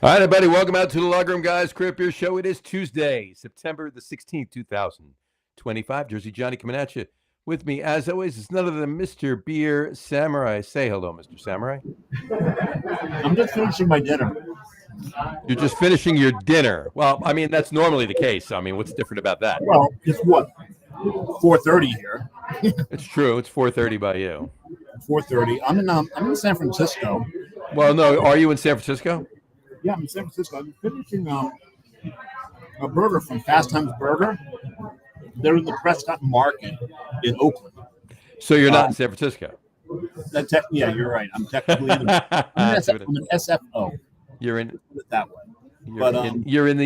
All right, everybody, welcome out to the Lug Room Guys Craft Beer Show. It is Tuesday, September the 16th, 2025. Jersey Johnny coming at you. With me, as always, is none other than Mr. Beer Samurai. Say hello, Mr. Samurai. I'm just finishing my dinner. You're just finishing your dinner. Well, I mean, that's normally the case. I mean, what's different about that? Well, it's what? 4:30 here. It's true. It's 4:30 by you. 4:30. I'm in San Francisco. Well, no, are you in San Francisco? Yeah, I'm in San Francisco. I'm finishing a burger from Fast Times Burger. They're in the Prescott Market in Oakland. So you're not in San Francisco? Yeah, you're right. I'm technically I'm an SFO. You're in Put it that way. You're in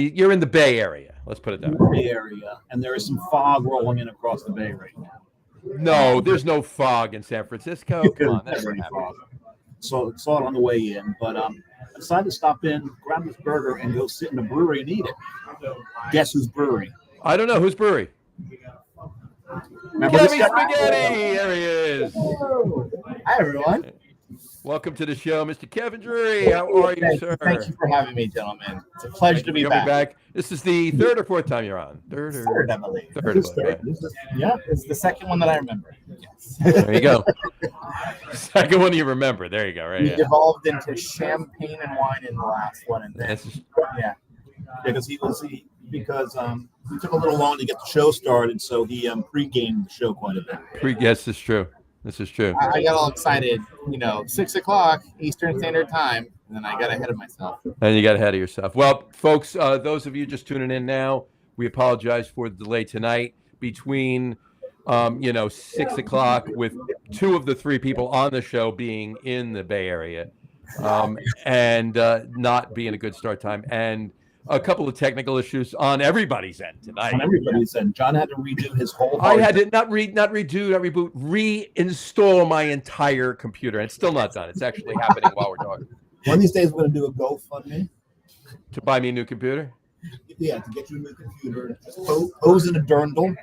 the Bay Area. Let's put it that way. Bay Area, and there is some fog rolling in across the bay right now. No, there's no fog in San Francisco. Come on, that's what happened. So saw it on the way in, but I decided to stop in, grab this burger, and go sit in the brewery and eat it. Guess whose brewery? I don't know. Whose brewery? Remember Kevin Spaghetti. Here he is. Hi, everyone. Welcome to the show, Mr. Kevin Drury. How are you, sir? Thank you for having me, gentlemen. It's a pleasure to be back. This is the third or fourth time you're on. Third, I believe. Third, Yeah, it's the second one that I remember. Yes. There you go. Second one you remember. There you go. Right. We Yeah. devolved into champagne and wine in the last one, and then yeah, Because he took a little long to get the show started, so he pre-gamed the show quite a bit. Yes, this is true. This is true. I got all excited. 6 o'clock Eastern Standard Time, and then I got ahead of myself. And you got ahead of yourself. Well, folks, those of you just tuning in now, we apologize for the delay tonight between 6 o'clock with two of the three people on the show being in the Bay Area and not being a good start time, and a couple of technical issues on everybody's end tonight. On everybody's end. John had to redo his whole. I had to not reboot, reinstall my entire computer. And it's still not done. It's actually happening while we're talking. One of these days, we're going to do a GoFundMe. To buy me a new computer? Yeah, to get you a new computer. Just pose in a dirndl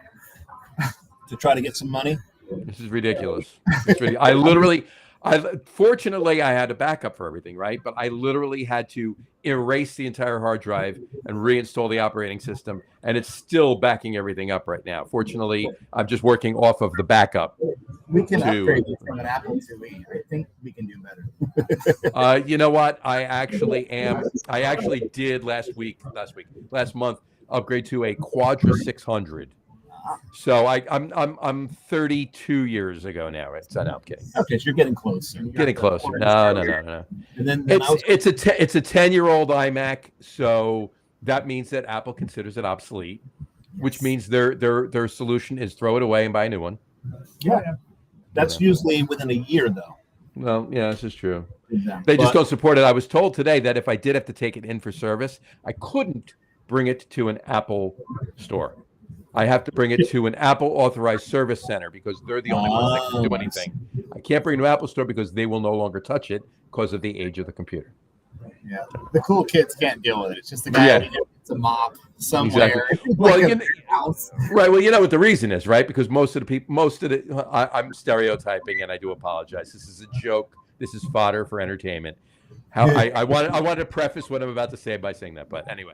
to try to get some money. This is ridiculous. Fortunately, I had a backup for everything, right? But I literally had to erase the entire hard drive and reinstall the operating system, and it's still backing everything up right now. Fortunately, I'm just working off of the backup. We can upgrade you from an Apple IIe. I think we can do better. You know what? I actually did last month upgrade to a Quadra 600. So I'm 32 years ago now, right? So no, I'm kidding. Okay, so you're getting closer. Getting closer. No. And then it's a 10-year-old iMac, so that means that Apple considers it obsolete, which means their solution is throw it away and buy a new one. Yeah, that's usually within a year, though. Well, yeah, this is true. Exactly. They just don't support it. I was told today that if I did have to take it in for service, I couldn't bring it to an Apple store. I have to bring it to an Apple authorized service center because they're the only ones that can do anything. I can't bring it to an Apple store because they will no longer touch it because of the age of the computer. Yeah, the cool kids can't deal with it. It's just the guy who gets a mop somewhere. Exactly. Well, house. Right. Well, you know what the reason is, right? Because I'm stereotyping, and I do apologize. This is a joke. This is fodder for entertainment. I wanted to preface what I'm about to say by saying that, but anyway,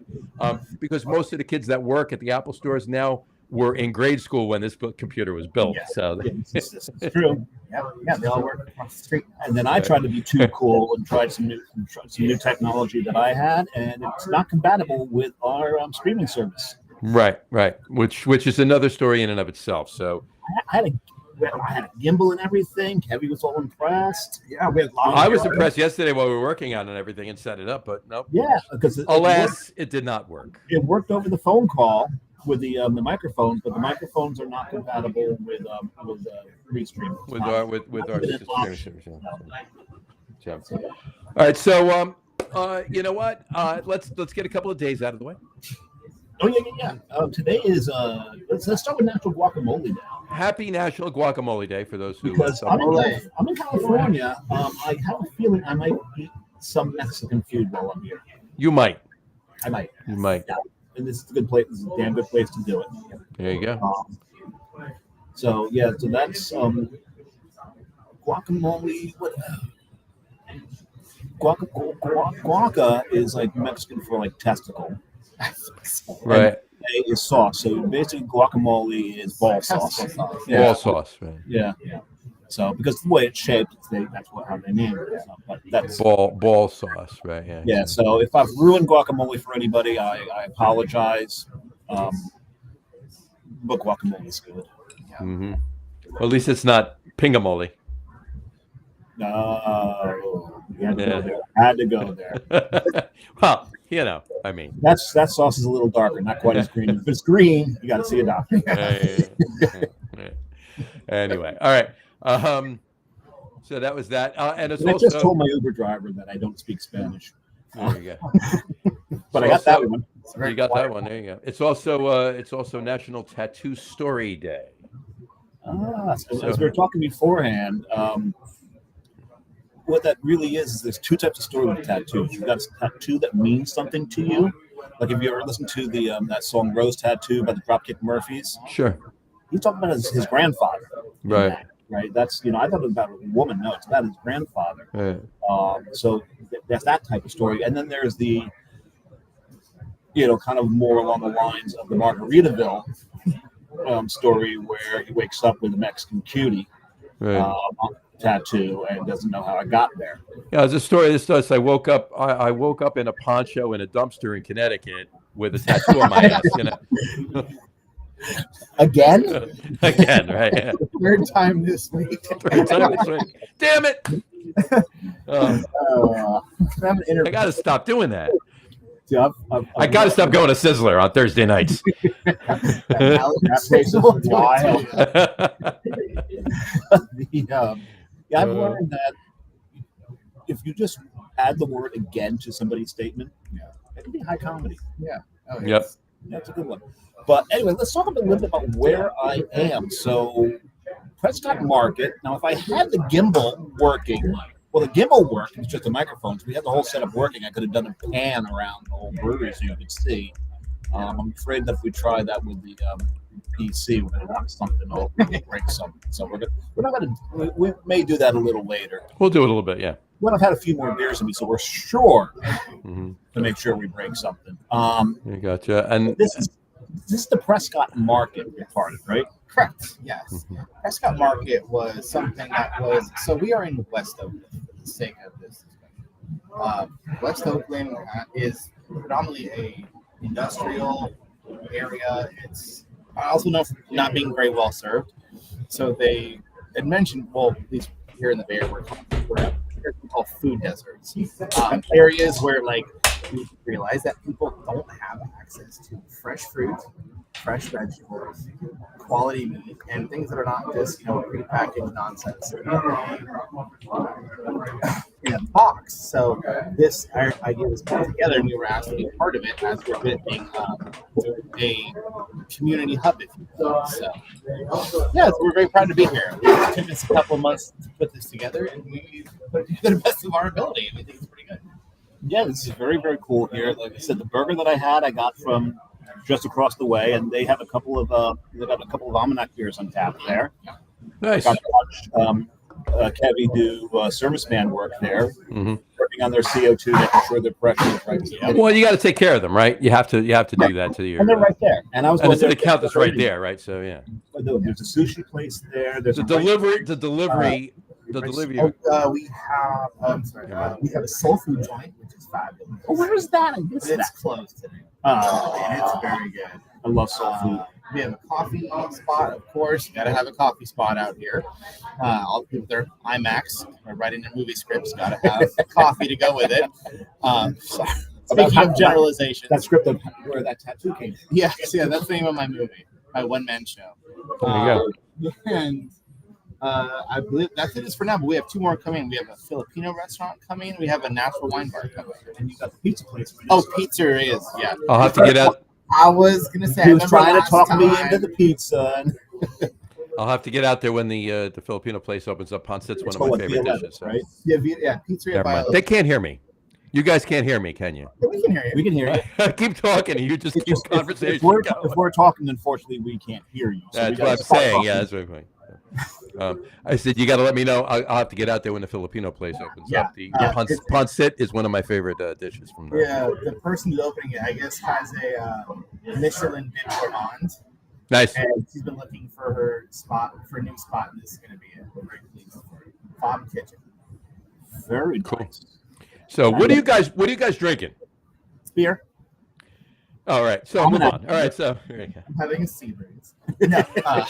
because most of the kids that work at the Apple stores now were in grade school when this computer was built. Yeah, so it's true. Yeah, they all work across the street. And then I tried to be too cool and tried some new technology that I had, and it's not compatible with our streaming service. Right. Which is another story in and of itself. So I had a gimbal and everything. Kevin was all impressed. Yeah, we had I was impressed yesterday while we were working on it and everything and set it up, but nope. Yeah, because alas, it did not work. It worked over the phone call with the microphones, but the microphones are not compatible with Restream. With our streaming service. Yeah. All right, so you know what? Let's get a couple of days out of the way. Oh yeah. Today is let's start with National Guacamole Day. Happy National Guacamole Day for those who. Because I'm in California. I have a feeling I might eat some Mexican food while I'm here. You might. I might. You might. Yeah. And this is a good place. This is a damn good place to do it. There you go. So that's guacamole. Guaca is like Mexican for like testicle. Right. And is sauce. So basically, guacamole is ball sauce. Ball sauce. Right. Yeah. So because the way it's shaped, that's how they name it. So, but that's Ball sauce. Right. Yeah. yeah. So if I've ruined guacamole for anybody, I apologize. But guacamole is good. Mm-hmm. Well, at least it's not pingamole. No, you had to Yeah. go there. Had to go there. Well, you know, I mean, That sauce is a little darker, not quite as green. If it's green, you got to see a doctor. yeah. Anyway, all right. So that was that, and it's And I also just told my Uber driver that I don't speak Spanish, there you go. but I got that one. You got that one. There you go. It's also National Tattoo Story Day. So as we were talking beforehand, what that really is there's two types of story with tattoos. You've got a tattoo that means something to you. Like if you ever listened to the that song Rose Tattoo by the Dropkick Murphys, Sure. he's talking about his grandfather. Right. Right. That's I thought it was about a woman. No, it's about his grandfather. Right. So that's that type of story. And then there's the kind of more along the lines of the Margaritaville story where he wakes up with a Mexican cutie Right. tattoo and doesn't know how I got there. Yeah, there's a story. This does. I woke up in a poncho in a dumpster in Connecticut with a tattoo on my ass. Again? Again, right? Yeah. Third time this week. Third time this week. Damn it! I got to stop doing that. I got to stop going to Sizzler on Thursday nights. That place is wild. I've learned that if you just add the word again to somebody's statement, it can be high comedy. Oh, Yep. That's a good one. But anyway, let's talk a little bit about where I am. So, Prescott Market. Now, if I had the gimbal working, well, the gimbal worked. It's just the microphones. We had the whole setup working. I could have done a pan around the whole brewery so you could see. I'm afraid that if we try that with the PC, we're going to knock something over, break something. So we're not going to. We may do that a little later. We'll do it a little bit, yeah. When I've had a few more beers in me, so we're sure Mm-hmm. to make sure we break something. You gotcha. And This is the Prescott Market part of it, right? Correct. Yes. Prescott Market was something that was. So we are in West Oakland for the sake of this discussion. West Oakland is predominantly a industrial area. It's also known for not being very well served. So they had mentioned, well, at least here in the Bay Area, we're called food deserts. Areas where we realize that people don't have access to fresh fruit, fresh vegetables, quality meat, and things that are not just prepackaged nonsense in a box. So this idea was put together, and we were asked to be part of it as we're visiting a community hub, if you will. So yeah, so we're very proud to be here. It took us a couple of months to put this together, and we put it to the best of our ability, and we think it's pretty good. Yeah, this is very, very cool here. Like I said, the burger that I had, I got from just across the way, and they have a couple of Almanac beers on tap there. nice. Got to watch Kevy do serviceman work there, working on their CO2, making sure their pressure is right. Well, you got to take care of them, right? You have to do that to your. And they're right there. And I was And going the there. account is right there, right? So yeah. There's a sushi place there. There's The a delivery. We have a soul food joint, which is fabulous. Oh, where is that? I missed It's that. closed today. Oh, It's very good. I love soul food. We have a coffee spot, of course. You got to have a coffee spot out here. All the people with their IMAX are writing their movie scripts. Got to have coffee to go with it. Speaking of generalization, That script of where that tattoo came from. yes, yeah, that's the name of my movie, my one-man show. There you And I believe that's it for now. But we have two more coming. We have a Filipino restaurant coming. We have a natural wine bar coming. And you got the pizza place. Oh, pizza is I'll have to get out. I was gonna say. He was trying to last talk me time- into the pizza. And I'll have to get out there when the Filipino place opens up. Poncet's one of my favorite dishes. So. right? Yeah, Pizzeria Never mind. Violet. They can't hear me. You guys can't hear me, can you? We can hear you. We can hear you. Keep talking, and you just keep conversation If we're going. talking, unfortunately, we can't hear you. So That's we what I'm gotta stop saying. talking. Yeah, that's what I'm saying. I said you got to let me know. I'll have to get out there when the Filipino place opens Yeah. up. The pancit is one of my favorite dishes from there. Yeah, the person who's opening it, I guess, has a Michelin bib gourmand, Nice. and she's been looking for her a new spot, and this is going to be it. We're very pleased for it. Fob Kitchen. Very Cool. nice. So what are you guys drinking? It's beer. All right. So move on. All right. So here you I'm having a sea breeze. No, go.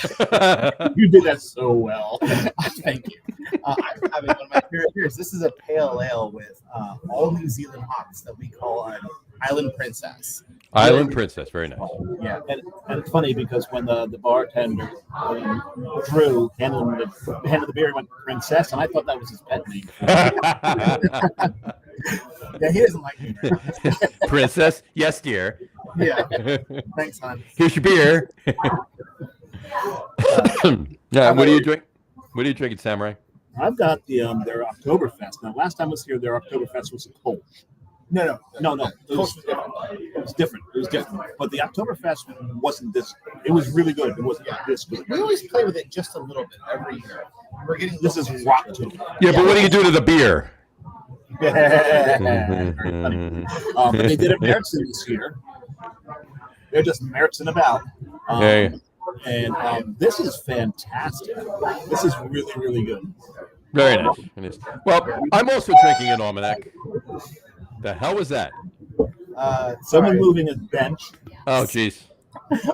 You did that so well. thank you. I'm having one of my favorite beers. This is a pale ale with all New Zealand hops that we call an Island Princess. Island Princess. Very nice. Yeah. And it's funny because when the bartender Drew handed the beer, he went Princess, and I thought that was his pet name. Yeah, he doesn't like me. Princess. Yes, dear. Yeah. Thanks, hon. Here's your beer. Yeah. What are you drink? What are you drinking, Samurai? I've got their Oktoberfest. Now, last time I was here, their Oktoberfest was a Kolsch. No. No. It was different. It was different. But the Oktoberfest wasn't this. It was really good. It wasn't this good. We always play with it just a little bit every year. We're getting This is rock to Yeah, but what do you do to the beer? But they did it Meritzen this year. They're just Meritzen about. Hey. And this is fantastic. This is really, really good. Very nice. It is. Well, I'm also drinking an almanac. The hell was that? Someone moving his bench. Oh, jeez.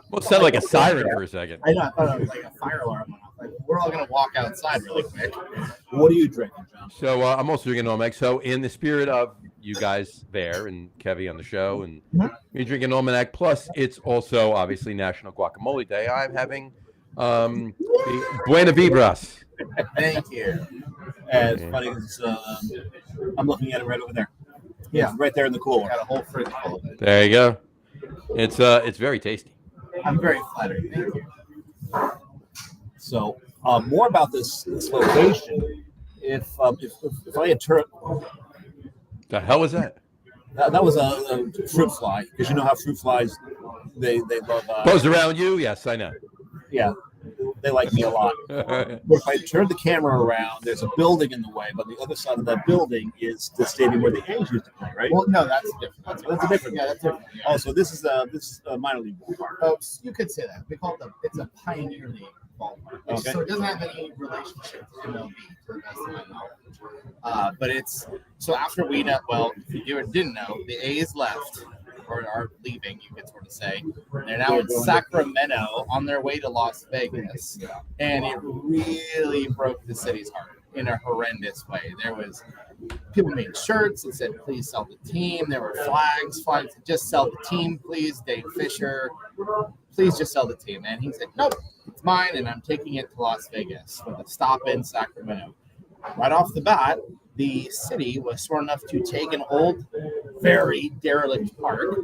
Well, it sounded like a siren for a second. I know. I thought it was like a fire alarm went off. Like, we're all gonna walk outside really quick. What are you drinking, John? So I'm also drinking an almanac. So in the spirit of you guys there and Kevy on the show and me drinking almanac, plus it's also obviously National Guacamole Day. I'm having the Buena Vibras. Thank you. And it's funny because I'm looking at it right over there. Yeah. It's right there in the cooler. Got a whole fridge full of it. There you go. It's very tasty. I'm very flattered. Thank you. So more about this location. If I had turned, The hell was that? that was a fruit fly, because you know how fruit flies they love Buzz around you? Yes, I know. yeah, they like me a lot. But if I turn the camera around, there's a building in the way, but the other side of that building is the stadium where the A's used to play, right? Well, no, that's different. That's a different. Yeah, that's different. Yeah. Oh, so this is a minor league ballpark. Oh, you could say that. We call it it's a pioneer league ballpark. Okay. So it doesn't have any relationship to MLB, to the best of my knowledge. But it's so after we know, well, if you didn't know, the A's left or are leaving, you could sort of say. They're now in Sacramento on their way to Las Vegas, and it really broke the city's heart in a horrendous way. There was people made shirts that said, "Please sell the team." There were flags that just sell the team, please. Dave Fisher, please just sell the team. And he said, "Nope, it's mine, and I'm taking it to Las Vegas with a stop in Sacramento." Right off the bat, the city was smart enough to take an old, very derelict park,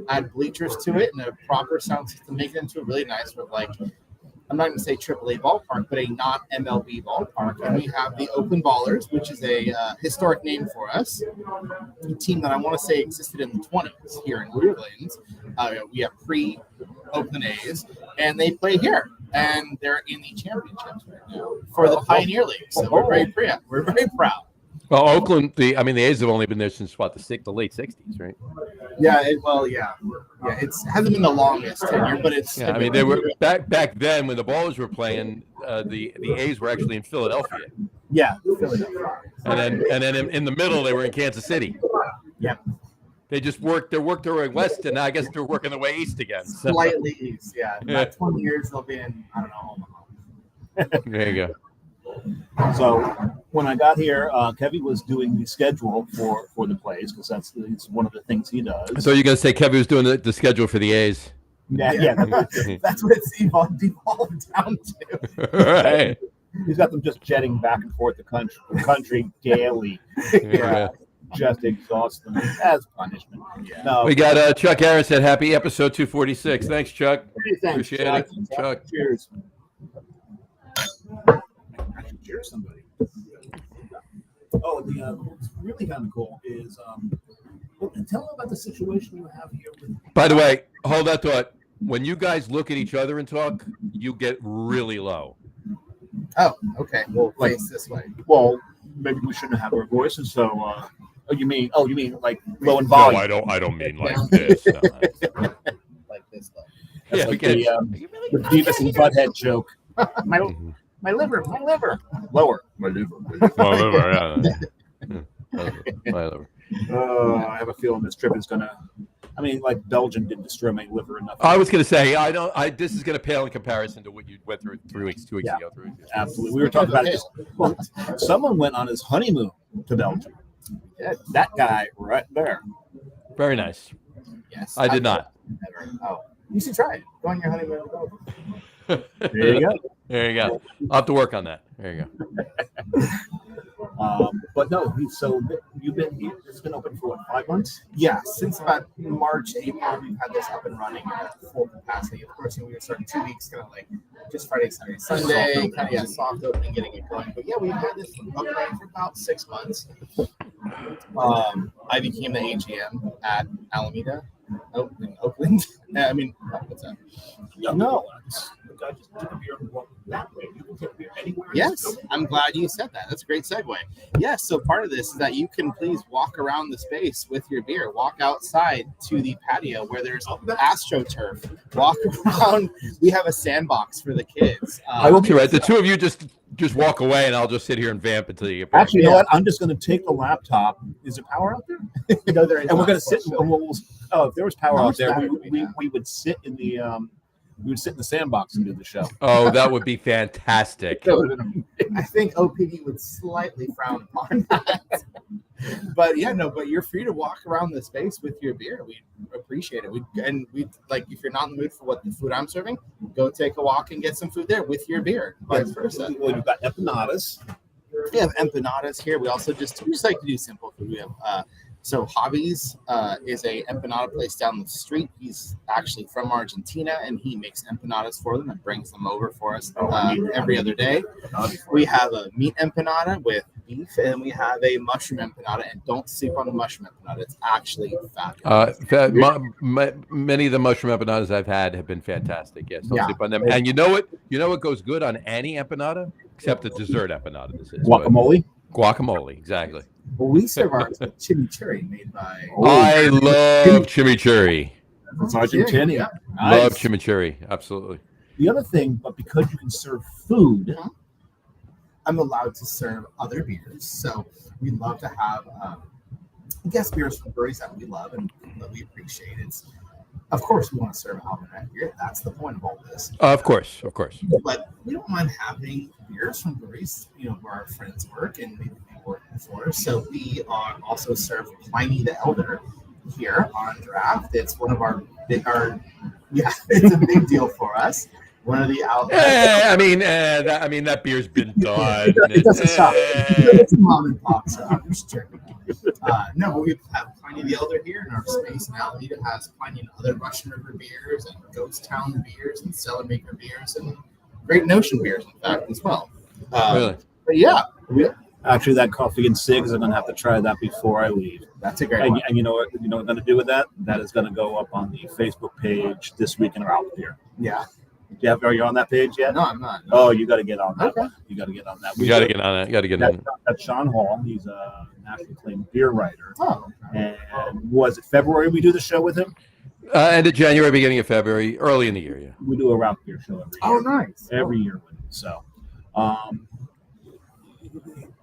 add bleachers to it, and a proper sound system, make it into a really nice, sort of like, I'm not going to say AAA ballpark, but a not MLB ballpark. And we have the Oakland Ballers, which is a historic name for us, a team that I want to say existed in the 20s here in Cleveland. We have pre-Oakland A's, and they play here. And they're in the championships right now for the Pioneer League. So we're very proud. Well, Oakland, the A's have only been there since what the late '60s, right? Yeah, yeah. It hasn't been the longest tenure, but it's. Yeah, I mean they were back then when the Ballers were playing. The A's were actually in Philadelphia. Yeah, Philadelphia. And then in the middle they were in Kansas City. Yeah. They just worked their way west, and now I guess they're working their way east again. So. Slightly east, yeah. In about 20 years they'll be in, I don't know, Omaha. There you go. So when I got here, Kevy was doing the schedule for the plays, because it's one of the things he does. So you're gonna say Kevin was doing the schedule for the A's? Yeah. That's what it's devolved down to. Right. He's got them just jetting back and forth the country daily. Yeah. Just exhaust them as punishment. Yeah. No, We got Chuck Aaron said happy episode 246. Thanks, Chuck. thanks, Appreciate Chuck. it, Chuck. Cheers. I should cheers somebody. Oh, what's really kind of cool is well, tell them about the situation you have here. By the way, hold that thought. When you guys look at each other and talk, you get really low. Oh, okay. We'll Like- face this way. Well, maybe we shouldn't have our voices. So, you mean like low in No, volume? I don't mean like this. No. Like this though. That's Yeah, like we the Beavis and Butthead joke. my Mhm. my liver. Lower. My liver. Well, whatever. I have a feeling this trip is gonna. I mean, like Belgium didn't destroy my liver enough. I was going to say, this is going to pale in comparison to what you went through 2 weeks Yeah. ago. Absolutely. We were talking about it. Well, someone went on his honeymoon to Belgium. Yeah, that guy right there. Very nice. Yes. I did not. Never. Oh, you should try it. Go on your honeymoon. There you go. There you go. I'll have to work on that. There you go. But no, so you've been here. It's been open for what, 5 months? Yeah, since about March, April, we've had this up and running at full capacity. Of course, we were starting 2 weeks, kind of like just Friday, Saturday, Sunday, kind of soft opening, getting it going. But yeah, we've had this up and running for about 6 months. I became the AGM at Alameda, in Oakland. I mean, what's that? No. The guy just took a beer and walked that way. You can take a beer anywhere. Yes, I'm glad you said that. That's a great segue. Yes, so part of this is that you can please walk around the space with your beer. Walk outside to the patio where there's AstroTurf. Walk around. We have a sandbox for the kids. I will be You're right. The two of you just walk away, and I'll just sit here and vamp until you get back. Actually, you know what? I'm just going to take the laptop. Is there power out there? No, there is And we're not, going to sit. If there was power How out much there, battery do we have? we would sit in the sandbox and do the show. Oh, that would be fantastic. I think OPD would slightly frown upon that. But yeah, no, but you're free to walk around the space with your beer. We appreciate it. We like, if you're not in the mood for what the food I'm serving, go take a walk and get some food there with your beer. Vice versa. Well, you've got empanadas. We have empanadas here. We just like to do simple food. We have so Hobbies is a empanada place down the street. He's actually from Argentina, and he makes empanadas for them and brings them over for us every other day. We have a meat empanada with beef, and we have a mushroom empanada. And don't sleep on the mushroom empanada; it's actually fabulous. Many of the mushroom empanadas I've had have been fantastic. Yes, don't Yeah. sleep on them. And you know what? You know what goes good on any empanada, except the dessert empanada. This is but Guacamole. guacamole, exactly. Well, we serve ours with chimichurri made by. I love chimichurri. It's Argentina. Love chimichurri. Absolutely. The other thing, but because you can serve food, I'm allowed to serve other beers, so we love to have guest beers from breweries that we love and that we appreciate. Of course, we want to serve alcoholic beer. That's the point of all this. Of course. But we don't mind having beers from breweries, where our friends work and we've worked before. So we also serve Pliny the Elder here on draft. It's one of our it's a big deal for us. One of the That beer's been done. It doesn't stop. It's a mom and pop shop. I'm just joking. No, but we have Pliny the Elder here in our space, and Alameda has Pliny and other Russian River beers, and Ghost Town beers, and Cellar Maker beers, and Great Notion beers, in fact, as well. Really? But yeah, actually, that coffee and cigs, I'm going to have to try that before I leave. that's a great And, one. and you know what? You know what I'm going to do with that? That is going to go up on the Facebook page this week in our out beer. Yeah. Are you on that page yet? No, I'm not. Oh, you got to get on that. Okay. One. You got to get on that. You got to get on it. That's Sean Hall. He's a nationally acclaimed beer writer. Oh. And was it February we do the show with him? End of January, beginning of February, early in the year. Yeah. We do a route beer show every year. Oh, nice. Every year with him. So,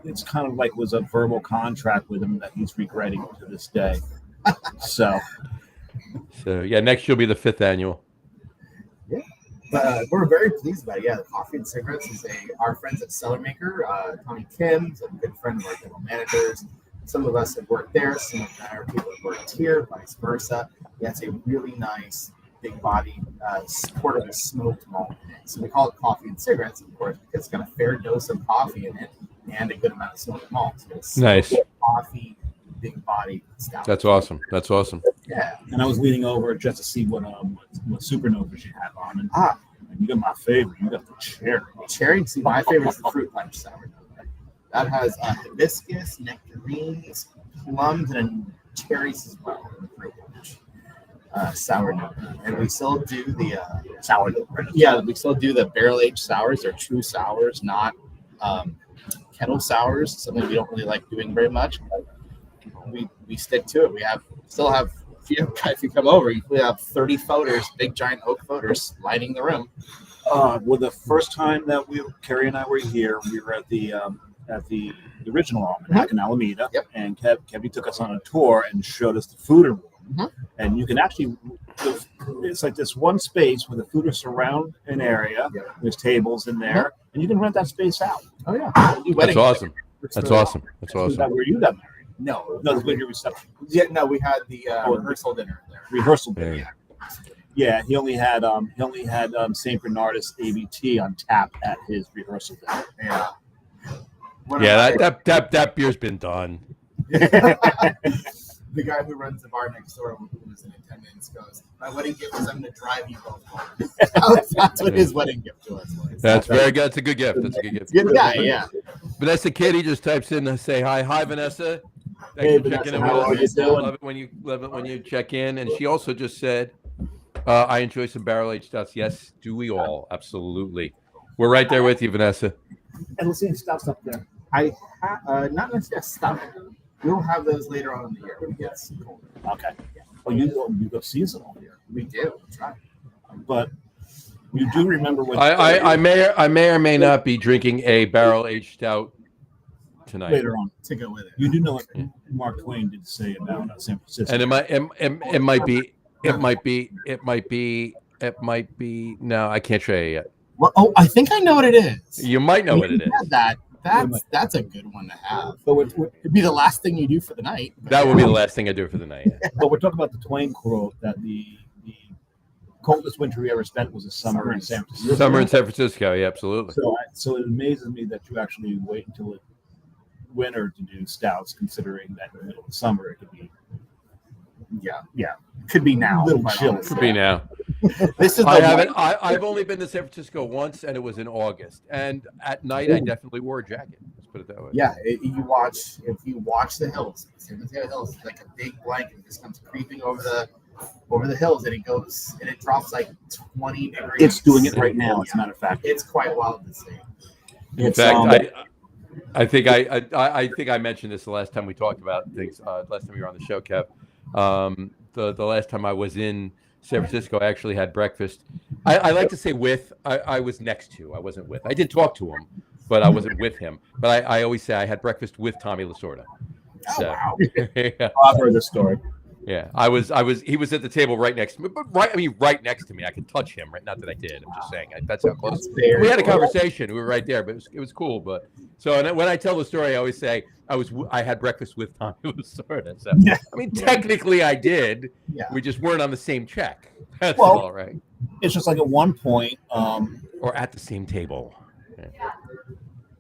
it's kind of like was a verbal contract with him that he's regretting to this day. So yeah, next year will be the 5th annual. But we're very pleased about it. Yeah, the Coffee and Cigarettes is our friends at Cellar Maker. Tommy Kim's a good friend of our general managers. Some of us have worked there. Some of our people have worked here, vice versa. Yeah, it's a really nice, big body, portable smoked malt in it. So we call it Coffee and Cigarettes, of course, because it's got a fair dose of coffee in it and a good amount of smoked malt. So it's Nice. Coffee, big body stout. That's awesome. Yeah. and I was leaning over just to see what supernovas you had on, and you got my favorite. You got the cherry. Cherry. See, my favorite is the fruit punch sourdough. That has hibiscus, nectarines, plums, and cherries as well in the fruit punch sourdough. And we still do the Sourdough. Yeah, we still do the barrel aged sours. They're true sours, not Kettle sours, something we don't really like doing very much. But we stick to it. Still have if you come over, we have 30 photos, big giant oak photos lining the room. Well, the first time that Carrie and I were here, we were at the original Almanac in Alameda, Yep. and Kevin took us on a tour and showed us the food room. Mhm. And you can actually, it's like this one space where the food is surround an area. Yep. There's tables in there, and you can rent that space out. Oh yeah, That's awesome. That's awesome. That's So is that awesome. where you got married? No, No, that's where your reception. yeah, no, we had the rehearsal dinner there. Rehearsal Yeah. day. Yeah, he only had St. Bernardus ABT on tap at his rehearsal day. Yeah. Yeah, that beer's been done. The guy who runs the bar next door, who was in attendance, goes, "My wedding gift was I'm going to drive you both home." That's what his wedding gift to us was. That's very good. That's a good gift. That's a good gift. Good guy, yeah. Vanessa Kitty just types in to say hi. Hi, Vanessa. Thanks Hey, for checking Vanessa, in how are with you us. doing? Love it when you check in. And she also just said, I enjoy some barrel aged stouts. Yes, do we all? Absolutely. We're right there with you, Vanessa. And let's see if stuff's up there. Not necessarily stuff. We'll have those later on in the year when it gets colder. Okay. Well, you go seasonal here, We do. Try. but you do remember when I may or may not be drinking a barrel aged stout tonight. later on. To go with it. You do know what Mark Twain did say about San Francisco. And it might be. No, I can't show you yet. Well, I think I know what it is. You might know what it is. That's a good one to have. But It'd be the last thing you do for the night. That would be the last thing I do for the night. but we're talking about the Twain quote that the coldest winter we ever spent was a summer in San Francisco. Summer in San Francisco. Yeah, absolutely. So it amazes me that you actually wait until winter to do stouts, considering that in the middle of the summer it could be Yeah. Could be now. Little quite chill. honestly. Could be now. This is the I haven't. one- I've only been to San Francisco once, and it was in August. And at night, I definitely wore a jacket. Let's put it that way. Yeah, if you watch the hills, San Mateo Hills, it's like a big blanket just comes creeping over the hills, and it drops like 20 degrees. It's doing it right now, as a matter of fact. It's quite wild to see. In It's, fact, I think I mentioned this the last time we talked about things. Last time you were on the show, Kev. The last time I was in San Francisco, I actually had breakfast. I like to say I was next to. I wasn't with. I did talk to him, but I wasn't with him. But I always say I had breakfast with Tommy Lasorda. So, wow. yeah. I've heard this story. Yeah, he was at the table right next to me, but right next to me. I could touch him, right? Not that I did. I'm just saying that's how close. We had a conversation. We were right there, but it was cool. But so and when I tell the story, I always say I had breakfast with Tommy Lasorda. So I mean, technically I did. Yeah. We just weren't on the same check. That's Well- all right. It's just like at one point, Or at the same table.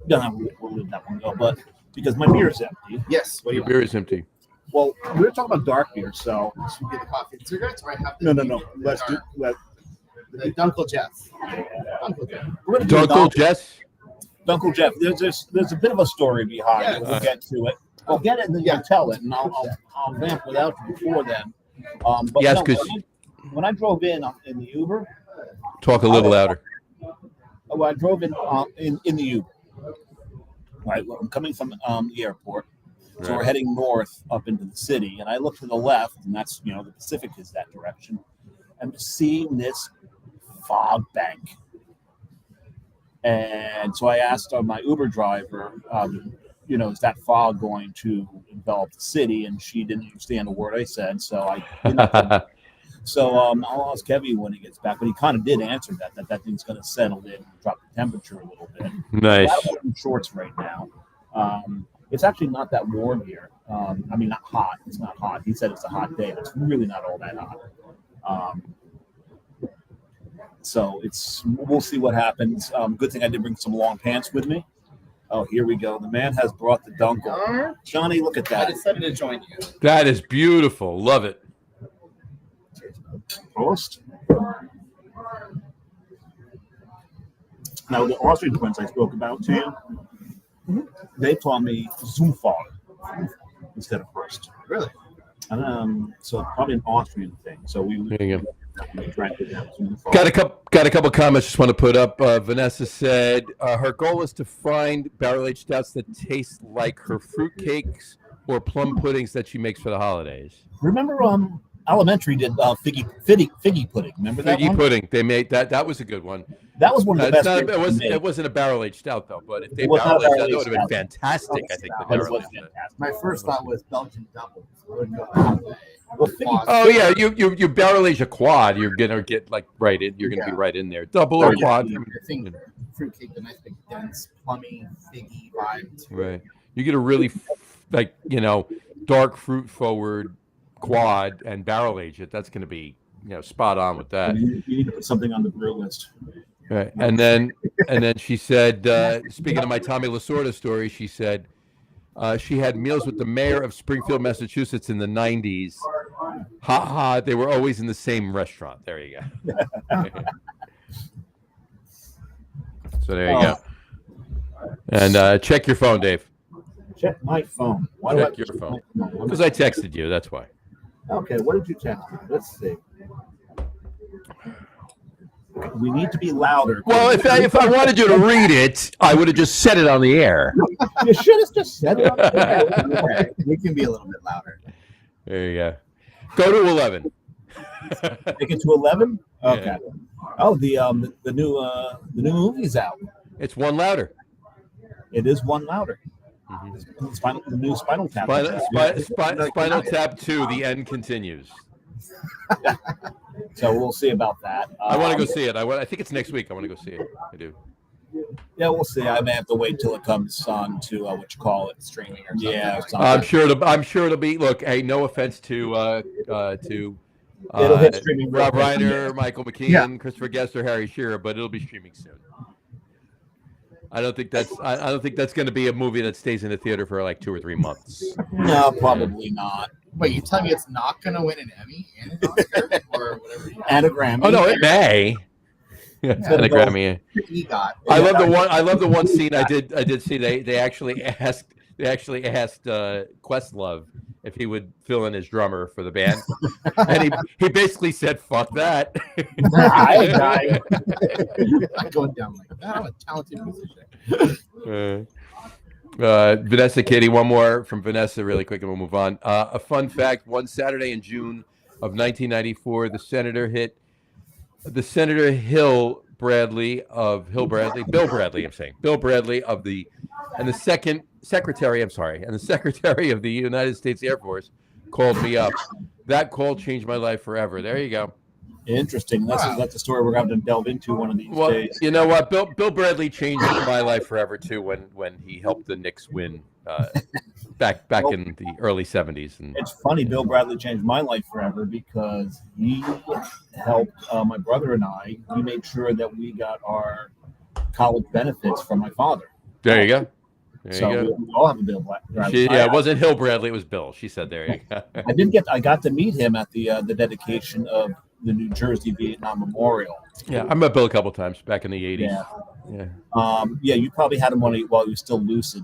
we'll leave that one go, but because my beer is empty. Yes. What do you Your want? beer is empty. Well, we were talking about dark beer, so Should we get the coffee and cigarettes, or I have the no. Let's do. the Dunkel Jeff. Dunkel Jeff. We're gonna do Dunkel Jess. Dunkel Jeff. There's a bit of a story behind it. We'll get to it. We'll get it and then you'll tell it, and I'll vamp without you before then. But Yes, no, 'cause- when I drove in the Uber, Talk a little louder. I drove in the Uber. Right, I'm coming from the airport. So we're Right. heading north up into the city, and I look to the left, and that's the Pacific is that direction. I'm seeing this fog bank, and so I asked my Uber driver, is that fog going to envelop the city? And she didn't understand a word I said, so I'll ask Kevin when he gets back, but he kind of did answer that thing's going to settle in and drop the temperature a little bit. Nice. I'm in shorts right now. It's actually not that warm here. I mean, not hot. It's not hot. He said it's a hot day, but it's really not all that hot. So we'll see what happens. Good thing I did bring some long pants with me. Oh, here we go. The man has brought the Dunkel. Johnny, look at I that. decided to join you. That is beautiful. Love it. Prost. Now, the Austrian twins I spoke about to you, they taught me Zumfall instead of first. Really? So probably an Austrian thing. So There you go. Got a couple comments. Just want to put up. Vanessa said her goal is to find barrel-aged stouts that taste like her fruitcakes or plum puddings that she makes for the holidays. Remember, Elementary did figgy pudding. Remember that Figgy one? pudding. They made that. That was a good one. That was one of the It's best. not, it wasn't a barrel-aged stout though. But if they It was not a barrel-aged that, that would barrel-aged have been stout. fantastic. I think the But it was barrel-aged. fantastic. My first thought was Belgian doubles. I wouldn't go that way. Well, figgy- Oh yeah, you barrel age a quad, you're gonna get like right in. You're gonna be right in there. Double or quad. I think fruitcake, the nice big dense, plummy, figgy vibe. Right. You get a really like dark fruit forward quad and barrel age it. That's gonna be spot on with that. You need to put something on the brew list. Right. And then she said, speaking of my Tommy Lasorda story, she said she had meals with the mayor of Springfield, Massachusetts in the 90s. Ha ha, they were always in the same restaurant. There you go. So there you go. And check your phone, Dave. Check my phone. Why Check do I your phone. my phone? Because I texted you, that's why. Okay, what did you text me? Let's see. We need to be louder. Well, if I wanted you to read it, I would have just said it on the air. You should have just said it. Okay, we can be a little bit louder. There you go. Go to 11. Take it to 11. Okay. Yeah. Oh, the new movie's out. It's one louder. It is one louder. Mhm. The new Spinal Tap. Spinal Tap 2, the end continues. So we'll see about that. I want to go see it. I think it's next week. I want to go see it. I do. Yeah, we'll see. I may have to wait till it comes on to what you call it, Streaming or something. Yeah, I'm sure it'll be. Look, hey, no offense to It'll hit streaming real Rob quick. Reiner, Michael McKean, Christopher Guest, or Harry Shearer, but it'll be streaming soon. I don't think that's going to be a movie that stays in the theater for like 2 or 3 months. No, probably not. Wait, you telling me it's not going to win an Emmy and an Oscar or whatever? Anagram. Oh no, it may. Yeah, it's gonna gonna go- grab me. EGOT. I love the one scene I did see. They actually asked Questlove if he would fill in as drummer for the band, and he basically said, "Fuck that." I'm going down like that. I'm a talented musician. Vanessa Kitty, one more from Vanessa really quick and we'll move on. A fun fact, one Saturday in June of 1994, Bill Bradley of the Secretary of the United States Air Force called me up. That call changed my life forever. There you go. Interesting. That's a story we're going to delve into one of these Well, days. you know what? Bill Bradley changed my life forever too when he helped the Knicks win back in the early 70s. And It's funny, Bill Bradley changed my life forever because he helped my brother and I. He made sure that we got our college benefits from my father. there you go. There you go. We all have a Bill Bradley. It wasn't Hill Bradley, it was Bill. She said there you go. I got to meet him at the dedication of the New Jersey Vietnam Memorial. Yeah, I met Bill a couple times back in the 80s. Yeah. You probably had him while he was still lucid.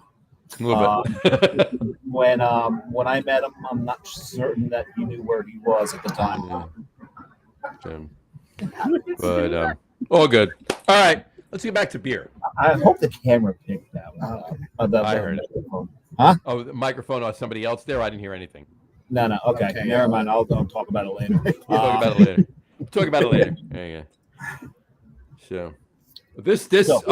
A little bit. When I met him, I'm not certain that he knew where he was at the time. But all good. All right, let's get back to beer. I hope the camera picked that one. I heard it. Microphone. Oh, the microphone on somebody else there? I didn't hear anything. No. Okay. Never mind. I'll talk about it later. We'll talk about it later. Talk about it later. There you go. So,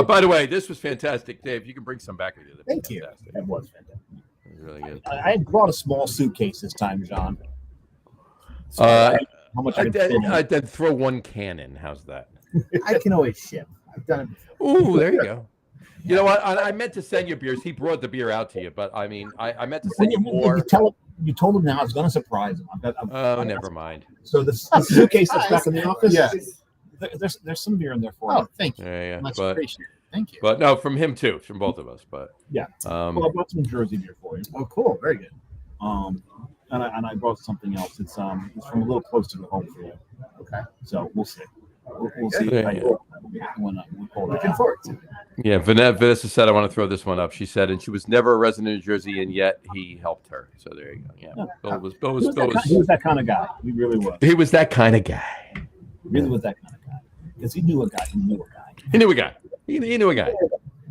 by the way, this was fantastic, Dave. You can bring some back with you. Thank you. Fantastic. That was fantastic. It was really good. I brought a small suitcase this time, John. So how much I can fit in. I'd then throw one can in. How's that? I can always ship. I've done it before. Ooh, there you go. You know what? I meant to send you beers. He brought the beer out to you, but I mean, I meant to send you more. You told him now I was going to surprise him. Never mind. So the suitcase that's back in the office. Yeah. There's some beer in there for Oh, you. thank you. Yeah, Much but appreciated. Thank you. no, from him too, from both of us. But Yeah. Well, I brought some Jersey beer for you. Oh, cool. Very good. And I brought something else. It's from a little closer to home for you. Okay. So we'll see. We'll see Yeah, how yeah. when we pull that Looking out. forward to it. yeah, Vanessa said I want to throw this one up. She said, and she was never a resident of New Jersey, and yet he helped her. So there you go. Yeah, Bill was He was that kind of guy. He really was. he was that kind of guy. Really was that kind of guy. Because he knew a guy who knew a guy. He knew a guy. He knew a guy.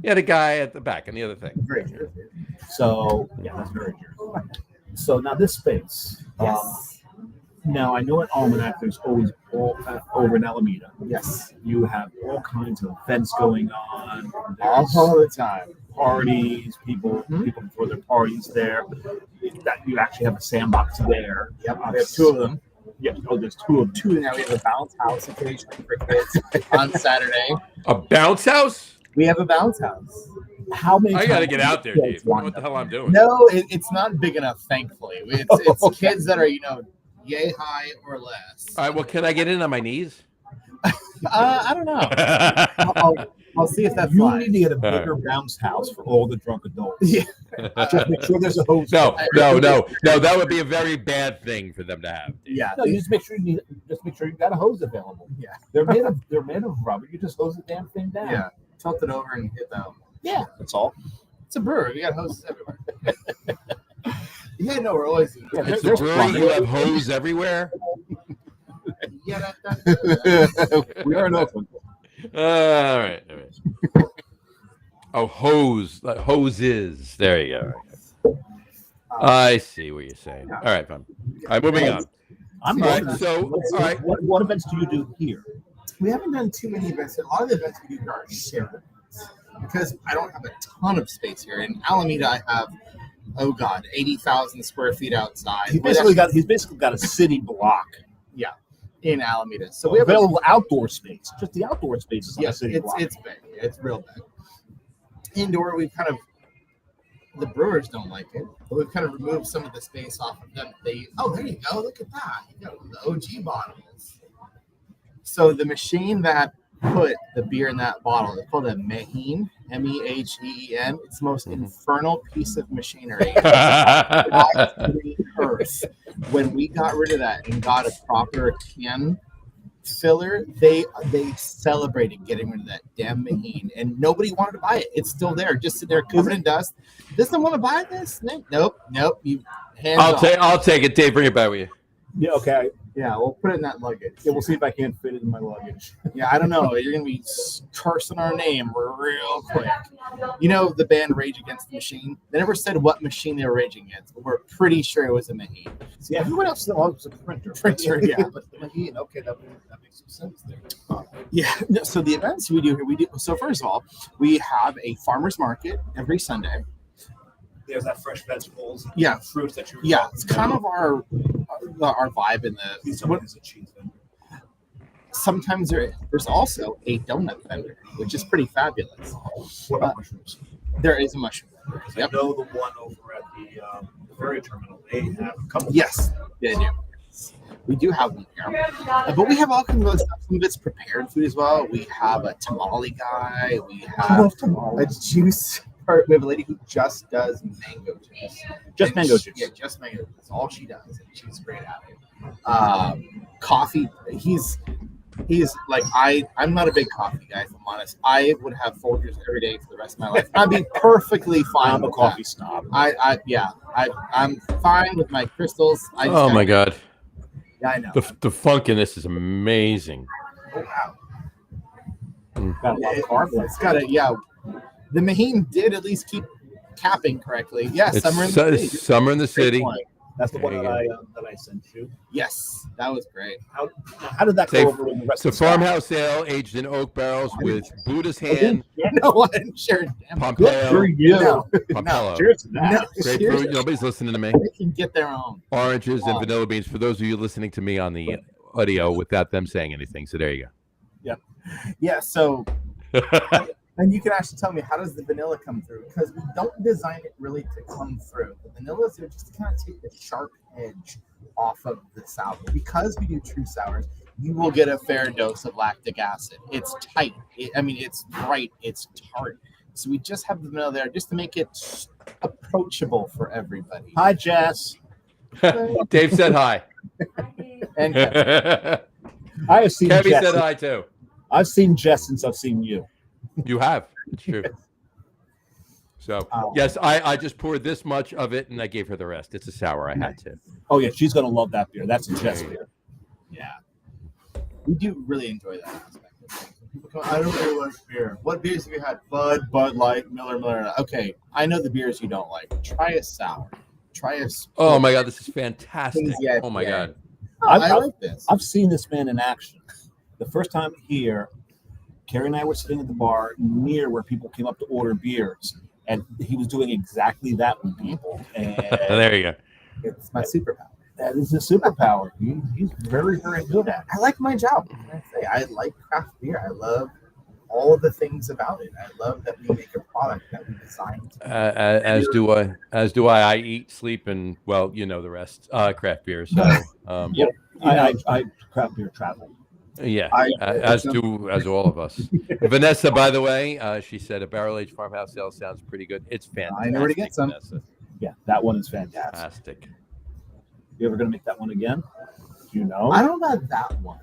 He had a guy at the back and the other thing. Very true. So, yeah, that's very true. So now this space. Yes. Now I know at Almanac there's always over in Alameda. Yes. You have all kinds of events going on. All There's the time. parties, people throw their parties there. That you actually have a sandbox there. Yep. We have two of them. Yeah. Oh, there's two of them. Two now. We have a bounce house occasionally for kids on Saturday. A bounce house? We have a bounce house. How many? I got to times get do out there, kids Dave. I don't know wind what the up hell I'm doing. No, it's not big enough, thankfully. It's kids that are, yay high or less. All right. Well, can I get in on my knees? I don't know. I'll see if that You flies. need to get a bigger bounce house for all the drunk adults. Yeah. Just make sure there's a hose. No. That would be a very bad thing for them to have. Yeah. No, you just make sure you got a hose available. Yeah. They're made of rubber. You just hose the damn thing down. Yeah. Tilt it over and hit that. Yeah. That's all. It's a brewery. We got hoses everywhere. Yeah, no, we're always. Yeah, It's a there's brewery. plumbing. You have hose everywhere. Yeah, We are in Oakland. All right. Oh, hose. Hoses. There you go. I see what you're saying. All right, fine. All right, moving on. I'm All going right, to- so, all right. What events do you do here? we haven't done too many events. A lot of the events we do here are shared events because I don't have a ton of space here. In Alameda, I have 80,000 square feet outside. He's basically got a city block. In Alameda, so we have Available outdoor space. Just the outdoor space is on a yes, city block. it's big. It's real big. Indoor, we've kind of the brewers don't like it, but we've kind of removed some of the space off of them. There you go. Look at that. You got the OG bottles. So the machine that put the beer in that bottle is called a Meheen, Meheen. It's the most infernal piece of machinery on the earth. When we got rid of that and got a proper can filler, they celebrated getting rid of that damn Meheen, and nobody wanted to buy it. It's still there, just sitting there covered in dust. Doesn't want to buy this? Nope. You hands off. I'll take it, Dave. Bring it back with you. Yeah, okay. Yeah, we'll put it in that luggage. Yeah, we'll see if I can't fit it in my luggage. Yeah, I don't know. You're gonna be cursing our name real quick. You know the band Rage Against the Machine? They never said what machine they were raging against, but we're pretty sure it was a Meheen. See, everyone else was a printer. Printer, yeah. But the Meheen, okay, that makes some sense there. Yeah. No, so the events we do here, so first of all, we have a farmers market every Sunday. There's that fresh vegetables, and Yeah. fruits that you. Yeah, it's kind of our vibe in the. Someone is a cheese vendor. Sometimes there's also a donut vendor, which is pretty fabulous. What about mushrooms? There is a mushroom vendor. Because Yep. I know the one over at the ferry terminal. They have a couple. Yes, they do. We do have one here, but we have all kinds of other stuff. Some of it's prepared food as well. We have a tamale guy. We have a juice. We have a lady who just does mango juice. Just And mango juice. Yeah, just mango juice. That's all she does, and she's great at it. Coffee. He's like I'm not a big coffee guy, if I'm honest. I would have Folgers every day for the rest of my life. I'd be perfectly fine. I'm a with coffee that. snob. I'm fine with my crystals. Oh my God, Yeah, I know. the funk in this is amazing. Oh, wow. Got a lot of carbs. It's got a The Meheen did at least keep capping correctly. Yes, It's Summer in the City. Summer in the city. That's the one There that you I sent you. Yes, that was great. How did that Say- go over with the rest It's a of the staff? farmhouse ale aged in oak barrels with Buddha's hand, No one shared. Good for Pompeo, you. No, Pomelo, Cheers to that. no, grapefruit. seriously, Nobody's listening to me. they can get their own. Oranges and vanilla beans. For those of you listening to me on the audio without them saying anything, so there you Yeah, so go. and you can actually tell me, how does the vanilla come through? Because we don't design it really to come through. The vanillas are just to kind of take the sharp edge off of the sour. Because we do true sours, you will get a fair dose of lactic acid. It's tight. It's bright. It's tart. So we just have the vanilla there just to make it approachable for everybody. Hi, Jess. Dave said hi. And I have seen Kevin Jess. said hi too. I've seen Jess since I've seen you. You have. It's true. So yes, I just poured this much of it and I gave her the rest. It's a sour. I had to. Oh yeah, she's gonna love that beer. That's a Jess beer. yeah. we do really enjoy that aspect of things. People come, I don't really like beer. What beers have you had? Bud Light, Miller. Okay, I know the beers you don't like. Try a sour. Try a. Oh my God, this is fantastic. Yeah, Oh my yeah. God. I like this. I've seen this man in action. The first time here, Carrie and I were sitting at the bar near where people came up to order beers, and he was doing exactly that with people. And There you go. It's my superpower. that is a superpower. He's very, very good at it. I like my job. What can I say? I like craft beer. I love all of the things about it. I love that we make a product that we designed. As do I. As do I. I eat, sleep, and well, you know the rest. Craft beer. So Yep. I craft beer travel. yeah, I- as all of us. Vanessa, by the way, she said a barrel aged farmhouse ale sounds pretty good. It's fantastic. I know where to get some. Vanessa. Yeah, that one is fantastic. Fantastic. You ever going to make that one again? Do you know? I don't know about that one.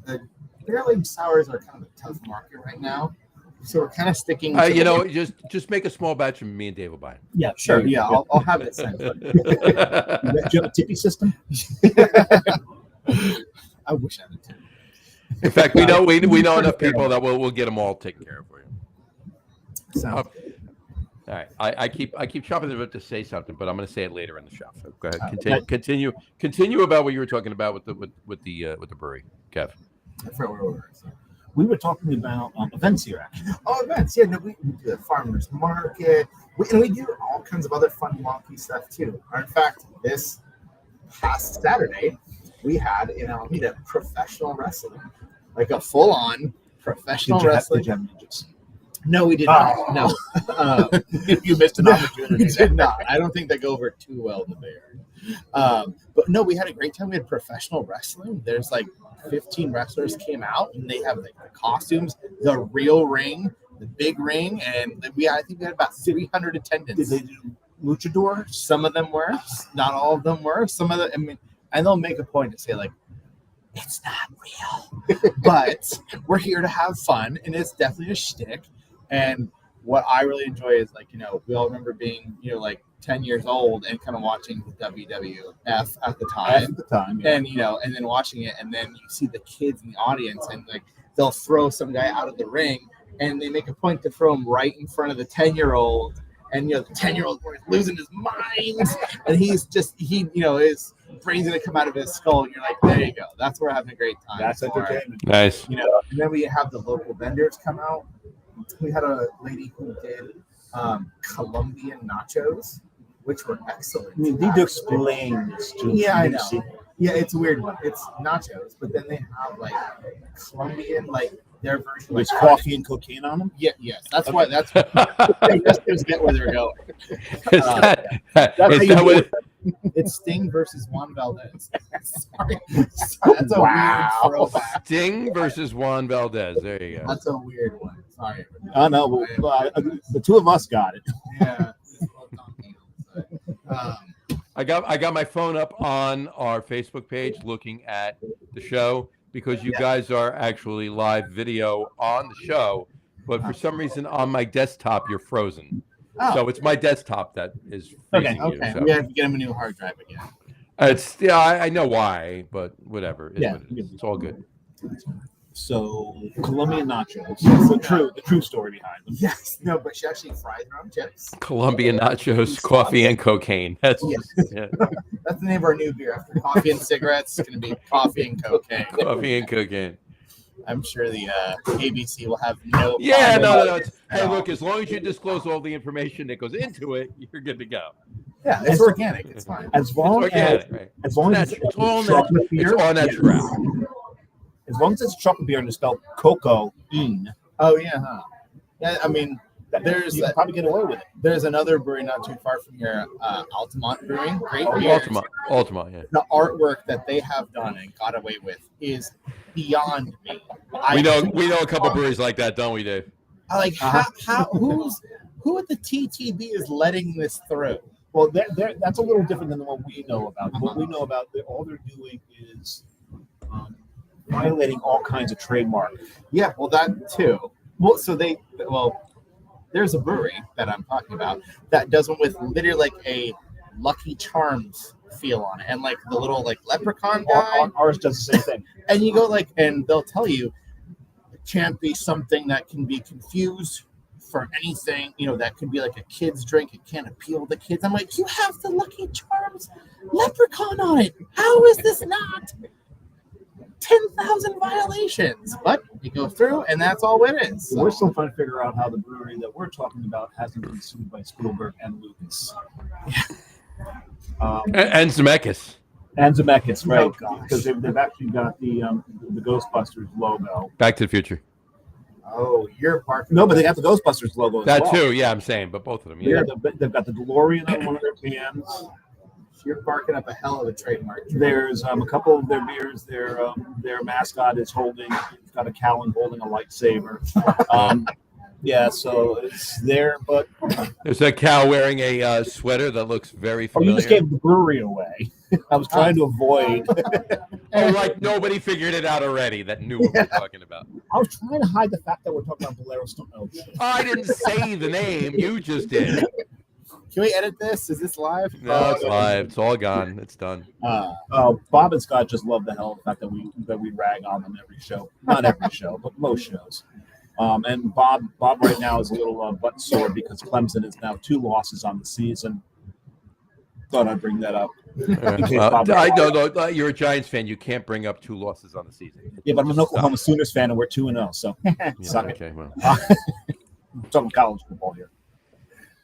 The barrel aged sours are kind of a tough market right now, so we're kind of sticking. To You know, just make a small batch and me and Dave will buy Yeah, sure. Yeah, I'll have it sent. it. Do you have a tippy system? I wish I had a tip. In fact, we know enough people that we'll get them all taken care of for you. Sounds All right, I keep chopping it up to say something, but I'm going to say it later in the show. So go ahead, continue about what you were talking about with the brewery, Kev. I forgot where we were. So. We were talking about events here, actually. Oh, events. Yeah, no, we do the farmers market. And we do all kinds of other fun, wonky stuff too. Or in fact, this past Saturday, we had in Alameda professional wrestling, like a full-on professional wrestling. Did you have ninjas? No, we did not. No, You missed an opportunity. we did not. I don't think they go over too well there. But no, we had a great time. We had professional wrestling. There's like 15 wrestlers came out, and they have like the costumes, the real ring, the big ring, and I think we had about 300 attendants. Did they do luchador? Some of them were, not all of them were. Some of them, I mean, and they'll make a point to say like, it's not real, but we're here to have fun, and it's definitely a shtick. And what I really enjoy is like, you know, we all remember being, you know, like 10 years old and kind of watching the WWF at the time. At the time, yeah. And, you know, and then watching it, and then you see the kids in the audience, and like they'll throw some guy out of the ring, and they make a point to throw him right in front of the 10-year-old. And, you know, the 10-year-old boy is losing his mind, and he's just, you know, his brain's going to come out of his skull. And you're like, there you go. That's where we're having a great time. That's for it. entertainment. Nice. You know, and then we have the local vendors come out. We had a lady who did Colombian nachos, which were excellent. You need to explain this to Yeah, I me. know. Yeah, it's a weird one. It's nachos, but then they have like Colombian, like their version. There's like, coffee and cocaine on them. Yeah, yes. That's why. That's just get where they're going. Is that you what? It's Sting versus Juan Valdez. Sorry, that's a Wow. weird throwback. Sting versus Juan Valdez. There you go. That's a weird one. Sorry. Oh no, the two of us got it. Yeah. I got my phone up on our Facebook page looking at the show because you guys are actually live video on the show, but for some reason on my desktop you're frozen. Oh. So it's my desktop that is freezing Okay. you. So. We have to get him a new hard drive again. It's I know why, but whatever. It's what it is. It's all good. So Colombian nachos. The true story behind them. Yes. No, but she actually fries her own chips. Colombian nachos, coffee, and cocaine. That's yeah, That's the name of our new beer. After coffee and cigarettes, it's going to be coffee and cocaine. coffee and cocaine. I'm sure the ABC will have no. Yeah, problem. no. Hey, look, as long as you disclose all the information that goes into it, you're good to go. Yeah, it's organic. It's fine. As long It's as organic, right? as long as It's all chocolate natural. beer, It's all natural. as long as it's chocolate beer and it's spelled cocaine, Oh yeah, huh? Yeah, I mean, you can probably get away with it. there's another brewery not too far from here, Altamont Brewing. Great beer. Altamont, yeah. The artwork that they have done and got away with is beyond me. We know a couple breweries like that, don't we, Dave? I like who at the TTB is letting this through? Well, that's a little different than what we know about. What we know about, all they're doing is violating all kinds of trademark. Yeah, well, that too. Well, there's a brewery that I'm talking about that does one with literally like a Lucky Charms feel on it, and like the little like leprechaun guy. Ours does the same thing. And you go like, and they'll tell you it can't be something that can be confused for anything. You know, that could be like a kid's drink. It can't appeal to kids. I'm like, you have the Lucky Charms leprechaun on it. How is this not 10,000 violations? But you go through, and that's all it is. So we're still trying to figure out how the brewery that we're talking about hasn't been sued by Spielberg and Lucas. And Zemeckis. And Zemeckis, right? Oh, gosh. Because they've actually got the Ghostbusters logo. Back to the Future. Oh, you're barking. No, but they got the Ghostbusters logo as That well. too, yeah, I'm saying, but both of them. Yeah, Yeah. they've got the DeLorean on one of their cans. You're barking up a hell of a trademark. There's a couple of their beers. Their mascot is he's got a cow holding a lightsaber. Yeah, so it's there, but There's a cow wearing a sweater that looks very you familiar. just gave the brewery away. I was trying to avoid. Oh, like nobody figured it out already that knew what we're talking about. I was trying to hide the fact that we're talking about Bolero Stone. Oh, shit. I didn't say the name. You just did. Can we edit this? Is this live? No, it's live. It's all gone. It's done. Bob and Scott just love the hell of the fact that we rag on them every show. Not every show, but most shows. And Bob right now is a little butt sore because Clemson is now 2 losses on the season. Thought I'd bring that up. No, you're a Giants fan. You can't bring up 2 losses on the season. Yeah, but I'm an Oklahoma Sooners fan and we're 2-0. So Yeah, suck it. okay, well. I'm talking college football here.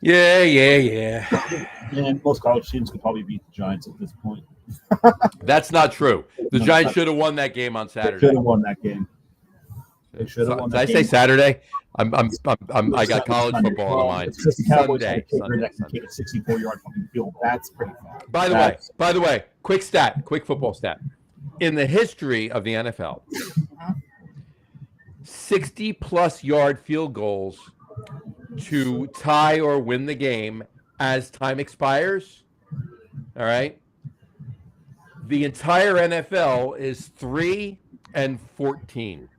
Yeah. And most college teams could probably beat the Giants at this point. That's not true. The Giants should have won that game on They Saturday. should have won that game. They should have won Did that I game. say Saturday? I got college Sunday. football Well, on mine. it's because the Cowboys Sunday, had a kicker Sunday, that can Sunday. kick a 64-yard fucking field goal. That's pretty fast. By the way, quick football stat. In the history of the NFL, 60-plus yard field goals to tie or win the game as time expires. All right. The entire NFL is 3 and 14.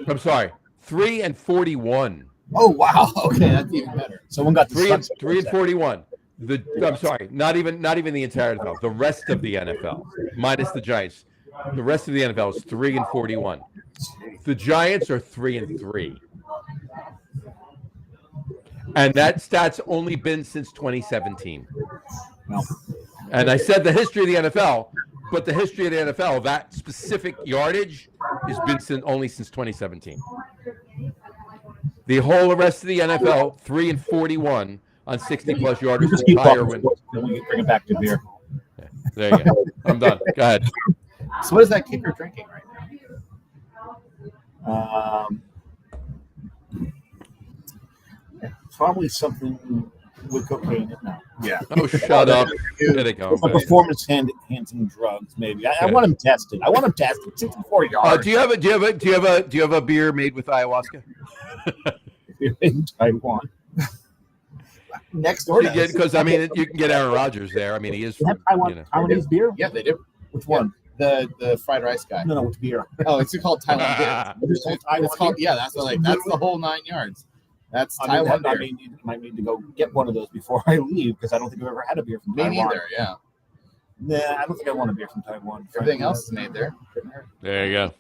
I'm sorry, 3 and 41. Oh wow. Okay, that's even better. Someone got the 3 and 41. I'm sorry, not even the entire NFL. The rest of the NFL, minus the Giants, the rest of the NFL is 3 and 41. The Giants are 3 and 3, and that stat's only been since 2017. No. And I said the history of the NFL, but the history of the NFL, that specific yardage, has been only since 2017. The whole rest of the NFL, 3 and 41 on 60-plus yardage Just to keep tie or talking. win. Then we can bring it back to beer. There you go. I'm done. Go ahead. So what is that kicker drinking right now? Probably something with cocaine in it now. Yeah. Oh, shut up. Here they go. A performance enhancing drugs, maybe. I want him tested. 64 yards. Do you have a beer made with ayahuasca? in Taiwan. Next door. does. Because I mean, you can get Aaron Rodgers there. I mean, he is. You have Taiwanese beer? Yeah, they do. Which one? The fried rice guy. No, which beer? Oh, it's called Taiwan beer. It's called that's the whole 9 yards. That's Taiwan I beer. mean, you might need to go get one of those before I leave because I don't think I've ever had a beer from Me Taiwan. neither. Yeah. Nah, I don't think I want a beer from Taiwan. Everything else is made there. There you go.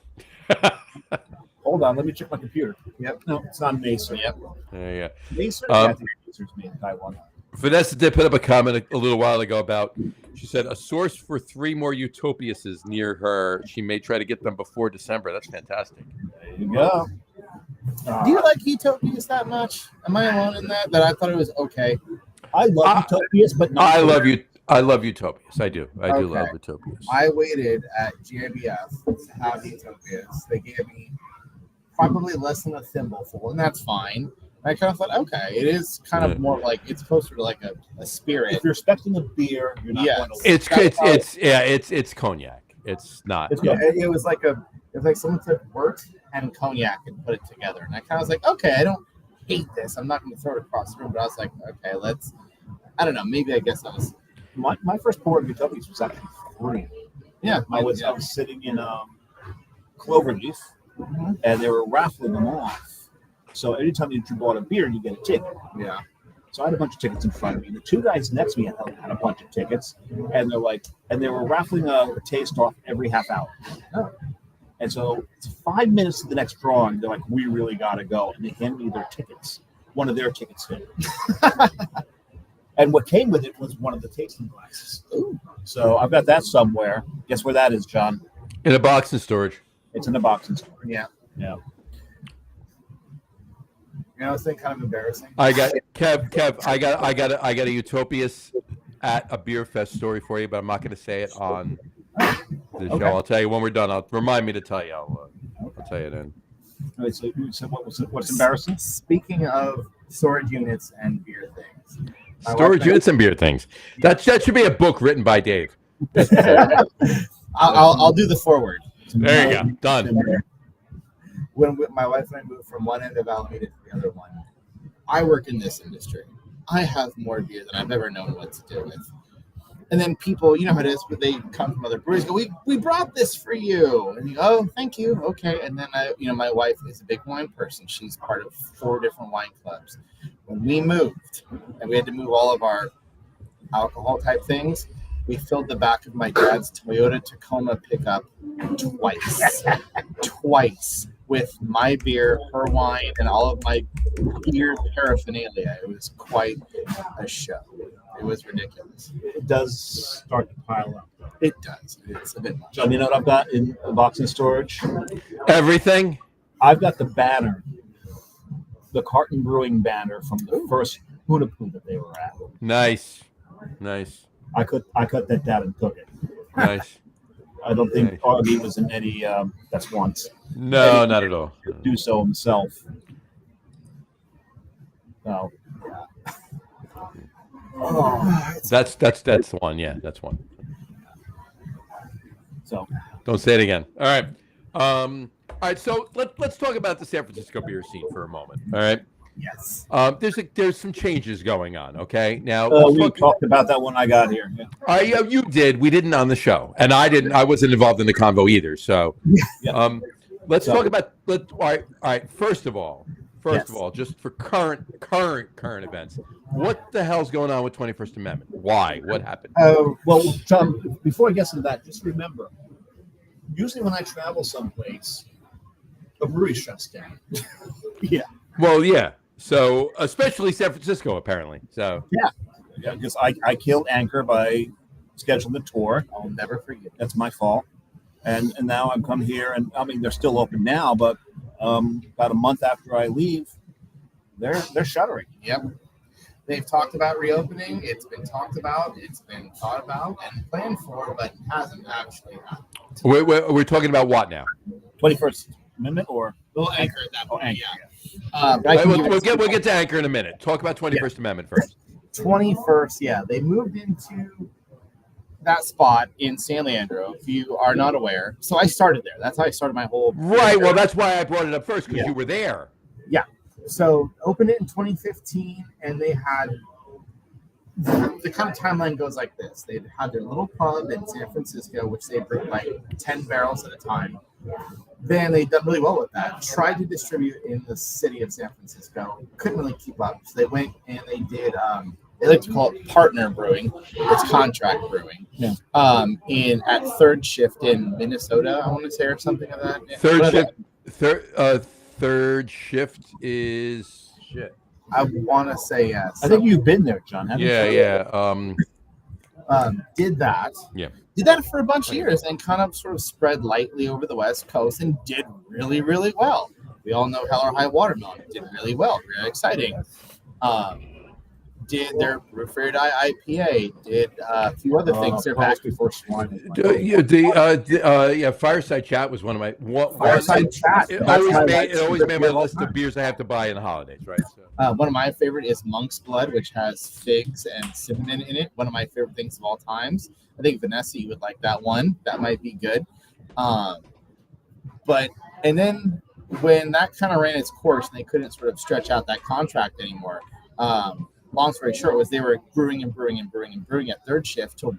Hold on, let me check my computer. Yep. No, it's not Macer. Yep. There you go. Macer? Um, Yeah, I think Macer's made in Taiwan. Vanessa did put up a comment a little while ago about, she said, a source for 3 more Utopiases near her. She may try to get them before December. That's fantastic. There you go. Do you like Utopias that much? Am I alone in that? That I thought it was okay. I love Utopias, but not. I love you. I love Utopias. I do. I do Okay. love Utopias. I waited at GABF to have Utopias. They gave me probably less than a thimbleful, and that's fine. I kind of thought, okay, it is kind Yeah. of more like it's closer to like a spirit. If you're expecting a beer, you're not Yes. going to. It's cognac. It's not. It's Yeah, it was like someone took wort and cognac and put it together, and I kind of was like, okay, I don't hate this. I'm not going to throw it across the room, but I was like, okay, let's. I don't know. Maybe I guess I was. My first pour of Utopias was actually free. Yeah, I was sitting in Cloverleaf, and they were raffling them off. So anytime you bought a beer, you get a ticket. Yeah. So I had a bunch of tickets in front of me. The two guys next to me had a bunch of tickets, and they were raffling a taste off every half hour. And so it's 5 minutes to the next drawing. They're like, "We really gotta go," and they hand me their tickets. One of their tickets hit. And what came with it was one of the tasting glasses. Ooh. So I've got that somewhere. Guess where that is, John? In a box in storage. It's in the box in storage. Yeah. Yeah. You know, it's been kind of embarrassing. I got Kev. I got a Utopias at a beer fest story for you, but I'm not going to say it on the show. Okay. I'll tell you when we're done. Remind me to tell you. I'll tell you then. All right, so what's embarrassing? Speaking of storage units and beer things, Storage units and beer things. That should be a book written by Dave. I'll do the forward. There you go. Done. When my wife and I moved from one end of Alameda to the other one, I work in this industry. I have more beer than I've ever known what to do with. And then people, you know how it is, but they come from other breweries, go, we brought this for you. And you go, oh, thank you. Okay. And then my wife is a big wine person. She's part of 4 different wine clubs. When we moved and we had to move all of our alcohol type things, we filled the back of my dad's Toyota Tacoma pickup twice with my beer, her wine, and all of my beer paraphernalia. It was quite a show. It was ridiculous. It does start to pile up. It does. It's a bit much. John, you know what I've got in a box in storage? Everything. I've got the banner, the Carton Brewing banner from the first Hunapoo that they were at. Nice. I cut that down and took it. Nice. I don't think Nice. Augie was in any. That's once. No, not at all. Do so himself. No. That's one. Yeah, that's one. So Don't say it again. All right. All right. So let's talk about the San Francisco beer scene for a moment. All right. Yes. There's some changes going on. Okay. Now we talked about that when I got here. Yeah. you did. We didn't on the show, and I didn't. I wasn't involved in the convo either. So, Yeah. let's So- talk about. All right. First of all, just for current events, what the hell's going on with 21st Amendment? Why? What happened? Well, John, before I get into that, just remember, usually when I travel someplace, a brewery shuts down. Yeah. Well, yeah. So, especially San Francisco, apparently. So, Yeah, because I killed Anchor by scheduling the tour. I'll never forget. That's my fault. And now I've come here, and I mean they're still open now, but about a month after I leave, they're shuttering. Yep. They've talked about reopening. It's been talked about. It's been thought about and planned for, but hasn't actually happened. we're talking about what now? 21st Amendment or We'll anchor at that point. Anchor, Yeah. But I can give We'll it- get to Anchor in a minute. Talk about 21st Amendment first. 21st, yeah. They moved into that spot in San Leandro, if you are not aware. So I started there. That's how I started my whole Right. Well, that's why I brought it up first, because Yeah. you were there. So opened it in 2015, and they had the kind of timeline goes like this. They had their little pub in San Francisco, which they brewed like 10 barrels at a time. Then they done really well with that. Tried to distribute in the city of San Francisco. Couldn't really keep up. So they went and they did, they like to call it partner brewing. It's contract brewing. Yeah. At Third Shift in Minnesota, I want to say, or something of that. Third shift is shit. I want to say yes. I think you've been there, John. Haven't you? Yeah. Did that. Yeah. Did that for a bunch of years and kind of sort of spread lightly over the West Coast and did really, really well. We all know Hell or High Watermelon. Did really well. Very exciting. Did their Refrigerated IPA. Did a few other things. They're back. before swine. Fireside Chat was one of my Fireside Chat. It That's always my made favorite my beer of all list time. of beers I have to buy in the holidays, right? So. One of my favorite is Monk's Blood, which has figs and cinnamon in it. One of my favorite things of all times. I think Vanessa, you would like that one. That might be good. And then when that kind of ran its course and they couldn't sort of stretch out that contract anymore, long story short was they were brewing at Third Shift till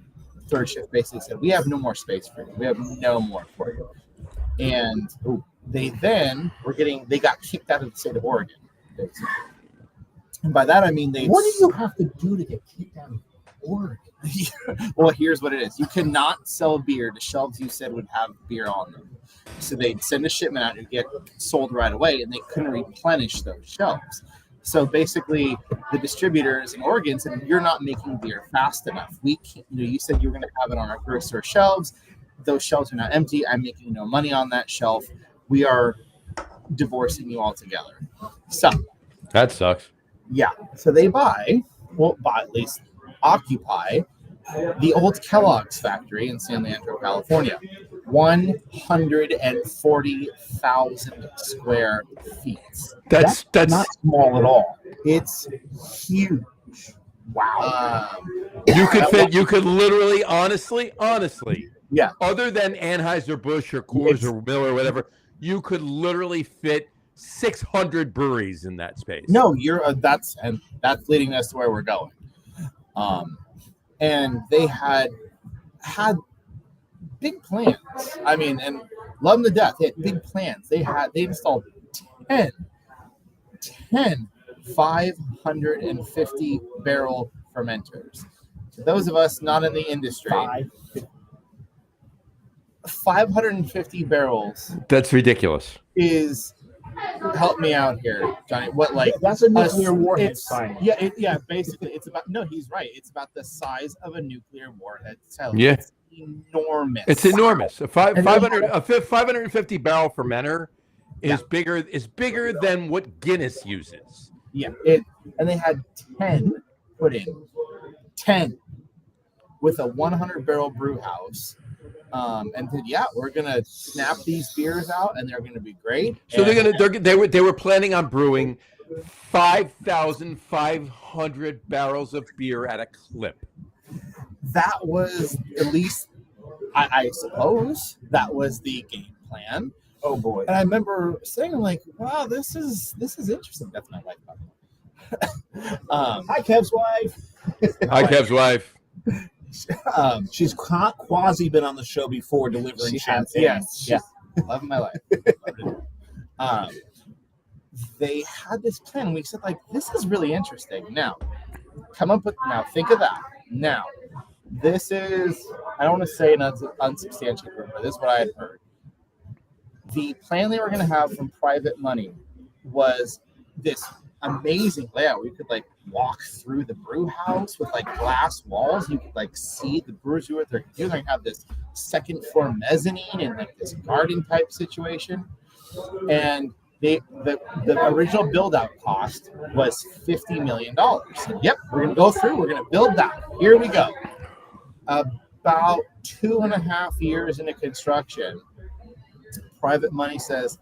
Third Shift basically said, we have no more space for you. We have no more for you. And they got kicked out of the state of Oregon. Basically. And by that I mean they. What do you have to do to get kicked out of Oregon? Well, here's what it is. You cannot sell beer to shelves you said would have beer on them. So they'd send a shipment out and get sold right away, and they couldn't replenish those shelves. So basically, the distributors in Oregon said, "You're not making beer fast enough. We can't, you said you were going to have it on our grocery store shelves. Those shelves are now empty. I'm making no money on that shelf. We are divorcing you altogether." So That sucks. yeah, so they buy at least occupy the old Kellogg's factory in San Leandro, California. 140,000 square feet. That's not small at all. It's huge. Wow. you could literally, honestly, Yeah. other than Anheuser-Busch or Coors or Miller or whatever, you could literally fit 600 breweries in that space. No, that's leading us to where we're going. And they had big plans. I mean, and love them to death. They had big plans. They installed 10 550 barrel fermenters. To those of us not in the industry, 550 barrels That's ridiculous. is, help me out here, Johnny. What, like, That's a nuclear warhead it's, sign. yeah, basically it's about, no, he's right. It's about the size of a nuclear warhead cell. Yeah. It's enormous. It's enormous. A And 550 barrel fermenter is bigger than what Guinness uses. Yeah, and they had 10 put in. 10 with a 100 barrel brew house. And said, yeah, we're gonna snap these beers out, and they're gonna be great. So And they were planning on brewing 5,500 barrels of beer at a clip. that was at least, I suppose, that was the game plan. Oh boy. And I remember saying, like, wow, this is interesting. That's my wife, by the way. Hi, Kev's wife. Hi, Kev's wife. She's quasi been on the show before delivering She has, champagne. yes, yeah. Love of my life. They had this plan. We said, like, this is really interesting. Now, think of that. Now, this is, I don't want to say an unsubstantiated rumor, but this is what I had heard. The plan they were going to have from private money was this amazing layout. We could, like, walk through the brew house with, like, glass walls. You could, like, see the brewers do what they're doing. They have this second floor mezzanine and, like, this garden type situation. And the original build out cost was $50 million. So, yep, we're going to go through. We're going to build that. Here we go. About 2.5 years into construction, private money says,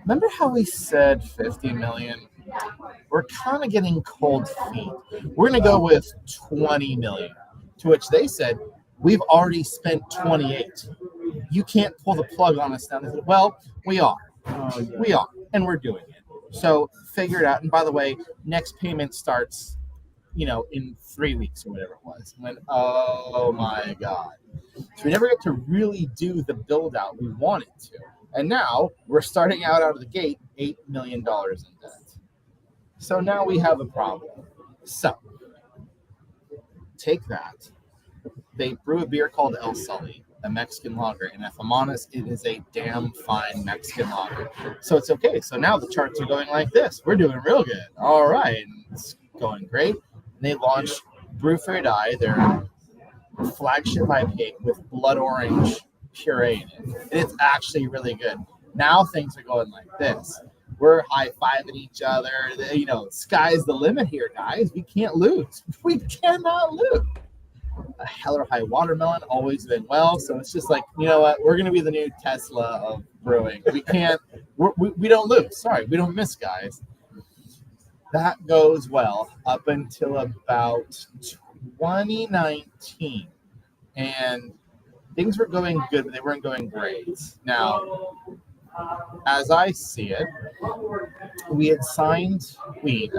remember how we said 50 million? We're kind of getting cold feet. We're going to go with 20 million. To which they said, we've already spent 28. You can't pull the plug on us now. They said, well, we are. We are. And we're doing it. So figure it out. And by the way, next payment starts, in 3 weeks or whatever it was. And oh my God. So we never get to really do the build out we wanted to. And now we're starting out of the gate $8 million in debt. So now we have a problem. So take that. They brew a beer called El Sully, a Mexican lager. And if I'm honest, it is a damn fine Mexican lager. So it's okay. So now the charts are going like this. We're doing real good. All right. And it's going great. And they launched Brew for Die, their flagship IPA with blood orange puree in it. And it's actually really good. Now things are going like this. We're high-fiving each other. Sky's the limit here, guys. We can't lose. We cannot lose. A Hell or High Watermelon always been well. So it's just like, you know what? We're going to be the new Tesla of brewing. We can't, we don't lose. Sorry, we don't miss, guys. That goes well up until about 2019. And things were going good, but they weren't going great. Now, as I see it, we had signed,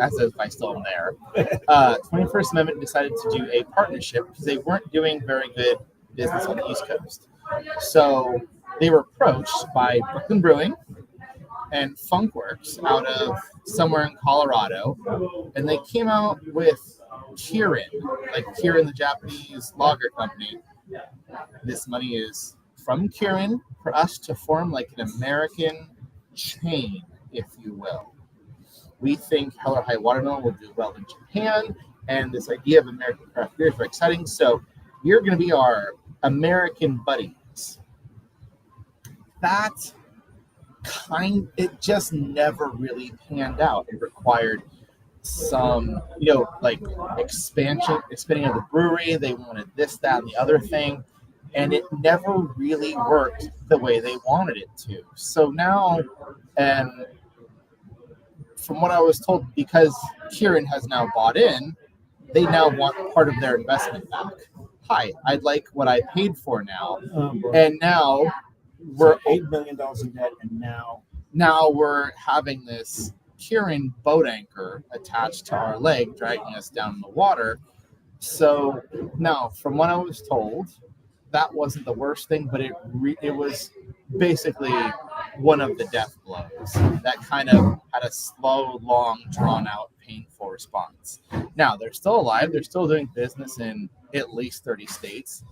as if I still am there, 21st Amendment decided to do a partnership because they weren't doing very good business on the East Coast. So they were approached by Brooklyn Brewing and Funkworks out of somewhere in Colorado, and they came out with Kirin, like Kirin, the Japanese lager company. This money is from Kirin for us to form like an American chain, if you will. We think Hell or High Watermelon will do well in Japan, and this idea of American craft beer is very exciting. So you're going to be our American buddies. It just never really panned out. It required some, like expanding of the brewery. They wanted this, that, and the other thing, and it never really worked the way they wanted it to. So now, and from what I was told, because Kirin has now bought in, they now want part of their investment back. Hi, I'd like what I paid for now. And now we're $8 million in debt, and now we're having this Kirin boat anchor attached to our leg, dragging us down in the water. So now, from what I was told, that wasn't the worst thing, but it was basically one of the death blows that kind of had a slow, long, drawn-out, painful response. Now, they're still alive. They're still doing business in at least 30 states.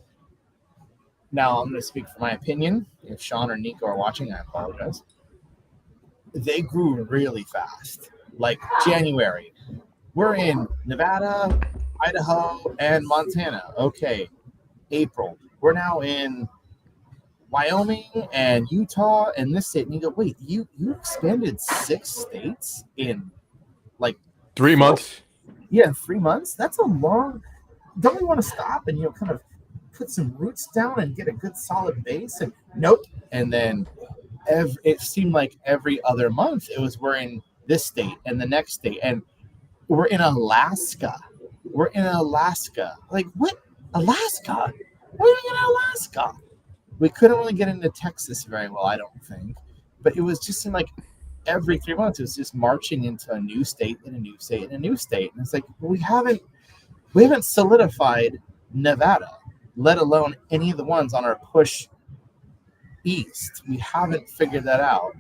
Now, I'm going to speak for my opinion. If Sean or Nico are watching, I apologize. They grew really fast. Like January, we're in Nevada, Idaho, and Montana. Okay, April, we're now in Wyoming and Utah and this state. And you go, wait, you expanded 6 states in like 3 months? Yeah, 3 months. That's a long. Don't we want to stop and kind of put some roots down and get a good solid base? And nope. And then it seemed like every other month it was we're in this state and the next state, and we're in Alaska. Like, what? Alaska? What are we in Alaska? We couldn't really get into Texas very well, I don't think. But it was just in like every 3 months, it was just marching into a new state and a new state and a new state. And it's like, we haven't solidified Nevada, let alone any of the ones on our push east. We haven't figured that out.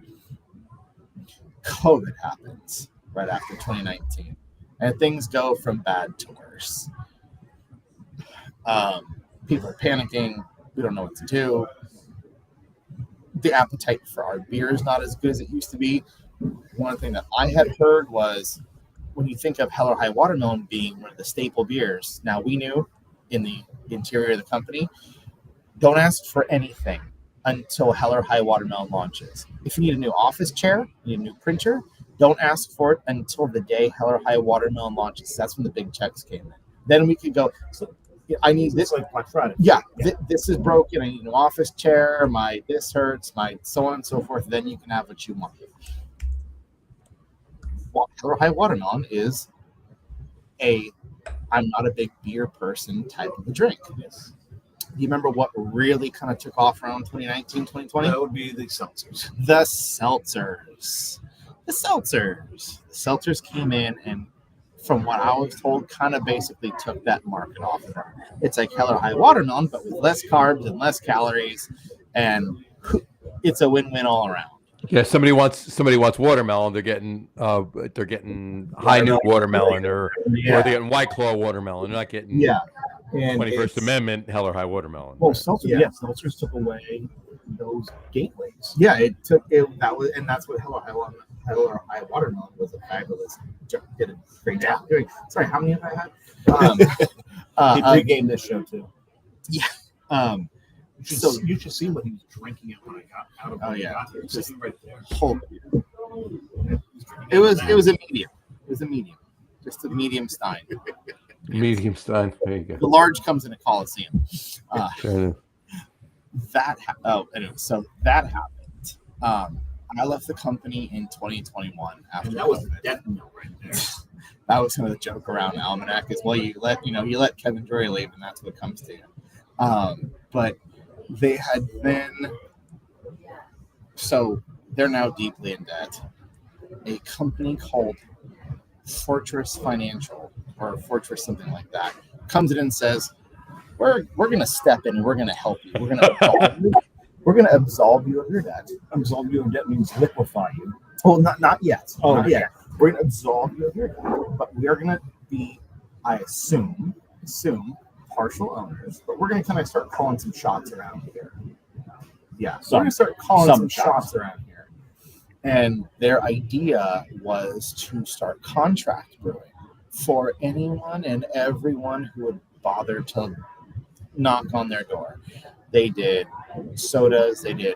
COVID happens right after 2019, and things go from bad to worse. People are panicking. We don't know what to do. The appetite for our beer is not as good as it used to be. One thing that I had heard was, when you think of Hell or High Watermelon being one of the staple beers, now we knew in the interior of the company, don't ask for anything until Hell or High Watermelon launches. If you need a new office chair, you need a new printer, don't ask for it until the day Hell or High Watermelon launches. That's when the big checks came in. Then we could go, so I need this. like Black Friday. Yeah, this is broken. I need a new office chair. This hurts. My so on and so forth. Then you can have what you want. Well, Hell or High Watermelon is I'm not a big beer person type of a drink. Yes. Do you remember what really kind of took off around 2019, 2020? That would be the seltzers. The seltzers came in, and from what I was told, kind of basically took that market off of them. It's like Hell or High Watermelon, but with less carbs and less calories, and it's a win-win all around. Yeah, somebody wants watermelon. They're getting high noon watermelon, or they're getting White Claw watermelon. They're not getting 21st Amendment Hell or High Watermelon. Well, seltzers took away those gateways. Yeah, it took it. That's what Hell or High Watermelon was a fabulous job. Did a great job doing. Sorry, how many have I had? He pre-gamed this show too. Yeah. You should see what he was drinking it when I got out of. Oh yeah, just right there. It was a medium. It was a medium, just a medium Stein. Medium Stein. There you go. The large comes in a Coliseum. Sure. So that happened. I left the company in 2021 after that was the death note right there. That was kind of the joke around Almanac is, well, you let Kevin Drury leave, and that's what comes to you. But they had been, so they're now deeply in debt. A company called Fortress Financial, or Fortress something like that, comes in and says, we're going to step in and we're going to help you. We're going to we're going to absolve you of your debt. Absolve you of debt means liquefy you. Well, not yet. Oh, not okay. yet. We're going to absolve you of your debt, but we are going to be, I assume, partial owners. But we're going to kind of start calling some shots around here. Yeah, so we're going to start calling some shots around here. And their idea was to start contract brewing for anyone and everyone who would bother to knock on their door. They did sodas, they did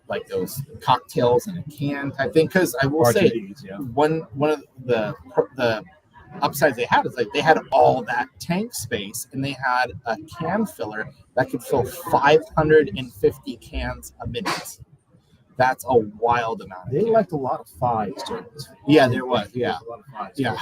like those cocktails in a can type thing. Because I will say, RTDs, yeah. one of the upsides they had is like they had all that tank space and they had a can filler that could fill 550 cans a minute. That's a wild amount. They liked a lot of fives during this. Yeah, there was. Yeah, A lot of fives. yeah.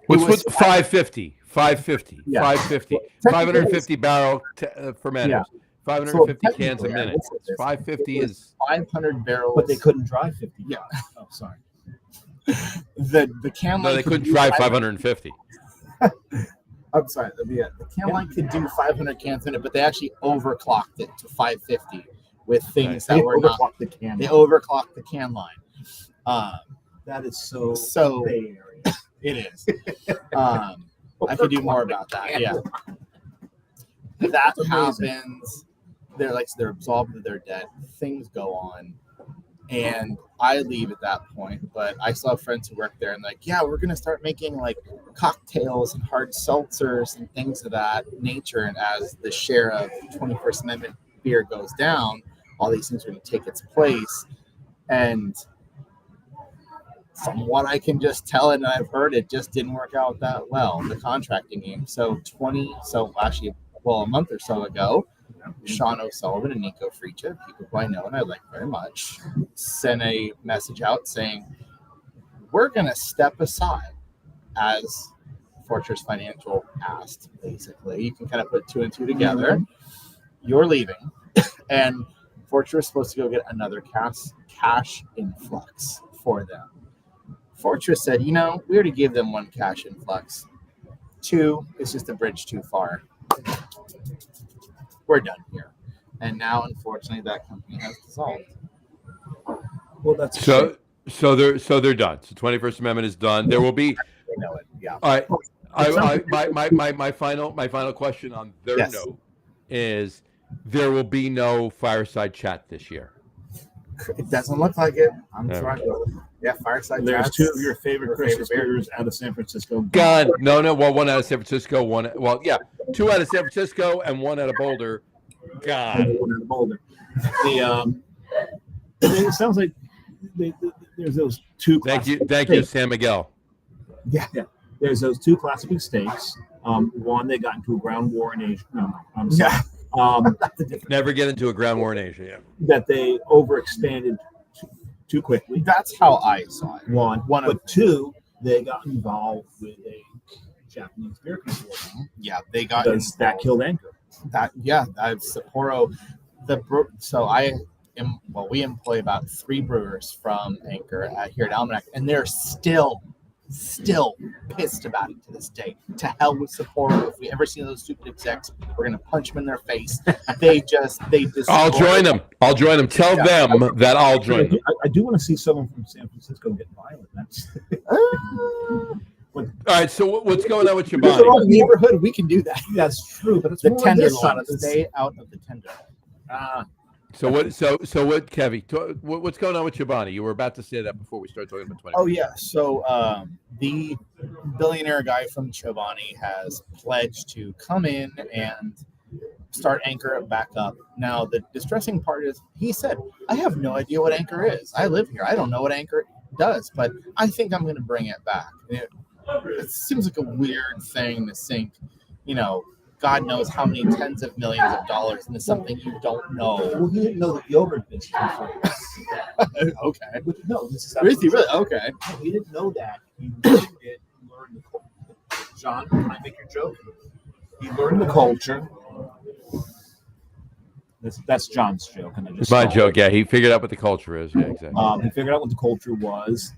What's It was- with 550? 550. Yeah. 550. Well, 550 barrel fermenters. Yeah. 550 So cans a technically, minute. I will say this. 550 It was is 500 barrels. But they couldn't drive 50. Yeah. Oh, sorry. The can no, line they could couldn't do drive 500 550. I'm sorry. The can line could do 500 cans in it, but they actually overclocked it to 550 with things They that were not. overclocked the can. They overclocked the can line. That is so So Bay Area. it is. I could do more about that. Yeah. That That's amazing. happens. They're absolved of their debt. Things go on, and I leave at that point. But I still have friends who work there, and like, yeah, we're gonna start making like cocktails and hard seltzers and things of that nature. And as the share of 21st Amendment beer goes down, all these things are going to take its place. And from what I can just tell and I've heard, it just didn't work out that well, the contracting game. So a month or so ago, Sean O'Sullivan and Nico Fricha, people who I know and I like very much, sent a message out saying, we're going to step aside as Fortress Financial asked, basically. You can kind of put two and two together. You're leaving. And Fortress is supposed to go get another cash influx for them. Fortress said, we already gave them one cash influx. Two, it's just a bridge too far. We're done here. And now, unfortunately, that company has dissolved. Well, that's a So they're done. So 21st Amendment is done. There will be. You know it, yeah. All right. My final question on their Yes. note is there will be no fireside chat this year. It doesn't look like it. I'm Yeah. trying to. Yeah, fireside There's chats. two of your favorite Your Christmas favorite beer. beers out of San Francisco. God, no. Well, one out of San Francisco, two out of San Francisco and one out of Boulder. God. One out of Boulder. It sounds like there's those two. Thank you, classic San Miguel. There's those two classic mistakes. One, they got into a ground war in Asia. No, I'm sorry. Yeah. Never get into a ground war in Asia. Yeah. That they overexpanded too quickly. That's how I saw it. One, One of but two, they got involved with a Japanese beer consortium. Yeah, they got Because that killed Anchor. that. Yeah, that's Sapporo. We employ about 3 brewers from Anchor here at Almanac, and they're still pissed about it to this day. To hell with Sapporo. If we ever see those stupid execs, we're gonna punch them in their face. They I'll join them. Tell them that I'll join them. I do want to see someone from San Francisco get violent. That's All right. So what's going on with There's Chobani? a neighborhood we can do that. that's true, but it's The more on this side tenderloin. of this. Stay out of the tenderloin. So what, Kevy? What's going on with Chobani? You were about to say that before we started talking about 20. Oh yeah. So the billionaire guy from Chobani has pledged to come in and start Anchor back up. Now the distressing part is he said, I have no idea what Anchor is. I live here. I don't know what Anchor does, but I think I'm going to bring it back. It seems like a weird thing to sink, God knows how many tens of millions of dollars into something you don't know. Well, he didn't know that yogurt business was Okay. no, this is Is he really? Okay. No, he didn't know that. He learned the culture. John, can I make your joke? He learned the culture. That's John's joke, and I just It's my stole joke. Yeah, he figured out what the culture is. Yeah, exactly. He figured out what the culture was.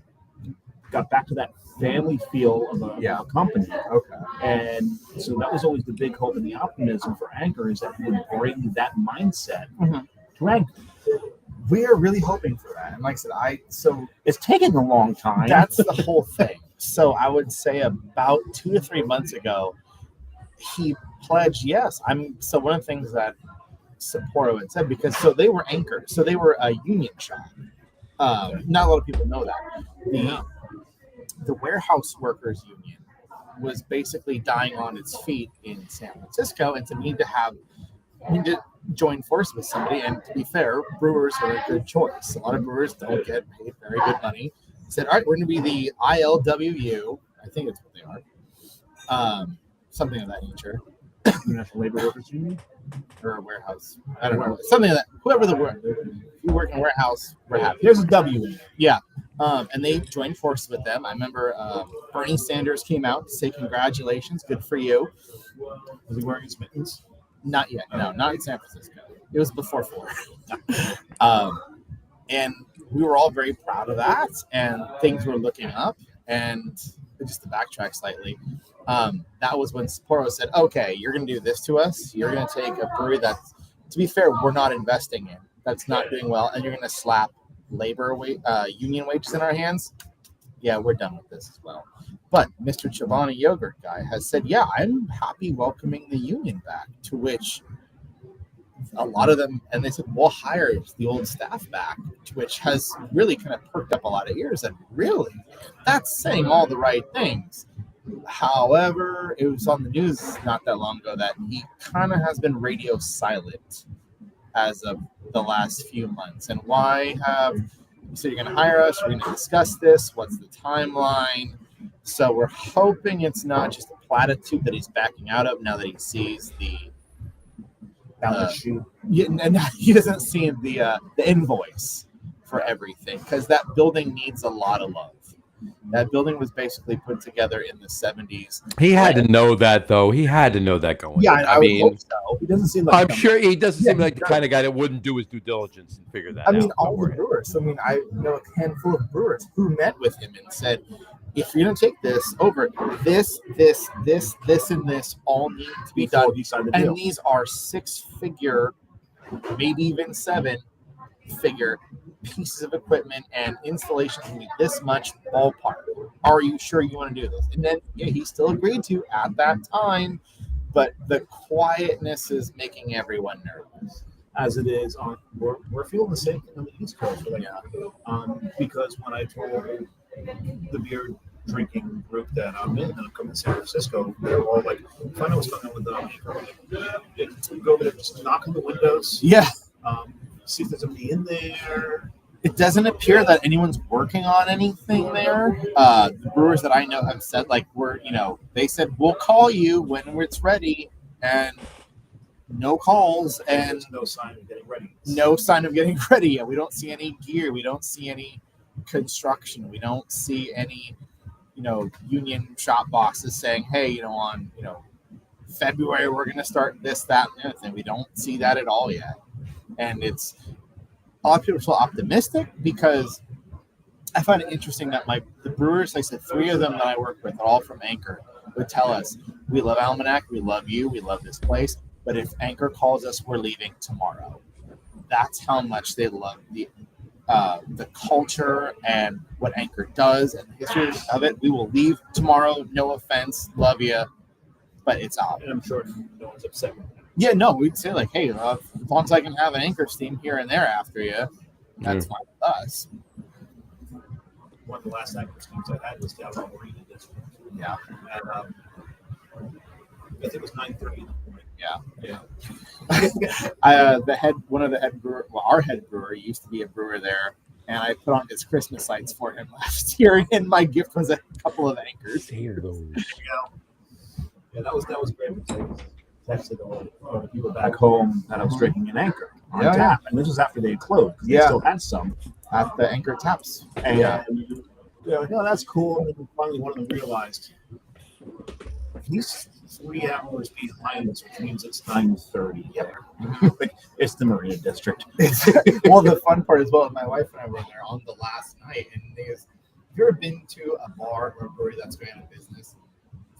Got back to that family feel of a company. Okay. And so that was always the big hope and the optimism for Anchor is that he would bring that mindset to Anchor. We are really hoping for that. And like I said, It's taking a long time. that's the whole thing. So I would say about 2 to 3 months ago, he pledged yes. So one of the things that Sapporo had said, because so they were Anchor, so they were a union shop. Not a lot of people know that. The warehouse workers union was basically dying on its feet in San Francisco, and to need to join forces with somebody. And to be fair, brewers are a good choice. A lot of brewers don't get paid very good money. Said, all right, we're going to be the ILWU. I think that's what they are. Something of that nature. National Labor Workers Union. Or a warehouse. I don't know. Something like that. Whoever the word. If you work in a warehouse, we're happy. There's a W in it. Yeah. And they joined forces with them. I remember Bernie Sanders came out to say congratulations, good for you. Was he wearing his mittens? Not yet. No, not in San Francisco. It was before 4. And we were all very proud of that, and things were looking up. And just to backtrack slightly, that was when Sapporo said, okay, you're going to do this to us. You're going to take a brewery that's, to be fair, we're not investing in, that's not doing well, and you're going to slap union wages in our hands. Yeah, we're done with this as well. But Mr. Chobani Yogurt guy has said, yeah, I'm happy welcoming the union back, to which a lot of them, and they said, we'll hire the old staff back, which has really kind of perked up a lot of ears. And really, that's saying all the right things. However, it was on the news not that long ago that he kind of has been radio silent as of the last few months. And why have you said you're going to hire us? We're going to discuss this. What's the timeline? So we're hoping it's not just a platitude that he's backing out of now that he sees the and he doesn't see the invoice for everything, because that building needs a lot of love. That building was basically put together in the 70s. He had to know that, though. He had to know that going. Yeah, in. I mean, hope so. He doesn't seem like I'm sure he doesn't seem like the kind of guy that wouldn't do his due diligence and figure that out. I mean, all the brewers. I mean, I know a handful of brewers who met with him and said, if you're going to take this over, this, and this all need to be done. And these are 6-figure, maybe even 7-figure pieces of equipment, and installations need this much ballpark. Are you sure you want to do this? And then he still agreed to at that time, but the quietness is making everyone nervous. As it is on, we're feeling the same thing on the East Coast right now. Because when I told the beer drinking group that I'm in, and I'm coming to San Francisco, they're all like, find out what's going on with them. Go over there, just knock on the windows. Yeah. See if there's somebody in there. It doesn't appear that anyone's working on anything there. The brewers that I know have said, like, they said, we'll call you when it's ready, and no calls, and no sign of getting ready. No sign of getting ready yet. We don't see any gear. We don't see any construction. We don't see any, union shop bosses saying, hey, on, February, we're going to start this, that, and the other thing. We don't see that at all yet. And it's, a lot of people are so optimistic, because I find it interesting that the brewers, like I said, 3 of them that I work with, all from Anchor, would tell us, we love Almanac, we love you, we love this place, but if Anchor calls us, we're leaving tomorrow. That's how much they love the culture and what Anchor does and the history of it. We will leave tomorrow, no offense, love you, but it's out. And I'm sure no one's upset with that. Yeah, no, we'd say like, hey, as long as I can have an Anchor steam here and there after you, that's fine with us. One of the last Anchor steams I had was down in the Marina District. Yeah. And I think it was 9:30. Yeah. Our head brewer used to be a brewer there, and I put on his Christmas lights for him last year, and my gift was a couple of Anchors. Yeah, that was great. Texted all the people back home that I was drinking an Anchor on tap, and this was after they had closed. They still had some at the Anchor taps. And that's cool. And then finally, one of them realized he's 3 hours behind us, which means it's 9:30. Yep. It's the Marina District. Well, the fun part as well, my wife and I were there on the last night, and the thing is, have you ever been to a bar or a brewery that's going out of business?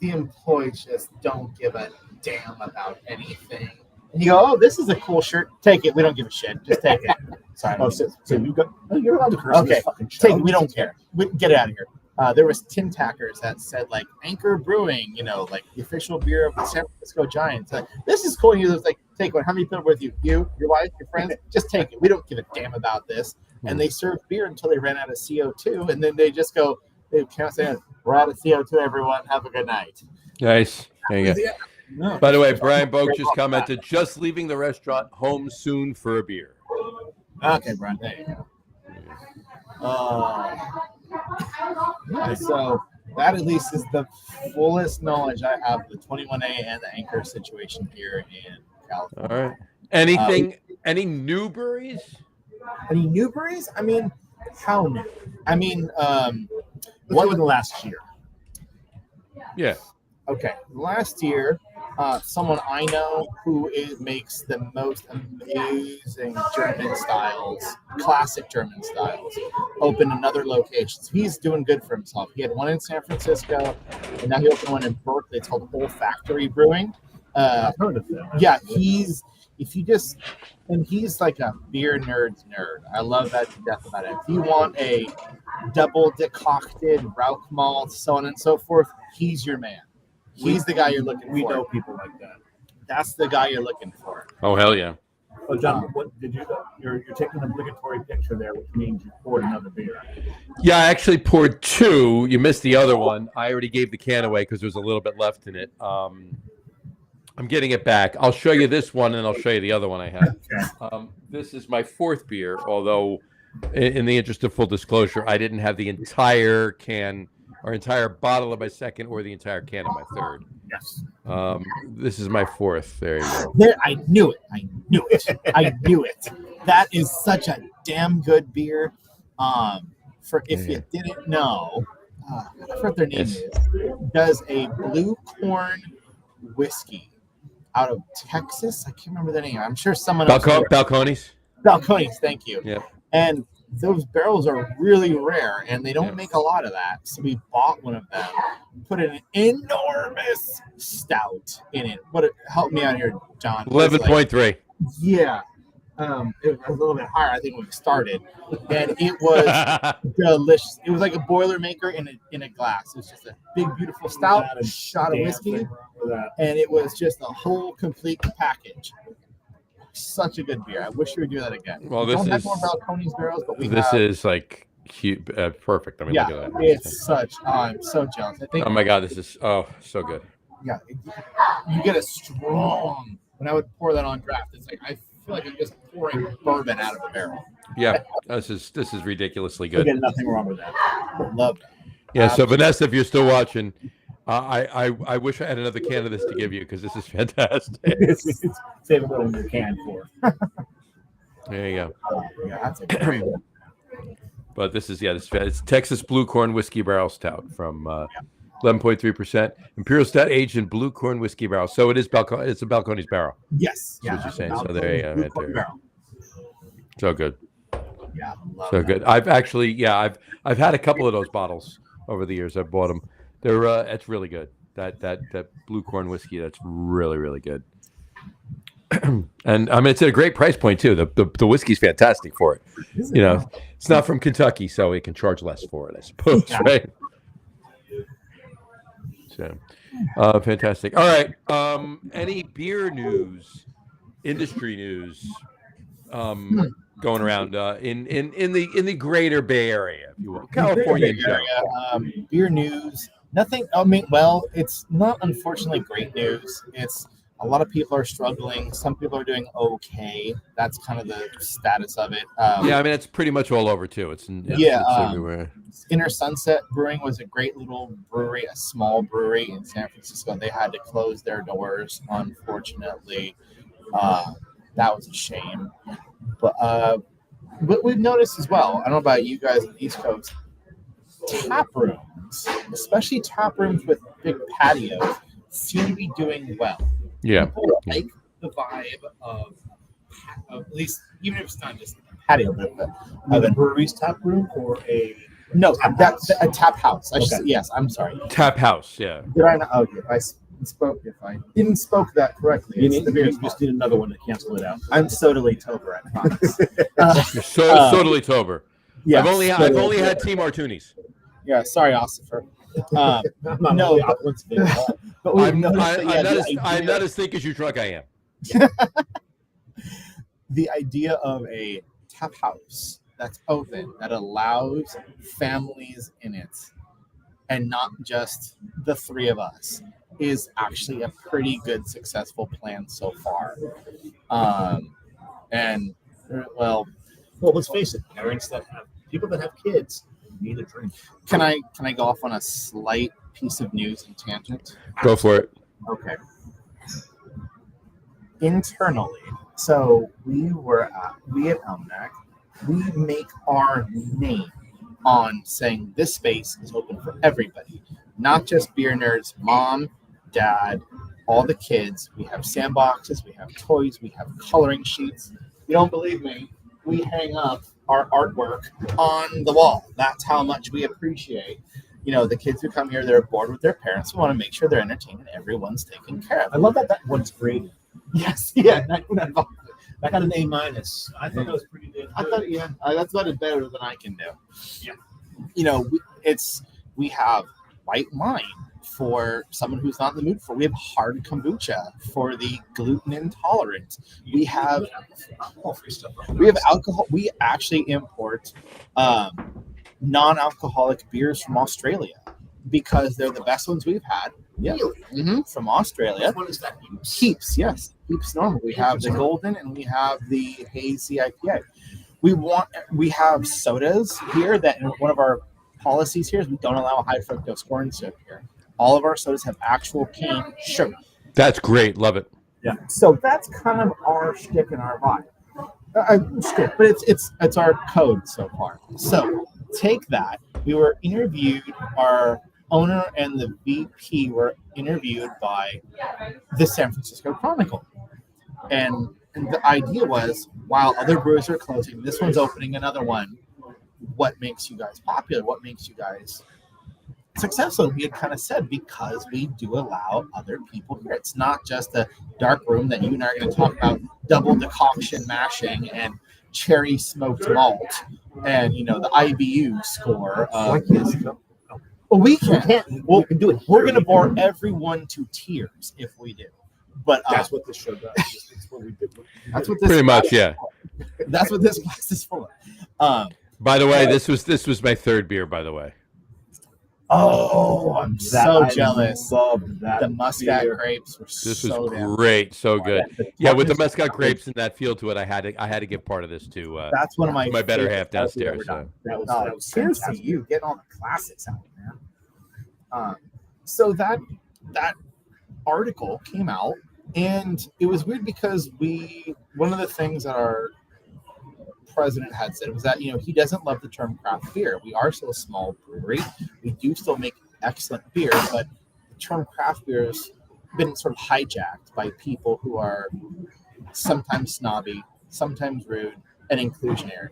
The employees just don't give a damn about anything. and you go, "Oh, this is a cool shirt. Take it. We don't give a shit. Just take it." Sorry. Oh, so you got? Oh, you're allowed to curse on Okay, this fucking show. take it. We don't care. Get it out of here. There was tin tackers that said like Anchor Brewing, like the official beer of the San Francisco Giants. Like, this is cool. And he was like, "Take one. How many people are with you? You, your wife, your friends? Just take it. We don't give a damn about this." And they served beer until they ran out of CO2, and then they just go, "They can't say we're out of CO2. Everyone, have a good night." Nice. There you go. No. By the way, Brian Boak just commented, just leaving the restaurant, home soon for a beer. Okay, Brian. There you go. Yeah, so that at least is the fullest knowledge I have of the 21A and the Anchor situation here in California. All right. Anything? Any new breweries? Any new breweries? I mean, how new? I mean, What was the last year? Yeah. okay, last year, someone I know who makes the most amazing German styles, classic German styles, opened another location. So he's doing good for himself. He had one in San Francisco, and now he opened one in Berkeley. It's called Olfactory Brewing. I've heard of them. Yeah, he's like a beer nerd's nerd. I love that to death about it. If you want a double decocted Rauch malt, so on and so forth, he's your man. He's the guy you're looking We for. know people like that. That's the guy you're looking for. Oh, hell yeah. Oh, John, what did you? You're taking an obligatory picture there, which means you poured another beer. Yeah, I actually poured two. You missed the other one. I already gave the can away because there was a little bit left in it. I'm getting it back. I'll show you this one, and I'll show you the other one I have. Okay. This is my fourth beer, although in the interest of full disclosure, I didn't have the entire can or entire bottle of my second or the entire can of my third. Yes. This is my fourth. There you go. There, I knew it. I knew it. That is such a damn good beer. For if you didn't know, I forgot what their name Yes. is. Does a blue corn whiskey out of Texas. I can't remember the name. I'm sure someone else. Balcones? Balcones, thank you. Yep. And those barrels are really rare, and they don't Yep. make a lot of that. So we bought one of them, put an enormous stout in it. Help me out here, John. It was like- 11.3. yeah. It was a little bit higher, I think, when we started, and it was delicious. It was like a Boilermaker in a glass. It was just a big, beautiful stout, shot of whiskey, and it was just a whole complete package. Such a good beer. I wish we would do that again. Well, We this don't have is- more Balcones barrels, but we This have. is like cute, perfect. I mean, Yeah, look at that. it's such. I'm so jealous. I think Oh my God, this is so good. yeah, you get a strong. When I would pour that on draft, it's like I feel like I'm just pouring bourbon out of a barrel. Yeah, this is ridiculously Again, good. nothing wrong with that. Love that. Yeah, so Vanessa, if you're still watching, I wish I had another can of this to give you because this is fantastic. Save a little in your can for. There you go. Yeah, that's a great one. But this is it's Texas Blue Corn Whiskey Barrel Stout from 11.3% Imperial Stout aged in blue corn whiskey barrel. So it is it's a Balcones barrel. Yes. That's what you're saying. So there you go, right there. Barrel. So good. Yeah, love So that. good. I've actually, I've had a couple of those bottles over the years. I've bought them. They're it's really good. That blue corn whiskey, that's really really good. And I mean, it's at a great price point too. The whiskey's fantastic for it. You know, it's not from Kentucky, so it can charge less for it, I suppose, right? So, fantastic. All right. Any beer news, industry news, going around in the Greater Bay Area, if you will, California in general. Beer news. Nothing. I mean, well, it's not unfortunately great news. It's a lot of people are struggling. Some people are doing okay. That's kind of the status of it. Yeah, I mean it's pretty much all over too. It's everywhere. Inner Sunset Brewing was a great little brewery, a small brewery in San Francisco. They had to close their doors, unfortunately. That was a shame. But we've noticed as well, I don't know about you guys on the East Coast, tap rooms, especially tap rooms with big patios, seem to be doing well. Yeah. People like the vibe of at least, even if it's not just a patio, but Of a brewery's tap room or a no, that's a tap house. Okay. Yes, I'm sorry. Tap house. Yeah. Did I not? Okay, spoke if I didn't spoke that correctly. You, It's need, the beer's you just fault. need another one to cancel it out. I'm totally Tober, I promise. You're so totally Tober. Yeah, I've only had T Martinis. yeah. Sorry, Ossifer. I'm not No. really opulence fan at all. But we've I'm noticed that, I'm not as thick as you truck I am. the idea of a tap house that's open that allows families in it and not just the three of us is actually a pretty good successful plan so far. And well, Well, let's face it, parents that have people that have kids need a drink. can I go off on a slight piece of news and tangent? Go for it. Okay. Internally, so we at Elmnac, we make our name on saying this space is open for everybody, not just beer nerds, mom, dad, all the kids. We have sandboxes, we have toys, we have coloring sheets. You don't believe me? We hang up our artwork on the wall. That's how much we appreciate. The kids who come here, they're bored with their parents. We want to make sure they're entertained and everyone's taken care I of. love that one's graded. Yes, yeah. That got an A-. I thought that was pretty good. I thought, yeah, that's about it better than I can do. Yeah. We have white wine for someone who's not in the mood for. We have hard kombucha for the gluten intolerant. We have alcohol-free stuff. alcohol. We actually import non-alcoholic beers from Australia because they're the best ones we've had. Yeah, from Australia. Which one is that? Heaps, yes. Heaps normal. We have the golden and we have the hazy IPA. We have sodas here that one of our policies here is we don't allow high fructose corn syrup here. All of our sodas have actual cane sugar. That's great. Love it. Yeah. So that's kind of our shtick and our vibe. Shtick, but it's our code so far. So take that. We were interviewed, our owner and the VP were interviewed by the San Francisco Chronicle. And the idea was, while other breweries are closing, this one's opening another one. What makes you guys popular? What makes you guys successful? We had kind of said, because we do allow other people here. It's not just a dark room that you and I are going to talk about double decoction mashing and cherry smoked malt and, the IBU score. Well, we can. We can do it. We're going to bore everyone to tears if we do. But That's what this show does. It's what we did. that's what this Pretty much, class yeah. is for. That's what this class is for. By the way, this was my third beer. By the way, Oh, I'm so jealous. Love that. The Muscat beer. grapes were this so was damn. great. So good. The Yeah, with the toughness- Mescal grapes and that feel to it, I had to give part of this to That's one of my my better favorite- half downstairs. So. That was, Oh, that was cheers to fantastic. you, getting all the classics out, man. So that article came out, and it was weird because one of the things that our president had said was that he doesn't love the term craft beer. We are still a small brewery. We do still make excellent beer, but the term craft beer has been sort of hijacked by people who are sometimes snobby, sometimes rude, and inclusionary.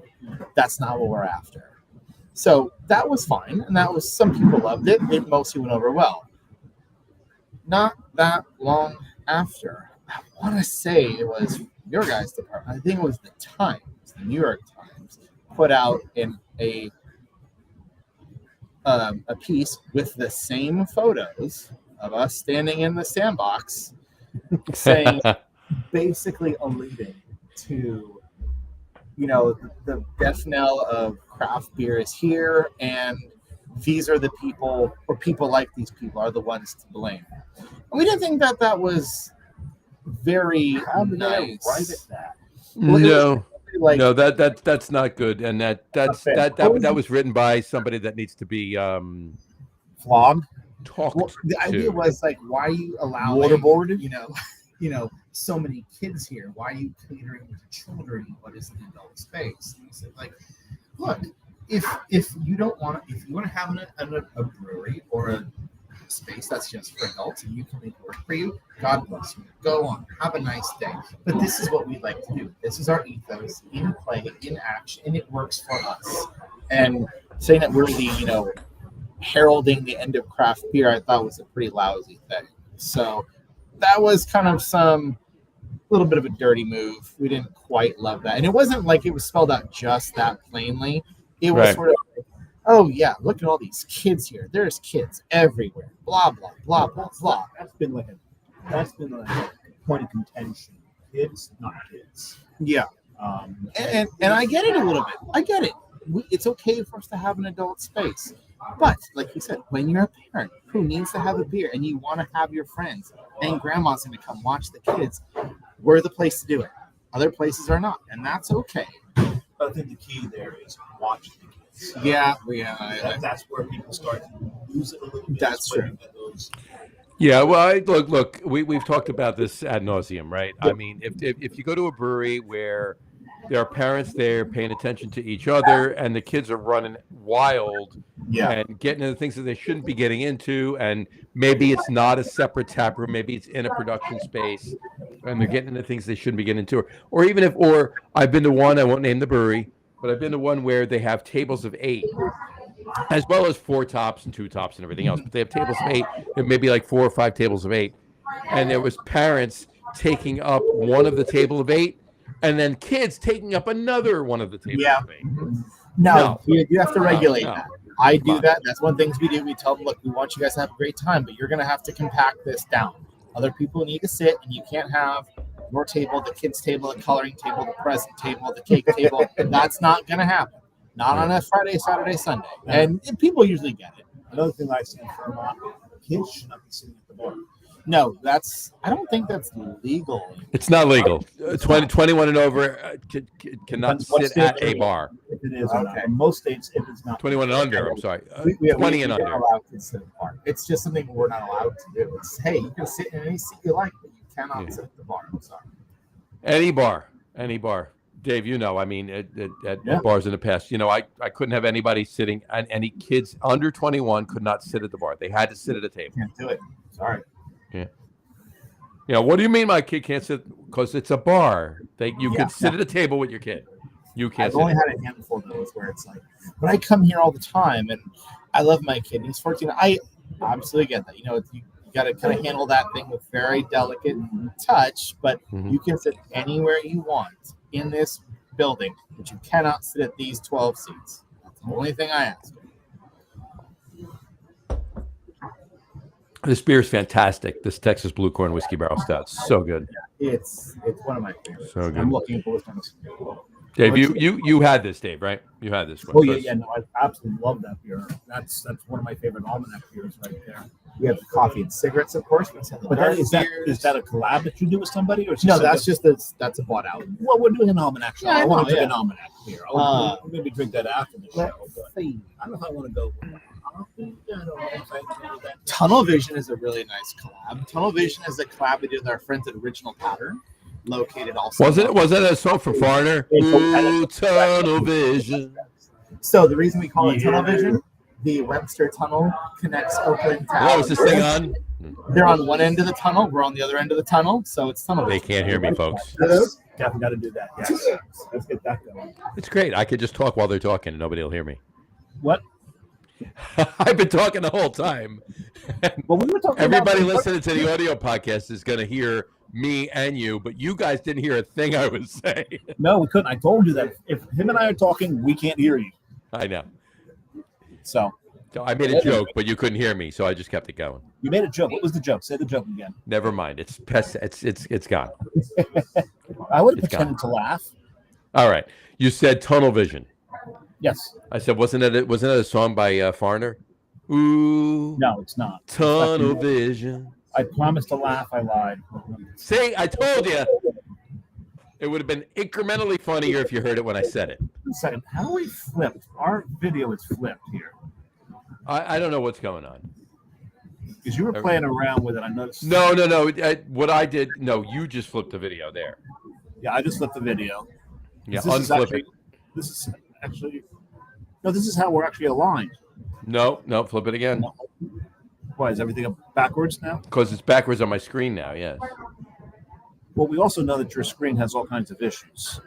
That's not what we're after. So that was fine, and that was some people loved it. It mostly went over well. Not that long after, I want to say it was your guys' department. I think it was the Times, the New York Times, put out a piece with the same photos of us standing in the sandbox, saying, basically alluding to, the death knell of craft beer is here, and these are the people, or people like these people are the ones to blame. And we didn't think that was very How did they nice. arrive at that? Well, it No, Like, no, that's not good, and that was written by somebody that needs to be flogged. talked Well, the idea to. was like, why are you allowing Waterboarded? so many kids here? Why are you catering to children in what is an adult space? And he said, like, look, if you want to have a brewery or a space that's just for adults and you can make it work for you, God bless you. Go on, have a nice day. But this is what we like to do. This is our ethos in play, in action, and it works for us. And saying that we're the heralding the end of craft beer, I thought was a pretty lousy thing. So that was kind of some little bit of a dirty move. We didn't quite love that. And it wasn't like it was spelled out just that plainly. It was Right. sort of like, oh yeah, look at all these kids here. There's kids everywhere. Blah blah blah blah blah. That's been like a point of contention. Kids, not kids. Yeah. And I get it a little bit. I get it. It's okay for us to have an adult space. But like you said, when you're a parent who needs to have a beer and you want to have your friends and grandma's going to come watch the kids, we're the place to do it. Other places are not, and that's okay. But I think the key there is watching the kids. Yeah. That's where people start to lose it a little bit. That's where true. you get those- Yeah, well, look. We've talked about this ad nauseum, right? I mean, if you go to a brewery where there are parents there paying attention to each other, and the kids are running wild Yeah. and getting into things that they shouldn't be getting into, and maybe it's not a separate tap room, maybe it's in a production space, and they're getting into things they shouldn't be getting into, or even or I've been to one, I won't name the brewery, but I've been to one where they have tables of 8. As well as 4 tops and 2 tops and everything else, but they have tables of 8. There may be like 4 or 5 tables of 8, and there was parents taking up one of the table of 8, and then kids taking up another one of the tables Yeah. of 8. No, you have to regulate no. that. I Come do on. that. That's one of the things we do. We tell them, look, we want you guys to have a great time, but you're going to have to compact this down. Other people need to sit, and you can't have your table, the kids' table, the coloring table, the present table, the cake table. That's not going to happen. Not on a Friday, Saturday, Sunday. And people usually get it. Another thing I stand for, kids should not be sitting at the bar. No, I don't think that's legal. It's not legal. 21 and over cannot Depends what sit at state a you're in. bar. If it is, or not. Okay. In most states, if it's not 21 and under, I'm sorry. We 20 and don't under. allow kids to sit at the bar. It's just something we're not allowed to do. It's, hey, you can sit in any seat you like, but you cannot Yeah. sit at the bar. I'm sorry. Any bar. Dave, I mean, at Yeah. bars in the past, I couldn't have anybody sitting, and any kids under 21 could not sit at the bar. They had to sit at a table. Can't do it. Sorry. What do you mean my kid can't sit? Because it's a bar. You Yeah. can sit at a table with your kid. You can't I've sit. only had a handful of those where it's like, but I come here all the time and I love my kid. He's 14. I absolutely get that. You got to kind of handle that thing with very delicate touch, but Mhm. you can sit anywhere you want in this building, but you cannot sit at these 12 seats. That's the only thing I ask. This beer is fantastic. This Texas Blue Corn Whiskey Barrel Stout. So good. It's one of my favorites. So good. I'm looking forward to this. Dave, you had this, Dave, right? You had this one. Oh yeah, no, I absolutely love that beer. That's one of my favorite almanac beers right there. We have the coffee and cigarettes, of course. But Is that a collab that you do with somebody, or is it no? something- That's a bought out. Well, we're doing an almanac show. Yeah, I I want know, to drink yeah. an almanac beer. I'll maybe drink that after the show. Let's But see. I don't know if I want to go. I don't know if I can do that. Tunnel Vision is a really nice collab. Tunnel Vision is a collab we did with our friends at Original Pattern, located also. Was it a song from Foreigner? Ooh, tunnel vision. So the reason we call it Tunnel Vision, the Webster Tunnel connects Oakland to What was this thing on? They're on one end of the tunnel. We're on the other end of the tunnel. So it's Tunnel They Vision. can't hear me, folks. Definitely got to do that. Yes. Let's get that going. It's great. I could just talk while they're talking and nobody will hear me. What? I've been talking the whole time. Well, we were talking. Everybody about listening to the audio podcast is going to hear me and you, but you guys didn't hear a thing I was saying. No, we couldn't. I told you that if him and I are talking, we can't hear you. I know. So So I made a joke, but you couldn't hear me, so I just kept it going. you made a joke. What was the joke? Say the joke again. Never mind. It's gone. I would have It's pretended to laugh. All right. You said tunnel vision. Yes. I said, wasn't it a song by Foreigner? Ooh, No, it's not. tunnel vision. I promised to laugh. I lied. See, I told you. It would have been incrementally funnier if you heard it when I said it. One second. How are we flipped? Our video is flipped here I don't know what's going on. because you were playing around with it. I noticed. No. What I did, no, you just flipped the video there. Yeah, I just flipped the video. Yeah, This is unflip actually- it. This is actually. No, this is how we're actually aligned. No, flip it again. Why is everything up backwards now? Because it's backwards on my screen now, yes. Well, we also know that your screen has all kinds of issues.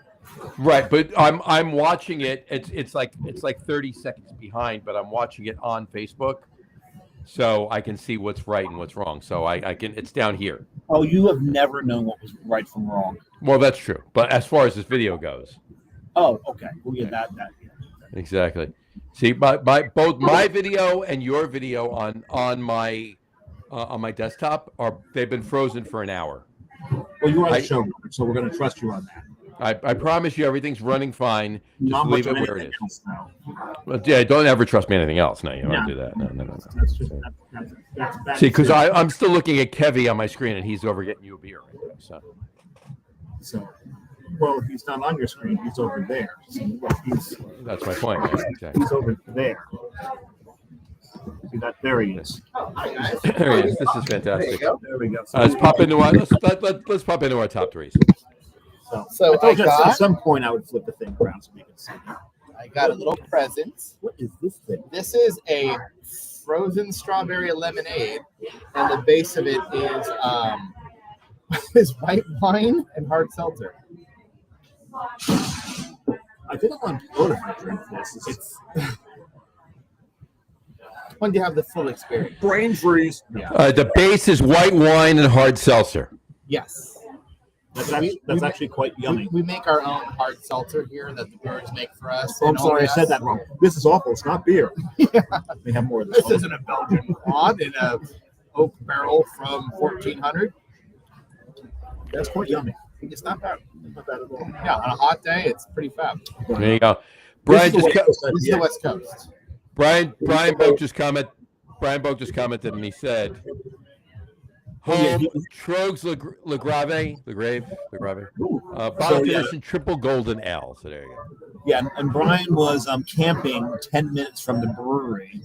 Right, but I'm watching it. It's like 30 seconds behind, but I'm watching it on Facebook. so I can see what's right and what's wrong. So I can. It's down here. Oh, you have never known what was right from wrong. Well, that's true. But as far as this video goes, Oh, okay. Well, yeah, that. exactly. See, both my video and your video on my desktop they've been frozen for an hour. Well, you are the showrunner, so we're going to trust you on that. I promise you, everything's running fine. Just Not leave much it of where it anything is. else, though. But yeah, don't ever trust me anything else. No, you don't No. do that. No. That's just, that's See, because I'm still looking at Kevy on my screen, and he's over getting you a beer right there. So well, he's not on your screen. He's over there. So he's that's my point. Right? Exactly. he's over there. See that? There he is. There he is. This is fantastic. There we go. So, Let's pop into our let's pop into our top threes. So I told you I at some point I would flip the thing around so we can see. I got a little present. What is this thing? This is a frozen strawberry lemonade, and the base of it is is white wine and hard seltzer. I think I'm on board if I drink this. It's When do you have the full experience? brain freeze. Yeah. The base is white wine and hard seltzer. Yes. That's actually quite yummy. We make our own hard seltzer here that the brewers make for us. Oh, I'm and sorry, I only said us. that wrong. This is awful. It's not beer. Yeah. We have more of this. This isn't a Belgian quad in a oak barrel from 1400. That's quite yummy. It's not bad. Not bad at all. Yeah, on a hot day, it's pretty fab. There you go. Brian This is just the West Coast This is IPA. the West Coast. Brian Boak just commented. Brian Boak just commented, and he said, Oh, yeah, "Home Trogs Lagrave, bottle So, yeah. edition triple golden ale." So there you go. Yeah, and Brian was camping 10 minutes from the brewery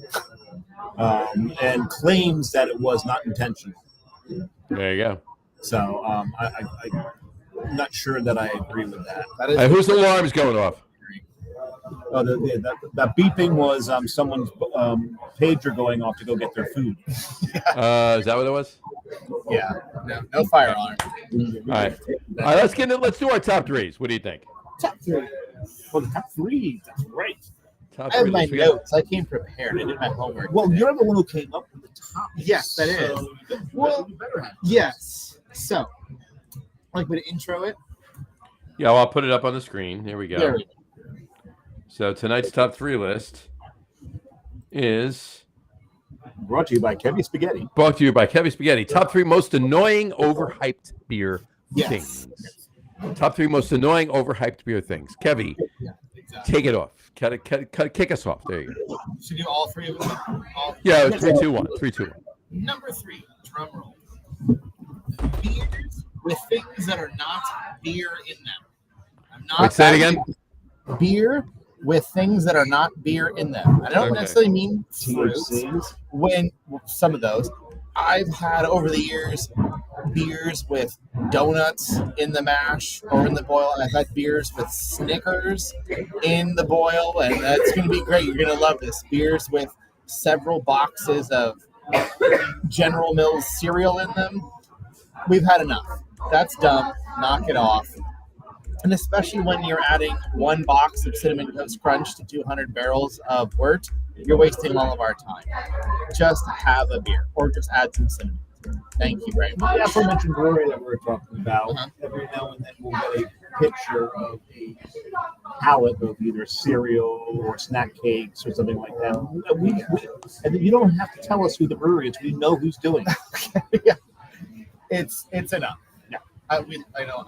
and claims that it was not intentional. There you go. So I'm not sure that I agree with that. That is Hey, whose alarm's going off? Oh, that beeping was someone's pager going off to go get their food. Is that what it was? yeah. No fire alarm. All right. Let's get it. Let's do our top threes. What do you think? Top three. Well, the top three. That's right. Top I have three. my Let's get- notes. I came prepared. I did my homework. Well, today. you're the one who came up with the top. Yes, that is. Well, you better have. Yes. So, like, would intro it? Yeah, well, I'll put it up on the screen. Here we go. There we go. So tonight's top three list is Brought to you by Kevy Spaghetti. brought to you by Kevy Spaghetti. Top three most annoying overhyped beer Yes. things. Top three most annoying overhyped beer things. Kevy, Yeah, exactly. take it off. Kick us off. There you go. Should we do all three of them? Yeah, 3, 2, 1. 3, 2, 1. Number three, drum roll. Beers with things that are not beer in them. I'm not Wait, say it again. Beer with things that are not beer in them. I don't Okay. necessarily mean fruits. THCs. When some of those, I've had over the years beers with donuts in the mash or in the boil. I've had beers with Snickers in the boil, and that's going to be great. You're going to love this. Beers with several boxes of General Mills cereal in them. We've had enough. That's dumb. Knock it off. And especially when you're adding one box of Cinnamon Toast Crunch to 200 barrels of wort, you're wasting all of our time. Just have a beer or just add some cinnamon. Thank you very much. The aforementioned brewery that we're talking about, Uh-huh. every now and then we'll get a picture of a palette of either cereal or snack cakes or something like that. And you don't have to tell us who the brewery is. We know who's doing it. Yeah. It's enough. Yeah. I know.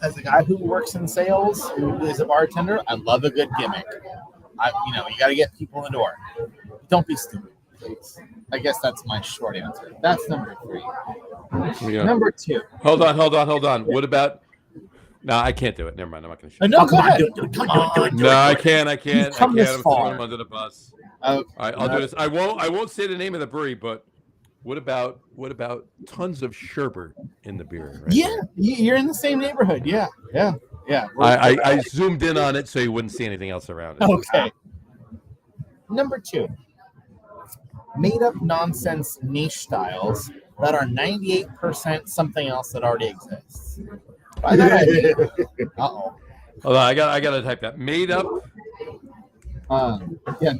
As a guy who works in sales, who is a bartender, I love a good gimmick. You got to get people in the door. Don't be stupid, please. I guess that's my short answer. That's number three. Yeah. Number two. Hold on. What about? No, I can't do it. Never mind. I'm not going to show. No, Oh, go ahead. Come on. No, I can't. I can't. come this I'm throwing far. him under the bus. Okay. All right, I'll do this. I won't say the name of the brewery, but what about tons of sherbet in the beer? Right? Yeah, you're in the same neighborhood. Yeah. I zoomed in on it so you wouldn't see anything else around it. Okay. Number two, made up nonsense niche styles that are 98% something else that already exists. By that I mean, uh-oh. Hold on, I got to type that. Made up.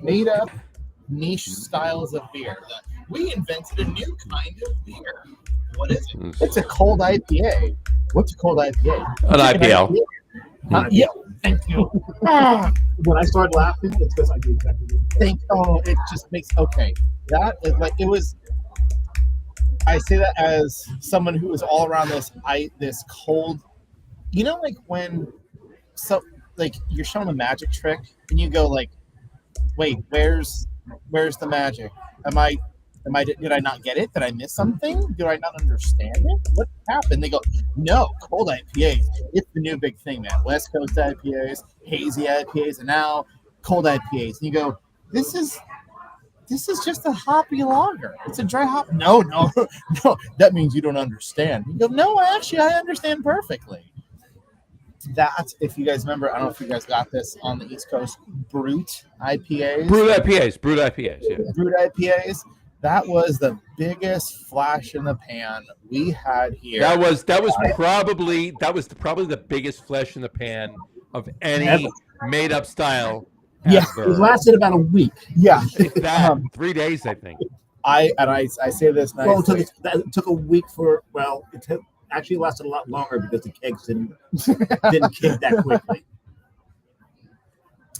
Made up niche styles of beer. We invented a new kind of beer. What is it? It's a cold IPA. What's a cold IPA? An IPL. Yeah, thank you. When I started laughing, it's because I do exactly that. It just makes That is like it was. I say that as someone who is all around this cold. You know, like when you're showing a magic trick and you go like, wait, where's the magic? Did I not get it? Did I miss something? Did I not understand it? What happened? They go, no, cold IPAs. It's the new big thing, man. West Coast IPAs, hazy IPAs, and now cold IPAs. And you go, this is just a hoppy lager. It's a dry hop. No. That means you don't understand. You go, no, I understand perfectly. That's, if you guys remember, I don't know if you guys got this on the East Coast, Brut IPAs. Brut IPAs, yeah. Brut IPAs. That was the biggest flash in the pan we had here. That was probably the biggest flash in the pan of any made up style. Yeah, ever. it lasted about a week. Yeah, That 3 days, I think. I say this nicely. Well, it took a week actually lasted a lot longer because the kegs didn't kick that quickly.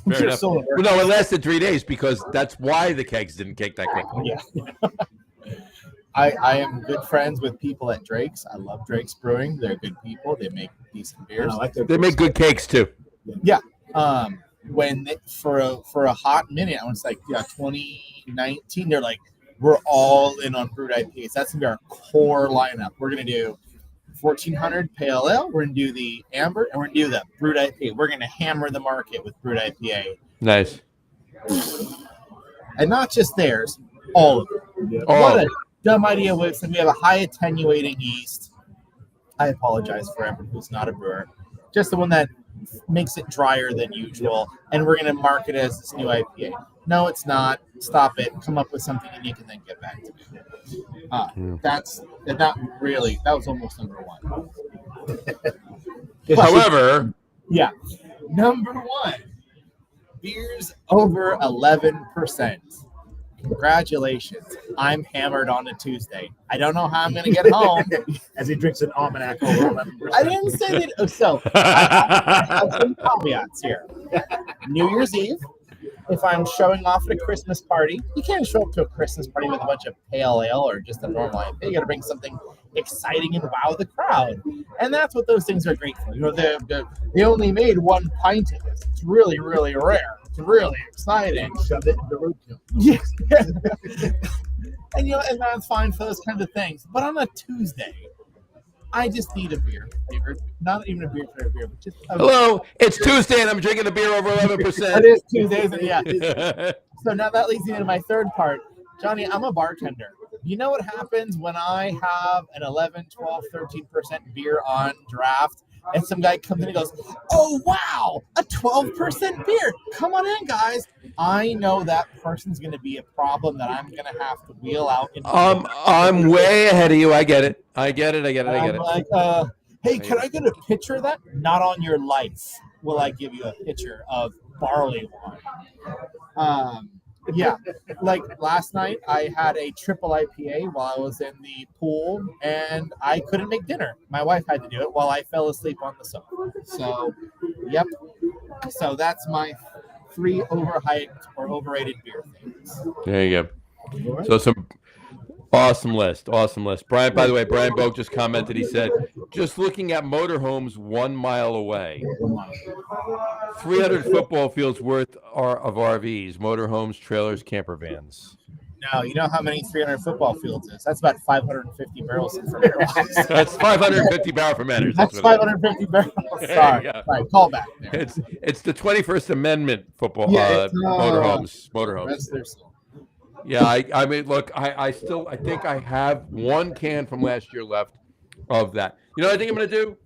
Fair enough. Well, no, it lasted 3 days because that's why the kegs didn't kick that quickly. Yeah. I am good friends with people at Drake's. I love Drake's Brewing. They're good people. They make decent beers. They make good cakes too. Yeah. For a hot minute, I was like, 2019. They're like, we're all in on Brut IPAs. That's gonna be our core lineup. We're gonna do 1400 Pale Ale. We're gonna do the Amber, and we're gonna do the Brut IPA. We're gonna hammer the market with Brut IPA. Nice. And not just theirs, all of them. Yeah. What a dumb idea, Wilson. We have a high attenuating yeast. I apologize for everyone who's not a brewer. Just the one that makes it drier than usual. And we're going to market it as this new IPA. No, it's not. Stop it. Come up with something unique and then get back to me. That was almost number one. However, Yeah. Number one. Beers over 11%. Congratulations. I'm hammered on a Tuesday. I don't know how I'm going to get home. As he drinks an almanac over 11%. I didn't say that. So, I have some caveats here. New Year's Eve, if I'm showing off at a Christmas party, you can't show up to a Christmas party with a bunch of pale ale or just a normal IPA. You got to bring something exciting and wow the crowd. And that's what those things are great for. You know, they only made 1 pint of this. It's really, really rare. It's really exciting. Shove it in the roadkill. Yes. And and that's fine for those kinds of things. But on a Tuesday, I just need a beer flavored. Not even a beer flavored beer, but just hello, it's Tuesday and I'm drinking a beer over 11%. It is Tuesdays, yeah. So now that leads me into my third part. Johnny, I'm a bartender. You know what happens when I have an 11, 12, 13% beer on draft and some guy comes in and goes, oh, wow, a 12% beer. Come on in, guys. I know that person's going to be a problem that I'm going to have to wheel out. I'm way ahead of you. I get it. I get it. I'm like, hey, can I get a picture of that? Not on your life will I give you a picture of barley wine. Yeah, like last night I had a triple IPA while I was in the pool and I couldn't make dinner. My wife had to do it while I fell asleep on the sofa. So, yep. So that's my 3 overhyped or overrated beer things. There you go. So some awesome list. Brian, by the way, Brian Boak just commented. He said, just looking at motorhomes 1 mile away. 300 football fields worth of RVs, motorhomes, trailers, camper vans. Now, you know how many 300 football fields is? That's about 550 barrels of fermenters. That's 550 barrel fermenters. That's 550 barrels. Sorry. Call back there. It's the 21st Amendment football motorhomes. That's their song. Yeah, I mean, look, I think I have 1 can from last year left of that. You know what I think I'm going to do?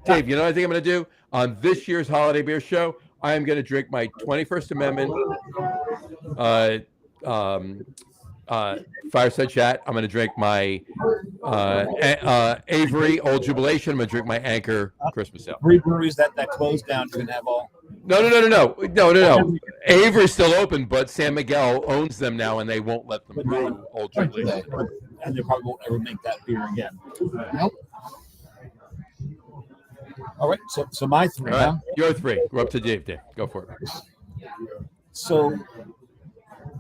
Dave, you know what I think I'm going to do? On this year's Holiday Beer Show, I am going to drink my 21st Amendment Fireside Chat. I'm going to drink my Avery Old Jubilation. I'm going to drink my Anchor Christmas Ale. 3 breweries that closed down, you're going to have all. No. Avery's still open, but San Miguel owns them now, and they won't let them But brew Old Jubilee. And they probably won't ever make that beer again. Nope. All right, so my three. All right, Huh? your three. We're up to Dave. Go for it. So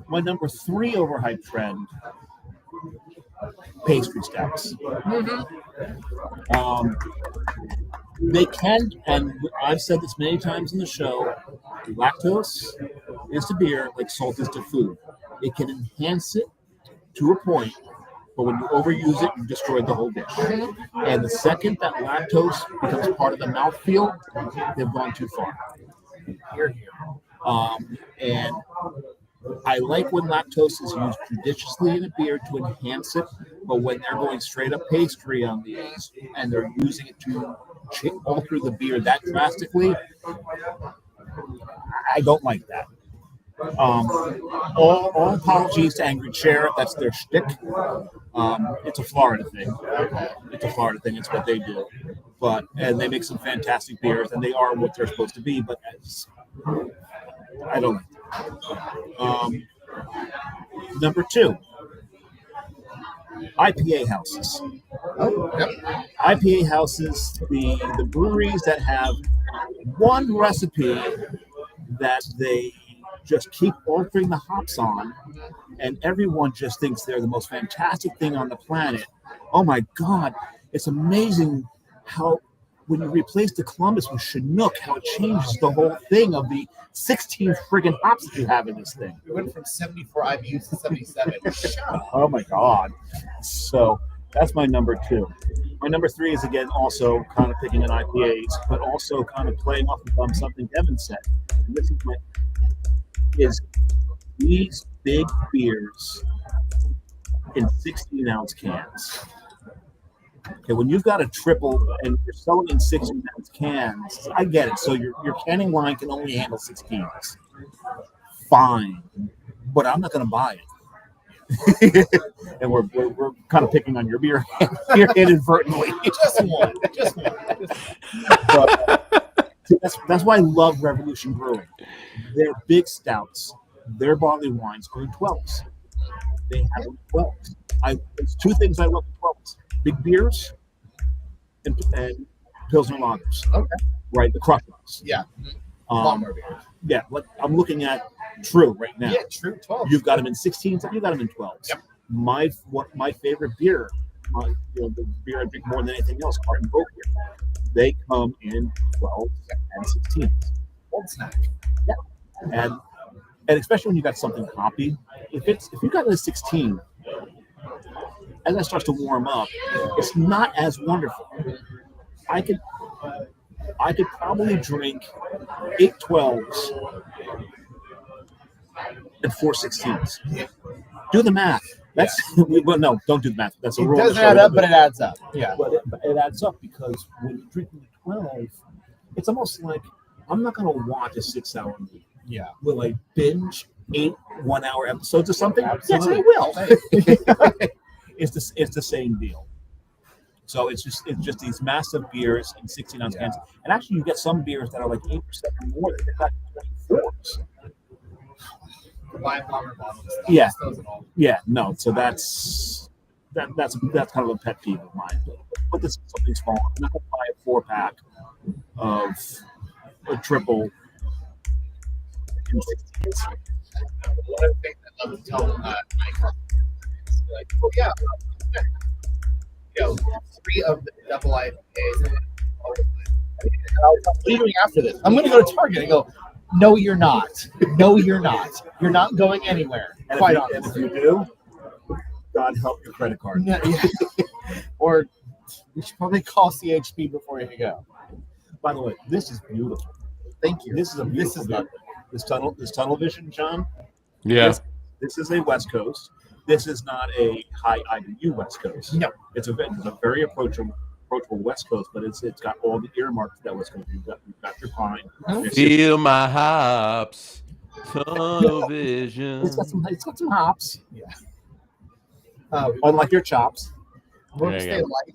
my number 3 overhyped trend, pastry stouts. They can, and I've said this many times in the show, lactose is to beer like salt is to food. It can enhance it to a point, but when you overuse it, you destroy the whole dish. And the second that lactose becomes part of the mouthfeel, they've gone too far. And I like when lactose is used judiciously in a beer to enhance it, but when they're going straight up pastry on these and they're using it to alter the beer that drastically, I don't like that. All apologies to Angry Chair. That's their shtick. It's a Florida thing. It's a Florida thing. It's what they do. And they make some fantastic beers, and they are what they're supposed to be. But I don't like that. Number 2, IPA houses. IPA houses, the breweries that have one recipe that they just keep altering the hops on, and everyone just thinks they're the most fantastic thing on the planet. Oh my God, it's amazing how when you replace the Columbus with Chinook, how it changes the whole thing of the 16 friggin' hops that you have in this thing. We went from 74 IBUs to 77. Oh my God. So that's my number 2. My number 3 is, again, also kind of picking an IPAs, but also kind of playing off of something Devin said. And this is these big beers in 16-ounce cans. Okay, when you've got a triple and you're selling in 16-ounce cans, I get it. So your canning line can only handle 16s. Fine, but I'm not going to buy it. And we're kind of picking on your beer here inadvertently. Just one. But that's why I love Revolution Brewing. Their big stouts, their barley wines are in 12s. They have 12s. There's 2 things I love in 12s. Big beers and Pilsner lagers. Okay. Right, the crushers. Yeah. A lot more beers. Yeah, like I'm looking at True right now. Yeah, true. 12. You've got them in 16s, you got them in 12s. Yep. My favorite beer, the beer I drink more than anything else, Carton Boat beer. They come in 12s and 16s. Old snack. Yeah. And especially when you got something hoppy, if you got a 16, as that starts to warm up, it's not as wonderful. I could probably drink 8 12s and 4 16s. Do the math. That's well, no, don't do the math. That's a rule. It doesn't add up, but it adds up. Yeah. But it adds up because when you're drinking 12, it's almost like I'm not going to watch a 6-hour movie. Yeah. Will I binge 8 1-hour episodes or something? Absolutely. Yes, I will. It's the same deal. So it's just these massive beers in 16-ounce cans, and actually you get some beers that are like 8% or more that they've got 24s. Buy bomber bottles. Yeah. Those and all. Yeah, no. So that's kind of a pet peeve of mine. But this is something small. I'm not going to buy a 4-pack of a triple. One of the things I love to tell my customers is like, oh yeah, 3 of the double IPAs. What are you doing after this? I'm going to go to Target and go. No, you're not. No, you're not. You're not going anywhere. Quite honestly. And if you do, God help your credit card. Yeah. Or you should probably call CHP before you go. By the way, this is beautiful. Thank you. This is a beautiful beer. This tunnel vision, John. Yeah. This is a West Coast. This is not a high IBU West Coast. No. It's a very approachable West Coast, but it's got all the earmarks that West Coast. You've got your pine. Feel my hops. Tunnel vision. It's got some hops. Yeah. Unlike your chops. We're There stay you go. light.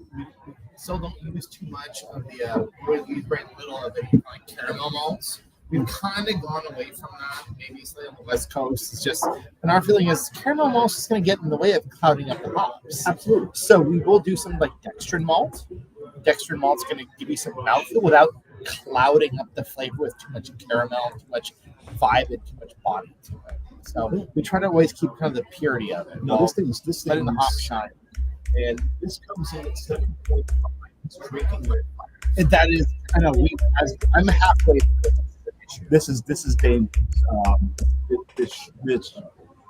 So don't use too much of the. We use very little of the like caramel malts. we've kind of gone away from that. Maybe slightly on the West Coast. It's just, and our feeling is caramel malt is going to get in the way of clouding up the hops. Absolutely. So we will do something like dextrin malt. Dextrin malt's going to give you some mouthfeel without clouding up the flavor with too much caramel, too much vibe, and too much body to it. So we try to always keep kind of the purity of it. No, this letting the thing hop shine. and this comes in at 7.5. It's drinking with fire. And that is, I know I'm halfway through this. This is dangerous. This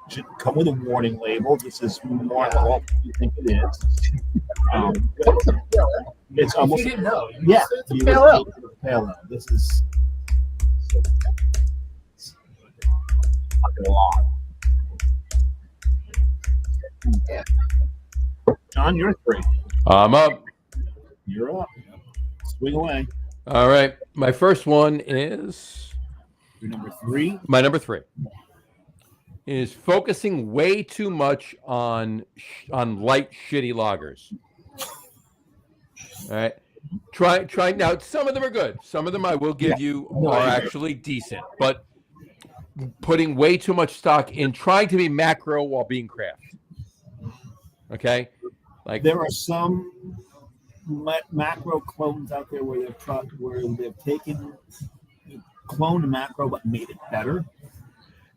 should come with a warning label. This is more alcohol than you think it is. It's almost You didn't know. yeah. It's a you pale would ale. think it's a pale ale. This is fucking a lot. Yeah. John, you're 3. I'm up. You're up. Swing away. All right. My first one is Your number 3. my number 3 is focusing way too much on light shitty lagers. All right. Try now. Some of them are good. Some of them I will give you are actually decent, but putting way too much stock in trying to be macro while being craft. Okay. Like There are some macro clones out there where they've taken cloned macro but made it better.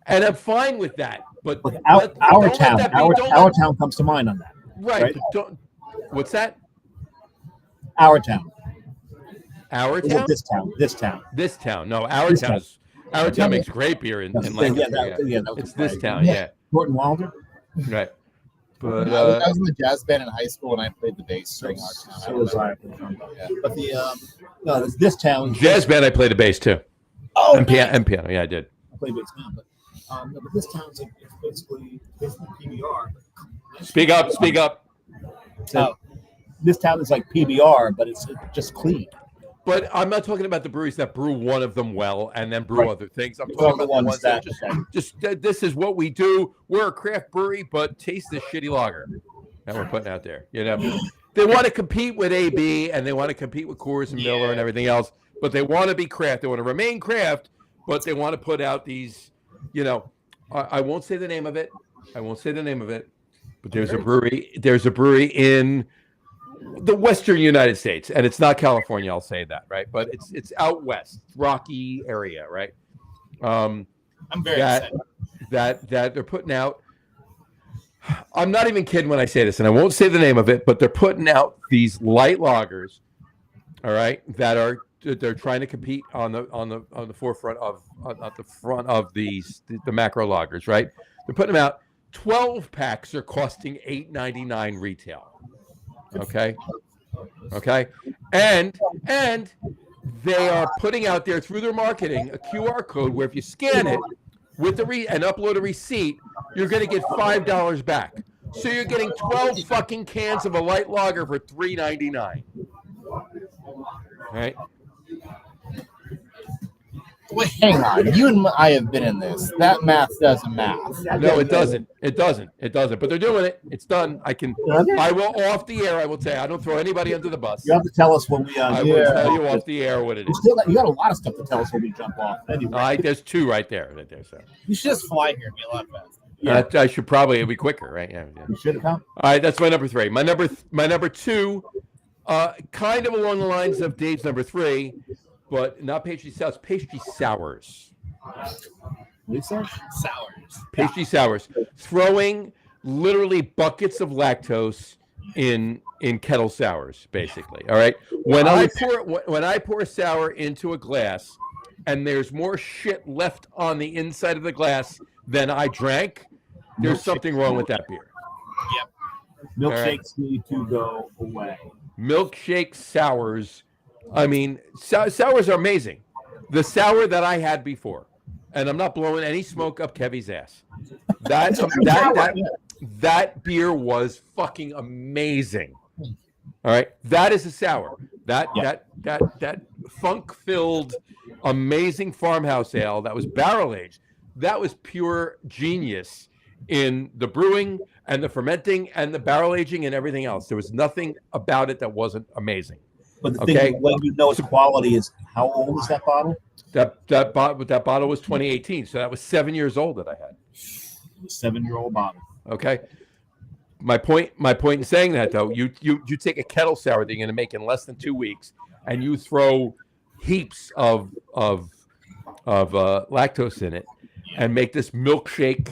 and I'm fine with that. But Like don't our let town, that be- our don't our let- town comes to mind on that. right. right? But don't, what's that? Our town. Our Is it town? this town? This town. This town. No, our This town town. is our town makes great beer in Lancaster. that was It's the this play. town, yeah. Gordon Wilder. Right. But I was in the jazz band in high school and I played the bass during our time. So was I. Yeah. But the no, this town. jazz band, I played the bass too. Oh, And piano. Yeah, I did. I play bass now, no, but this town's like, it's basically PBR. Speak up. Speak up. So this town is like PBR, but it's just clean. But I'm not talking about the breweries that brew one of them well and then brew Right. other things. I'm Well, talking about the ones that just this is what we do. We're a craft brewery, but taste this shitty lager that we're putting out there. You know, they want to compete with AB and they want to compete with Coors and Miller and everything else, but they want to be craft. They want to remain craft, but they want to put out these. You know, I won't say the name of it. But there's a brewery. There's a brewery in the Western United States, and it's not California. I'll say that, right? But it's out west, Rocky area, right? I'm very That excited. that they're putting out. I'm not even kidding when I say this, and I won't say the name of it, but they're putting out these light lagers, all right, that they're trying to compete on the forefront of at the front of the macro lagers, right? They're putting them out. 12 packs are costing $8.99 retail. Okay, and they are putting out there through their marketing a QR code where if you scan it with and upload a receipt, you're going to get $5 back. So you're getting 12 fucking cans of a light lager for $3.99. Right? Wait, hang on. You and I have been in this. That math doesn't math. No, it doesn't. It doesn't. But they're doing it. It's done. I will off the air. I will say I don't throw anybody under the bus. You have to tell us when we. I will tell you off the air what it is. You got a lot of stuff to tell us when we jump off. Anyway, There's 2 right there. So You should just fly here and be a lot faster. I should probably it'll be quicker, right? Yeah. you should have come. All right, that's my number 3. My number 2, kind of along the lines of Dave's number 3, but not pastry sours. Pastry sours. Lisa. Sours. Pastry sours. Throwing literally buckets of lactose in kettle sours, basically. All right. When I pour a sour into a glass, and there's more shit left on the inside of the glass than I drank, there's something wrong with that beer. Milkshakes need to go away. Milkshake sours. I mean, sours are amazing. The sour that I had before, and I'm not blowing any smoke up Kevy's ass. That beer was fucking amazing. All right, that is a sour. That funk-filled, amazing farmhouse ale that was barrel aged. That was pure genius in the brewing and the fermenting and the barrel aging and everything else. There was nothing about it that wasn't amazing. But the Okay. thing when you know its quality is how old is that bottle? That bottle was 2018, so that was 7 years old that I had. A 7-year-old bottle. Okay. My point in saying that, though, you take a kettle sour that you're going to make in less than 2 weeks, and you throw heaps of lactose in it, and make this milkshake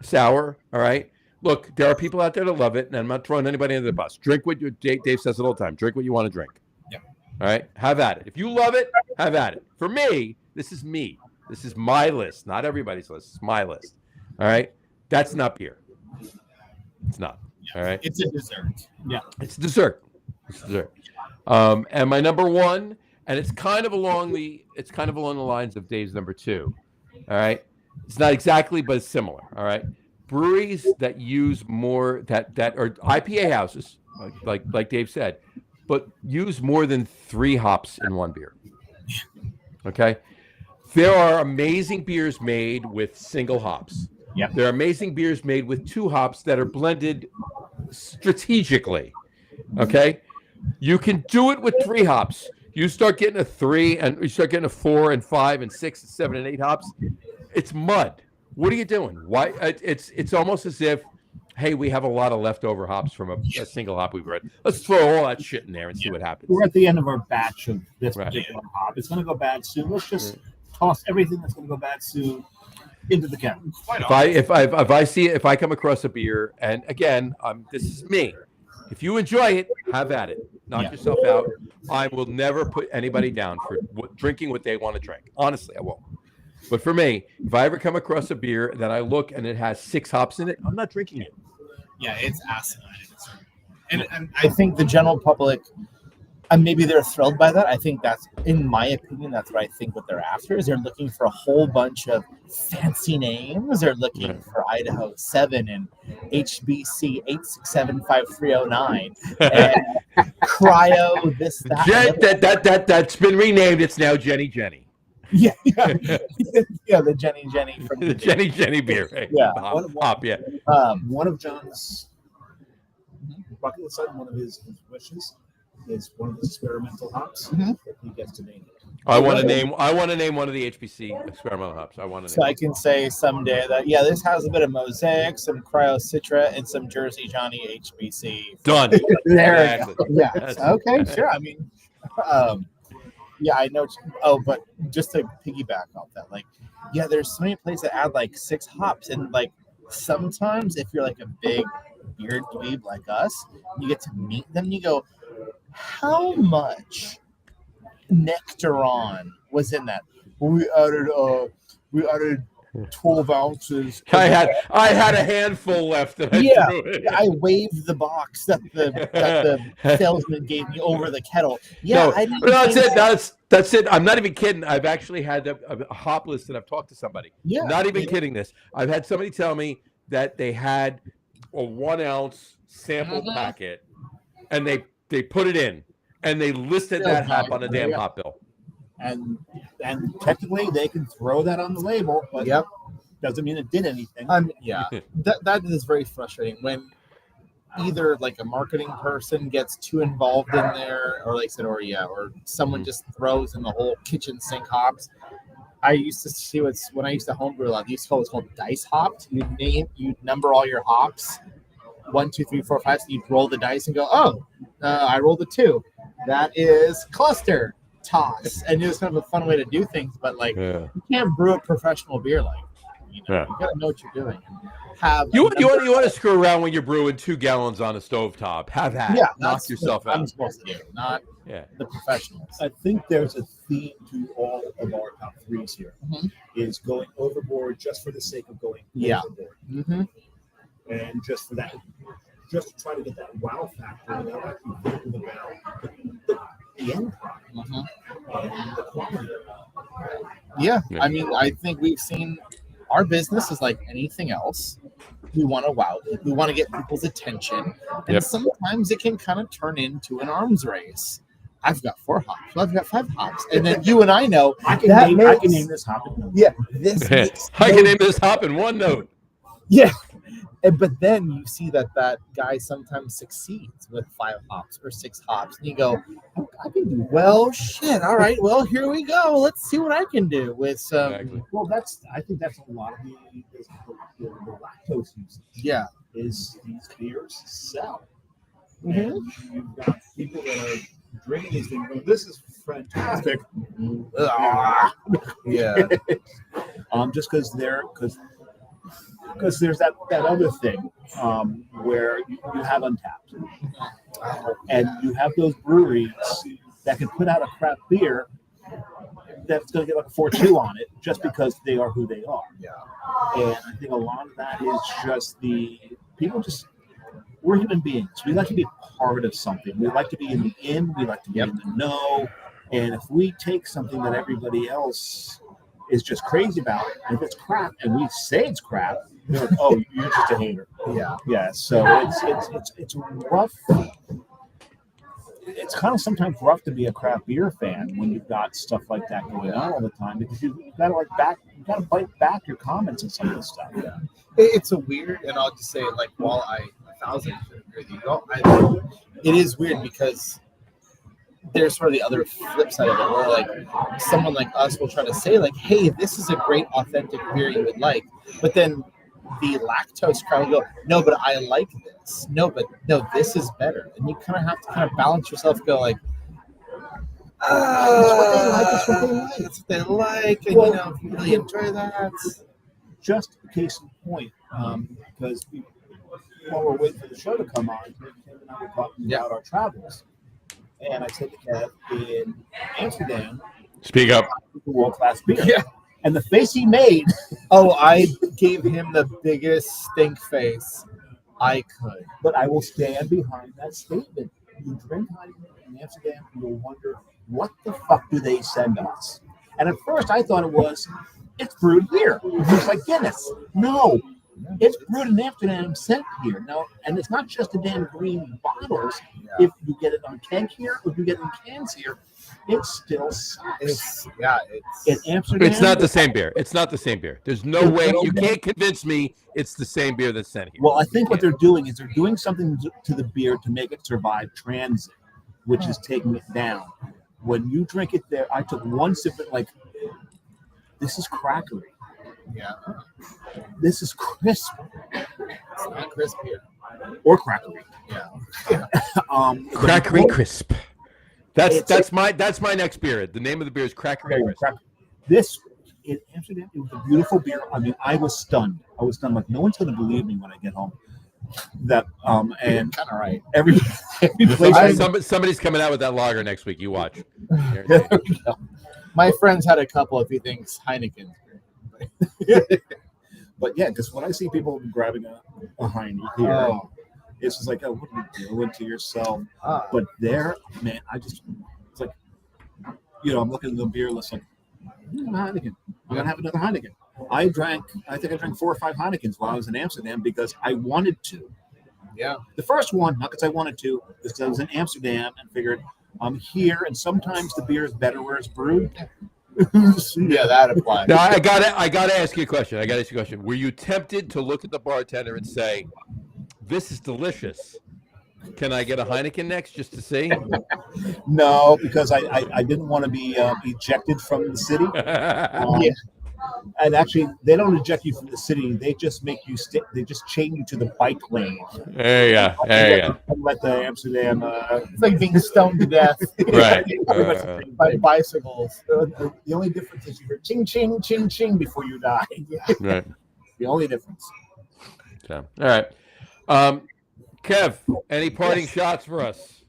sour. All right. Look, there are people out there that love it, and I'm not throwing anybody under the bus. Drink what Dave says it all the time. Drink what you want to drink. Yeah. All right. Have at it. If you love it, have at it. For me, this is me. This is my list, not everybody's list. It's my list. All right. That's not beer. It's not. All right. It's a dessert. Yeah. It's dessert. It's dessert. And my number one, and it's kind of along the lines of Dave's number two. All right. It's not exactly, but it's similar. All right. Breweries that use more that are IPA houses, like Dave said, but use more than 3 hops in one beer. Okay. There are amazing beers made with single hops. Yeah. There are amazing beers made with 2 hops that are blended strategically. Okay. You can do it with 3 hops. You start getting a 3 and you start getting a 4 and 5 and 6 and 7 and 8 hops. It's mud. What are you doing? Why? It's almost as if, hey, we have a lot of leftover hops from a single hop we've read. Let's throw all that shit in there and see what happens. We're at the end of our batch of this Right. particular hop. It's going to go bad soon. Let's just toss everything that's going to go bad soon into the kettle. If I come across a beer, and again, this is me. If you enjoy it, have at it. Knock yourself out. I will never put anybody down for drinking what they want to drink. Honestly, I won't. But for me, if I ever come across a beer that I look and it has 6 hops in it, I'm not drinking it. Yeah, it's asinine. And I think the general public, and maybe they're thrilled by that. I think that's, in my opinion, that's what I think what they're after is they're looking for a whole bunch of fancy names. They're looking for Idaho 7 and HBC 8675309 and Cryo this that. That's been renamed. It's now Jenny. Yeah, the Jenny from The Jenny beer. Right? Yeah. Hop. Yeah. One of John's bucket list item, one of his wishes is one of the experimental hops that he gets to name. I want to name one of the HBC experimental hops. I want to. So I can say someday that this has a bit of Mosaic, some Cryo Citra, and some Jersey Johnny HBC. Done. There Exactly. we go. Yeah. That's- Okay. Sure. I mean, I know. Oh, but just to piggyback off that, there's so many places that add 6 hops, and sometimes if you're a big beer dweeb like us, you get to meet them, and you go, how much Nectaron was in that? We added 12 ounces. I had a handful left. And I threw it. I waved the box that the salesman gave me over the kettle. Yeah, I didn't that's think it. so. That's it. I'm not even kidding. I've actually had a hop list and I've talked to somebody. Yeah, not even kidding this. I've had somebody tell me that they had a 1 ounce sample packet and they put it in and they listed that hop on a damn hop bill. And technically they can throw that on the label, but doesn't mean it did anything. That is very frustrating when either a marketing person gets too involved in there, or or someone just throws in the whole kitchen sink hops. I used to see when I used to homebrew a lot. They used to call what's called dice hopped. You'd number all your hops, 1, 2, 3, 4, 5. So you'd roll the dice and go, I rolled a 2. That is cluster toss, and it was kind of a fun way to do things. But you can't brew a professional beer you gotta know what you're doing. You want to screw around when you're brewing 2 gallons on a stovetop. Have that. Yeah, knock yourself out. I'm supposed to do, not the professionals. I think there's a theme to all of our top 3s here, is going overboard just for the sake of going overboard. Mm-hmm. And just for that, just to try to get that wow factor without actually thinking about the end product and the quality. Yeah, I mean, I think we've seen our business is like anything else. We want to wow. We want to get people's attention, and sometimes it can kind of turn into an arms race. I've got 4 hops. I've got 5 hops, and then you and I know I can name this hop. Yeah, this. I can name this hop in one note. Yeah, but then you see that guy sometimes succeeds with 5 hops or 6 hops, and you go, I can do well. Shit, all right, well here we go. Let's see what I can do with some. Exactly. Well, I think that's a lot of the lactose usage. Yeah. Is these beers sell? Mhm. And you've got people that are drinking these things. Well, this is fantastic. Yeah. Just because there's that other thing where you have Untapped, and you have those breweries that can put out a crap beer that's going to get like a 4.2 on it just because they are who they are. Yeah. And I think a lot of that is just we're human beings. We like to be part of something. We like to be in the in. We like to be in the know. And if we take something that everybody else is just crazy about, and if it's crap, and we say it's crap, they're like, oh, you're just a hater. Yeah. Yeah. So it's rough. It's kind of sometimes rough to be a craft beer fan when you've got stuff like that going on all the time, because you've got to bite back your comments and some of this stuff. Yeah. It's a weird, and I'll just say, like, while I 1,000% agree with you, it is weird because there's sort of the other flip side of it, where like someone like us will try to say, like, hey, this is a great authentic beer you would like, but then the lactose crowd will go, no, but I like this. No, this is better. And you kind of have to kind of balance yourself, go like, it's what they like, and Well, if you really enjoy that. Just a case in point, because while we're waiting for the show to come on, Tim and I were talking about our travels, and I said to Kev, in Amsterdam, Speak up. world-class beer. Yeah. And the face he made. Oh, I gave him the biggest stink face I could. But I will stand behind that statement. You drink Heineken in Amsterdam, you'll wonder, what the fuck do they send us? And at first I thought it's brewed here. It's like Guinness. No, it's brewed in Amsterdam, sent here. No, and it's not just the damn green bottles. Yeah. If you get it on keg here, or if you get it in cans here, it still sucks. In Amsterdam, It's not the same beer. It's not the same beer. There's no way. You can't convince me it's the same beer that's sent here. Well, I think what they're doing is they're doing something to the beer to make it survive transit, which is taking it down. When you drink it there, I took one sip of like, this is crackery. Yeah. This is crisp. It's not crisp here. Or crackery. Yeah. Crackery Crisp. That's my next beer. The name of the beer is Crackery Crisp. This in Amsterdam, it was a beautiful beer. I mean, I was stunned. Like, no one's going to believe me when I get home. That and Kind of right. every place. Somebody's coming out with that lager next week. You watch. My friends had a couple of things Heineken. But yeah, because when I see people grabbing a Heine here, it's just like, oh, what are you doing to yourself? But there, man, it's like, I'm looking at the beer list like, Heineken. I'm gonna have another Heineken. I think I drank 4 or 5 Heinekens while I was in Amsterdam because I wanted to. Yeah. The first one, not because I wanted to, because I was in Amsterdam and figured I'm here, and sometimes the beer is better where it's brewed. Yeah, that applies. Now I gotta ask you a question. Were you tempted to look at the bartender and say, "This is delicious. Can I get a Heineken next, just to see?" No, because I didn't want to be ejected from the city. Yeah. And actually, they don't eject you from the city. They just make you stick. They just chain you to the bike lane. There you go. Let the Amsterdam. It's like being stoned to death Right. by bicycles. The only difference is you hear ching, ching, ching, ching before you die. Right. The only difference. So, all right. Kev, any parting shots for us?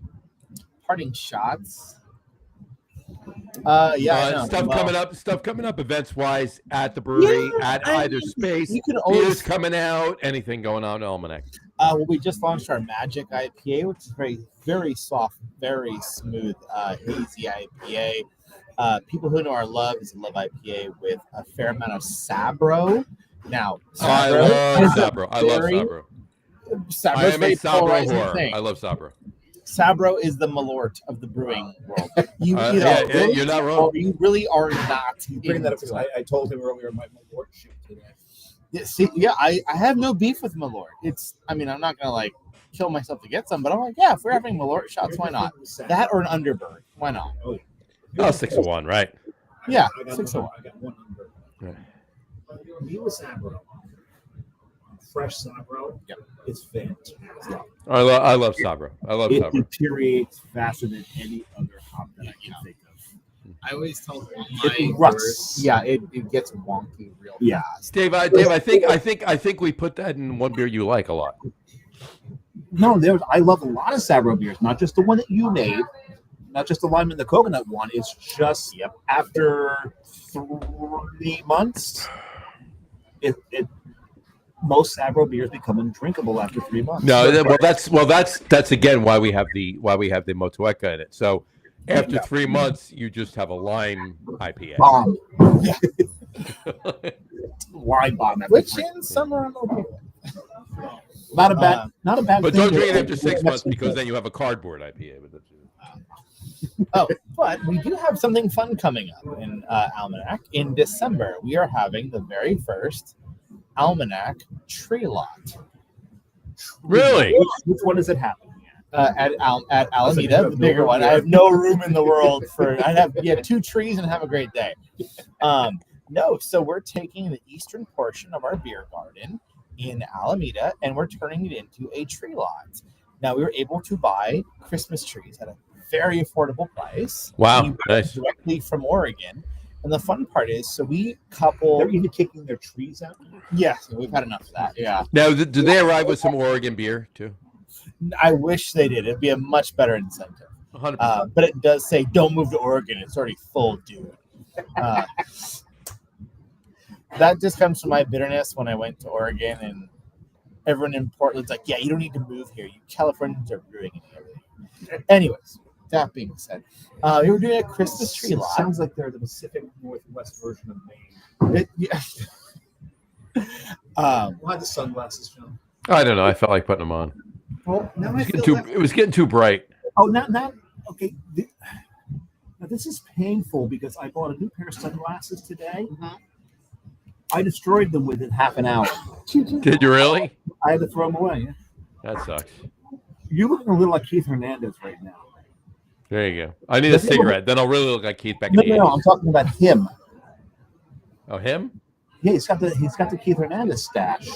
Parting shots. Yeah. Stuff coming up events wise at the brewery, at either space. You can Beers always coming out, anything going on in Almanac. well, we just launched our Magic IPA, which is very, very soft, very smooth, hazy IPA. People who know our love is a love IPA with a fair amount of Sabro. Now, I love Sabro. Sabro's I am a very Sabro polarizing whore. thing. I love Sabro. Sabro is the Malort of the brewing world. You You're not wrong. You really are not. You bring that up because I told him earlier my Malort shit today. I have no beef with Malort. I'm not gonna like kill myself to get some, but I'm like, yeah, if we're having Malort shots, why not? That or an Underberg, why not? Oh, 6-1, right? Yeah, I got 6-1. I got one under. Yeah. Meal Sabro. Fresh Sabro. Yep. It's fantastic. I love Sabro. I love It Sabro. deteriorates faster than any other hop that I can think of. I always tell them It rusts. yeah, it gets wonky real Yeah. fast. Dave, I think we put that in one beer you like a lot. No, I love a lot of Sabro beers, not just the one that you made, not just the lime and the coconut one. It's just after 3 months, most Sabro beers become undrinkable after 3 months. No, that's again why we have the Motueka in it. So after 3 months, you just have a lime IPA. Bomb. Lime bomb. Which in summer I'm okay with. Not a bad. But thing don't to- drink it after 6 months because then you have a cardboard IPA. But But we do have something fun coming up in Almanac. In December, we are having the very first Almanac Tree Lot really, Which one does it happen? at Alameda, the bigger one. I have no room in the world for. I'd have 2 trees and have a great day. No, so we're taking the eastern portion of our beer garden in Alameda and we're turning it into a tree lot. Now we were able to buy Christmas trees at a very affordable price. Wow, We buy nice. directly from Oregon. And the fun part is, so we couple. They're even kicking their trees out. Yes, we've had enough of that. Yeah, Now, do they arrive with some Oregon beer too? I wish they did. It'd be a much better incentive. 100%. But it does say, "Don't move to Oregon. It's already full, dude." That just comes from my bitterness when I went to Oregon, and everyone in Portland's like, "Yeah, you don't need to move here. You Californians are brewing and everything." Anyways, that being said, we were doing a Christmas tree lot. Sounds like they're the Pacific Northwest version of Maine. Why the sunglasses, John? I don't know. I felt like putting them on. Well, now It was getting too bright. Oh, not okay. Now this is painful because I bought a new pair of sunglasses today. Mhm. I destroyed them within half an hour. Did you really? I had to throw them away. That sucks. You're looking a little like Keith Hernandez right now. There you go. I need a cigarette. Then I'll really look like Keith back in No, the no, 80s. I'm talking about him. Oh, him? Yeah, he's got the Keith Hernandez stash.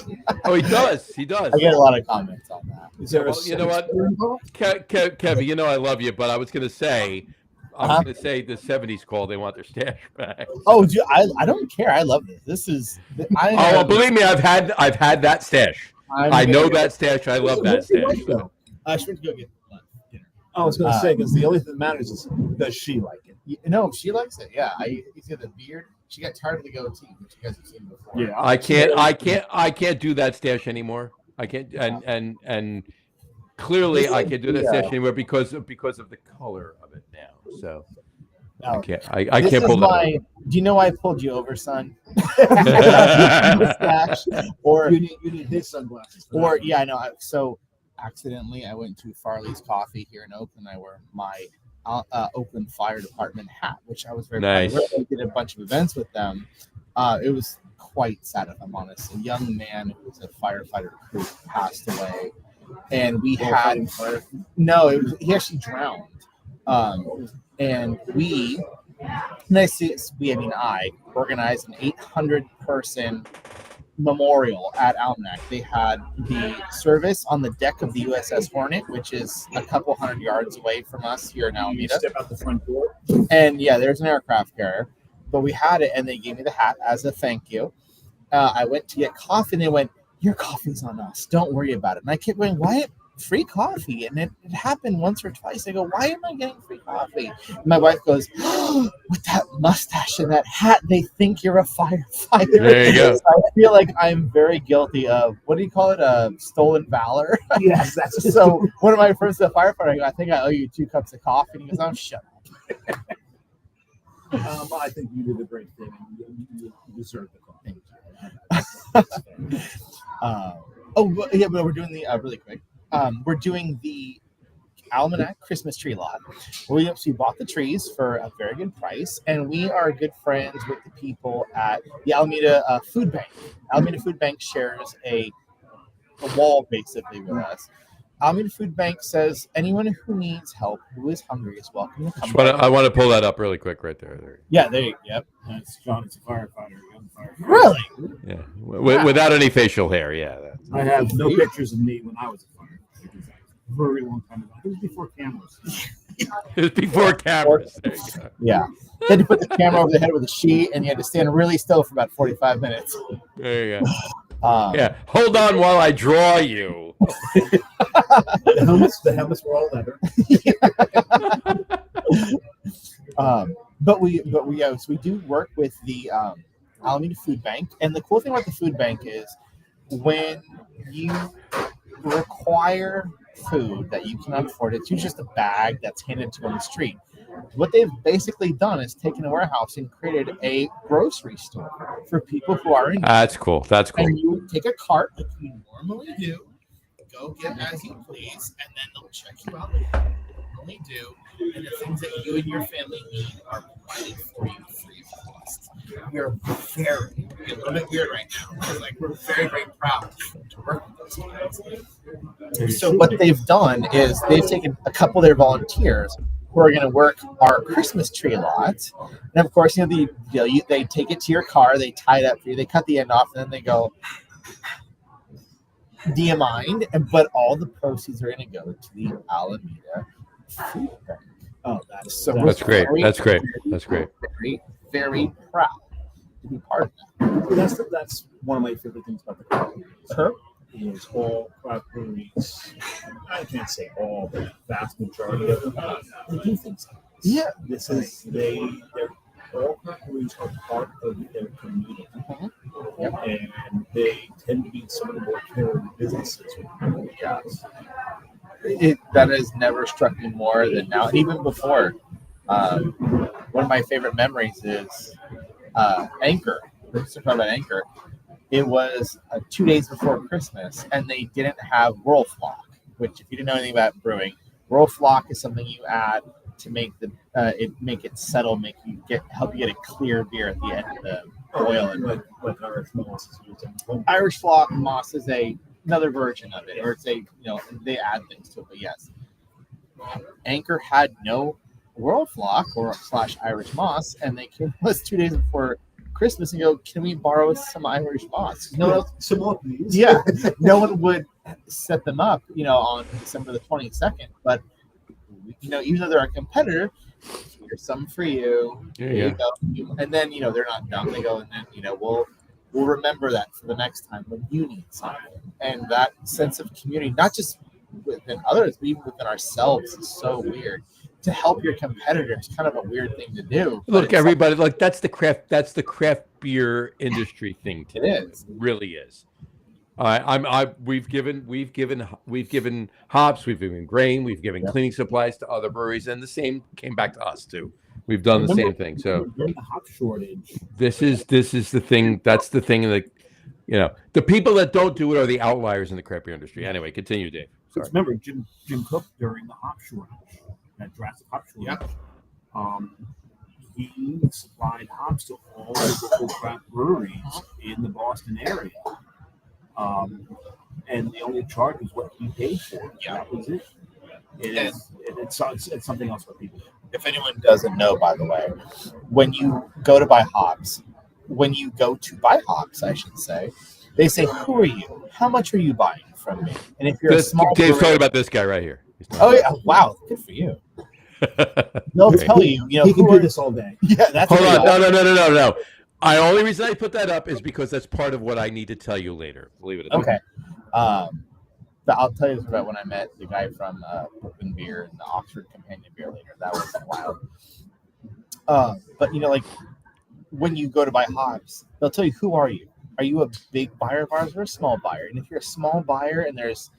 Oh, he does. He does. I get a lot of comments on that. Is there Well, you know what? involved? Kevin, you know I love you, but I was going to say, the 70s call. They want their stash back. Oh, dude, I don't care. I love this. This is. Oh, believe me, I've had that stash. I know that stash. I love that stash. So. I should went to go get lunch. I was going to say because the only thing that matters is does she like it? No, she likes it. Yeah, you see the beard. She got tired of the goatee, which you guys have seen before. Yeah, I can't do that stash anymore. I can't, and clearly I can't do that stash anymore because of the color of it now. So I No. can't. I This can't is pull my. Do you know why I pulled you over, son? that. Mustache, or you need his sunglasses. for that. yeah, I know. So accidentally, I went to Farley's Coffee here in Oakland. I wear my Oakland Fire Department hat, which I was very Nice. proud of. We did a bunch of events with them. It was quite sad, if I'm honest. A young man who was a firefighter recruit passed away, and we had no. He actually drowned, and I organized an 800-person memorial at Almanac. They had the service on the deck of the USS Hornet, which is a couple hundred yards away from us here in You Alameda. step out the front door. And yeah, there's an aircraft carrier, but we had it, and they gave me the hat as a thank you. I went to get coffee, and they went, "Your coffee's on us. Don't worry about it." And I kept going, "Why free coffee?" And it happened once or twice. I go, "Why am I getting free coffee?" And my wife goes, "Oh, with that mustache and that hat, they think you're a firefighter." There you go. So I feel like I'm very guilty of, what do you call it? Stolen valor. Yes, that's So one of my friends, the firefighter, I go, "I think I owe you 2 cups of coffee." And he goes, "Oh, shut up." I think you did a great thing. And you deserve the call. But we're doing the really quick. We're doing the Almanac Christmas tree lot. We bought the trees for a very good price, and we are good friends with the people at the Alameda Food Bank. Alameda Food Bank shares a wall basically with us. Alameda Food Bank says anyone who needs help, who is hungry, is welcome to come. I want to pull that up really quick right there. Yeah, there you go. Yep. That's John. It's a firefighter. Young firefighter. Really? Yeah, without any facial hair. Yeah. I have no pictures of me when I was a firefighter. Because that was a very long time ago. It was before cameras. It was before cameras. There you go. Yeah. Then you put the camera over the head with a sheet, and you had to stand really still for about 45 minutes. There you go. Yeah. Hold on while I draw you. The helmets were all leather. But we do work with the Alameda Food Bank, and the cool thing about the food bank is when you require food that you cannot afford, it's usually just a bag that's handed to you on the street. What they've basically done is taken a warehouse and created a grocery store for people who are in need. That's cool. That's cool. And you take a cart like you normally do, go get as you please, and then they'll check you out like you normally do, and the things that you and your family need are provided for you free of cost. We are a little bit weird right now, because we're very, very proud to work with those guys. So what they've done is they've taken a couple of their volunteers who are going to work our Christmas tree lot, and of course, they take it to your car, they tie it up for you, they cut the end off, and then they go, do you mind? But all the proceeds are going to go to the Alameda Food Bank. Oh, That's great. That's great. That's great. Very, very proud to be part of that. That's one of my favorite things about the craft breweries. Is all craft breweries. I can't say all, but the vast majority of them they do things like this. Yeah, they're all craft breweries are part of their community, and they tend to be some of the more caring businesses. That has never struck me more than now, and even before. One of my favorite memories is Anchor. Let's talk about Anchor. It was 2 days before Christmas, and they didn't have Whirlflock, which, if you didn't know anything about brewing, Whirlflock is something you add to make make it settle, help you get a clear beer at the end of the boil. Like Irish moss is used in Irish flock moss is another version of it, or it's they add things to it. But yes, Anchor had no Whirlflock or / Irish moss, and they came to us 2 days before Christmas and go, can we borrow some Irish moss? No one else, some more, please. Yeah, no one would set them up, on December the 22nd. But even though they're a competitor, here's some for you. Here you go. And then they're not dumb. They go, and then we'll remember that for the next time when you need something. And that sense of community, not just within others, but even within ourselves, is so weird. To help your competitor is kind of a weird thing to do. Look, everybody, that's the craft beer industry thing. It is. It really is. We've given hops, we've given grain, we've given cleaning supplies to other breweries, and the same came back to us too. We've done the same thing. So during the hop shortage, this is the thing. That's the thing that the people that don't do it are the outliers in the craft beer industry. Anyway, continue, Dave. Sorry. Remember Jim Cook during the hop shortage. That drastic hop shortage. He supplied hops to all the local craft breweries in the Boston area. And the only charge was what he paid for. That was it. It's something else for people. If anyone doesn't know, by the way, when you go to buy hops, I should say, they say, "Who are you? How much are you buying from me?" And if you're a small Dave's brewery, talking about this guy right here. Oh yeah! Wow, good for you. They'll tell you, he can do this all day. Yeah, that's Hold on, no. The only reason I put that up is because that's part of what I need to tell you later. Believe it or not. Okay. But I'll tell you about when I met the guy from Brooklyn Beer and the Oxford Companion Beer later. That was wild. But when you go to buy hops, they'll tell you, who are you? Are you a big buyer of ours or a small buyer? And if you're a small buyer and there's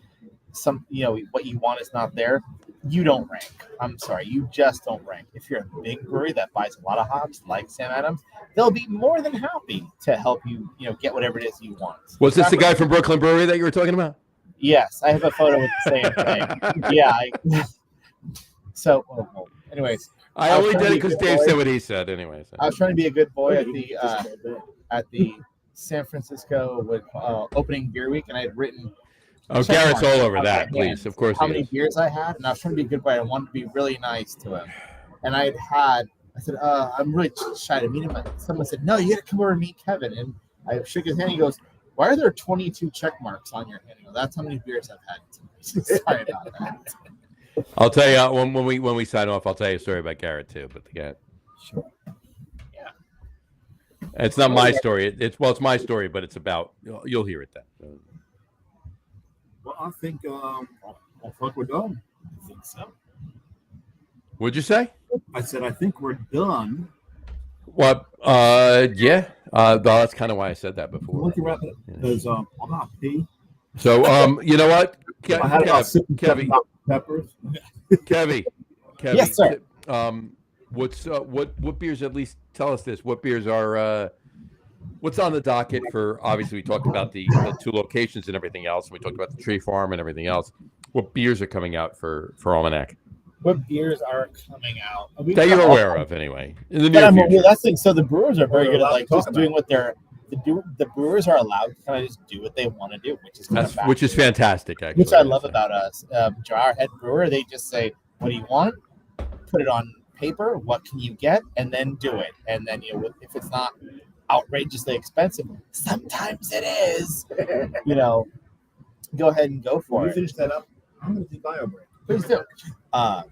some, what you want is not there, you don't rank. I'm sorry, you just don't rank. If you're a big brewery that buys a lot of hops, like Sam Adams, they'll be more than happy to help you, get whatever it is you want. Was this the guy from Brooklyn Brewery that you were talking about? Yes, I have a photo with the same thing. Yeah. So, anyways, I only did it because Dave said what he said. Anyway, so. I was trying to be a good boy at the San Francisco opening beer week, and I had written. Oh, check Garrett's marks all over on that, my please. hands Of course, how he many is. beers I had, and I was trying to be a good boy. I wanted to be really nice to him, and I said, I'm really shy to meet him. But someone said, no, you got to come over and meet Kevin, and I shook his hand. He goes, why are there 22 check marks on your hand? I go, that's how many beers I've had. Sorry about that. I'll tell you when we sign off. I'll tell you a story about Garrett too. But again, Sure. Yeah. it's not my story. It's my story, but it's about you'll hear it then. Well, I think I think we're done. I think so. What'd you say? I said I think we're done. What? Yeah. That's kind of why I said that before. Look around because I'm not pee. So, you know what, I had about 6 or 7 Kevin, Dr. Peppers. Kevin, Yes, sir. What beers? At least tell us this. What beers are? What's on the docket for? Obviously, we talked about the 2 locations and everything else. We talked about the tree farm and everything else. What beers are coming out for Almanac What beers are coming out? that you're aware of, anyway, in the But near future? that's the thing. So the brewers are very We're good at allowed like to talk just doing what they're the brewers are allowed to kind of just do what they want to do, which is kind of Which is fantastic, actually. which I love about us. Our head brewer, they just say, "What do you want? Put it on paper. What can you get? And then do it. And then if it's not outrageously expensive, sometimes it is. Go ahead and go When for you it. finish that up, I'm going to take bio break. Please do. I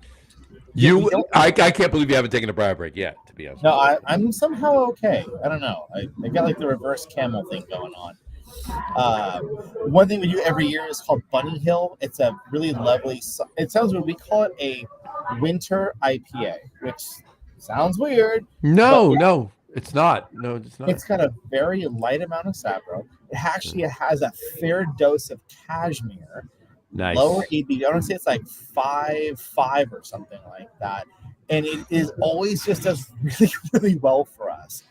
can't believe you haven't taken a bio break yet, to be honest. No, I'm somehow okay. I don't know. I got like the reverse camel thing going on. One thing we do every year is called Bunny Hill. It's a really lovely. It sounds weird. We call it a winter IPA, which sounds weird. No, it's not. No, it's not. It's got a very light amount of Sabro. It actually has a fair dose of cashmere. Nice. Lower ABV. I want to say it's like 5.5 or something like that. And it is always just does really, really well for us.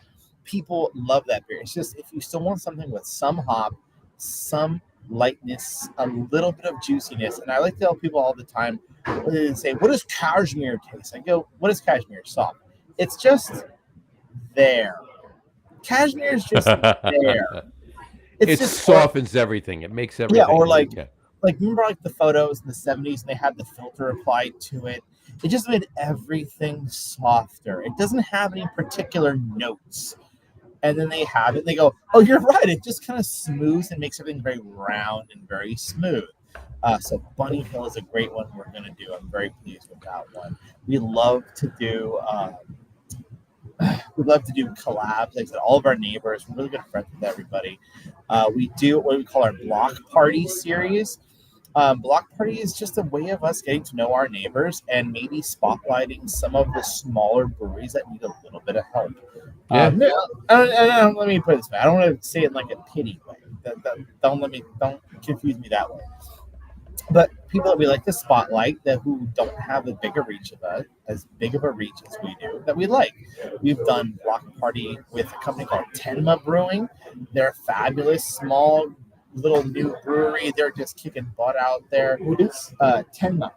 People love that beer. It's just if you still want something with some hop, some lightness, a little bit of juiciness. And I like to tell people all the time, they say, what does cashmere taste? I go, what is cashmere? Soft. It's just there. Cashmere is just there. It just softens everything. It makes everything. or like okay. remember like the photos in the 70s and they had the filter applied to it. It just made everything softer. It doesn't have any particular notes. And then they have it and they go, oh, you're right. It just kind of smooths and makes everything very round and very smooth. So Bunny Hill is a great one we're going to do. I'm very pleased with that one. We love to do collabs. Like I said, all of our neighbors, we're really good friends with everybody. We do what we call our block party series. Block party is just a way of us getting to know our neighbors and maybe spotlighting some of the smaller breweries that need a little bit of help. Yeah. Let me put it this way. I don't want to say it in like a pity way. Don't confuse me that way. But people that we like to spotlight that who don't have as big of a reach as we do, that we like. We've done block party with a company called Tenma Brewing. They're a fabulous, small, little new brewery. They're just kicking butt out there. Who is Tenma?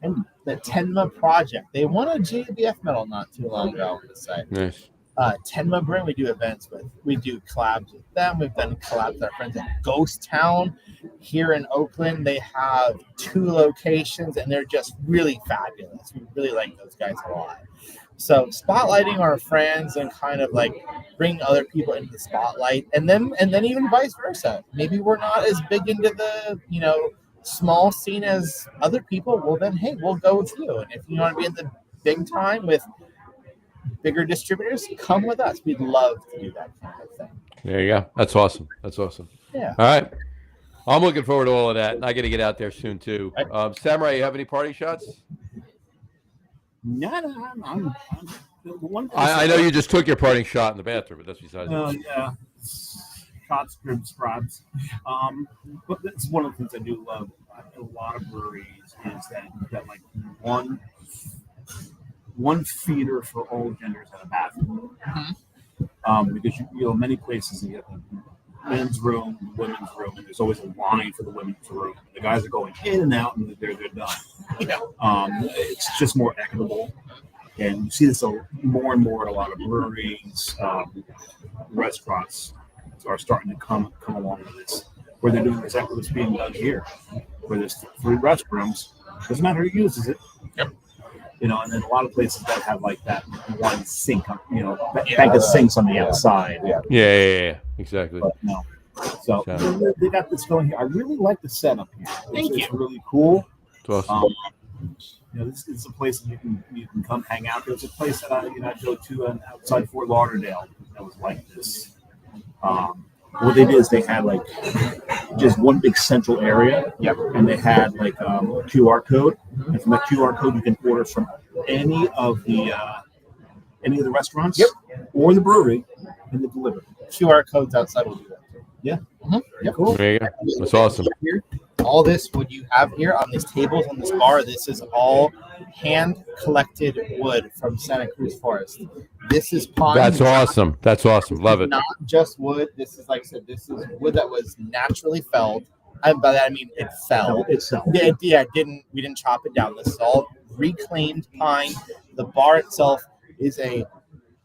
The Tenma Project. They won a JBF medal not too long ago, I'm going to say. Nice. Tenma Brewing, we do events with. We do collabs with them. We've done collabs with our friends at Ghost Town here in Oakland. They have 2 locations, and they're just really fabulous. We really like those guys a lot. So spotlighting our friends and kind of like bringing other people into the spotlight, and then even vice versa. Maybe we're not as big into the small scene as other people. Well, then hey, we'll go with you. And if you want to be in the big time with bigger distributors, come with us. We'd love to do that kind of thing. There you go. That's awesome. Yeah. All right. I'm looking forward to all of that. And I got to get out there soon, too. Samurai, you have any party shots? No, I'm the one. I know you just took your parting shot in the bathroom, but that's besides it. Yeah. Shots, cribs, prods. But that's one of the things I do love at a lot of breweries is that you've got like one feeder for all genders at a bathroom. Because many places you get the men's room, women's room, and there's always a line for the women's room. The guys are going in and out, and they're done. Yeah. It's just more equitable. And you see this more and more at a lot of breweries, restaurants are starting to come along with this, where they're doing exactly what's being done here, where there's 3 restrooms. Doesn't matter who uses it. Yep. You know, and then a lot of places that have like that one sink, bank of sinks on the outside. Yeah. Exactly. But no. So Yeah. they got this going here. I really like the setup here. Thank It's you. really cool. It's awesome. This is a place that you can come hang out. There's a place that I go to outside Fort Lauderdale that was like this. What they did is they had like just one big central area. Yep. And they had like a QR code, and from that QR code you can order from any of the restaurants, Yep. or the brewery, and they deliver. QR codes outside will do that too. Yeah. Yep. Cool. There you go. That's awesome. Here, all this, what you have here on these tables on this bar, this is all hand collected wood from Santa Cruz Forest. This is pine. That's awesome. That's awesome. Love it. Not just wood. This is, like I said, this is wood that was naturally felled. And by that I mean it fell. Itself. We didn't chop it down. This is all reclaimed pine. The bar itself is a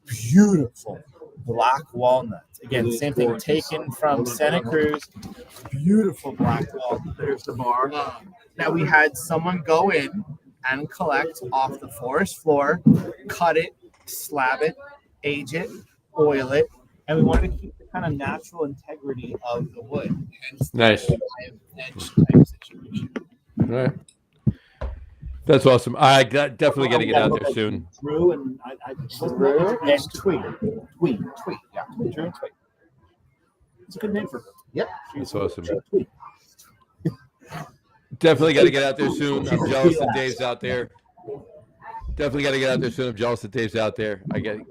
beautiful black walnut. Again, It is same thing gorgeous. taken from Santa Cruz. Beautiful black walnut. There's the bar. Now we had someone go in and collect off the forest floor, cut it, slab it, age it, oil it, and we wanted to keep the kind of natural integrity of the wood. Hence the Nice. live edge type situation. All right. That's awesome. I got definitely got to get out there soon. Drew and I Drew and Tweet. Tweet. Tweet, yeah. Drew and Tweet. It's a good name for her. Yep. That's awesome. Tweet. Definitely got to get out there soon. I'm jealous that Dave's out there. Definitely got to get out there soon. I'm jealous that Dave's out there.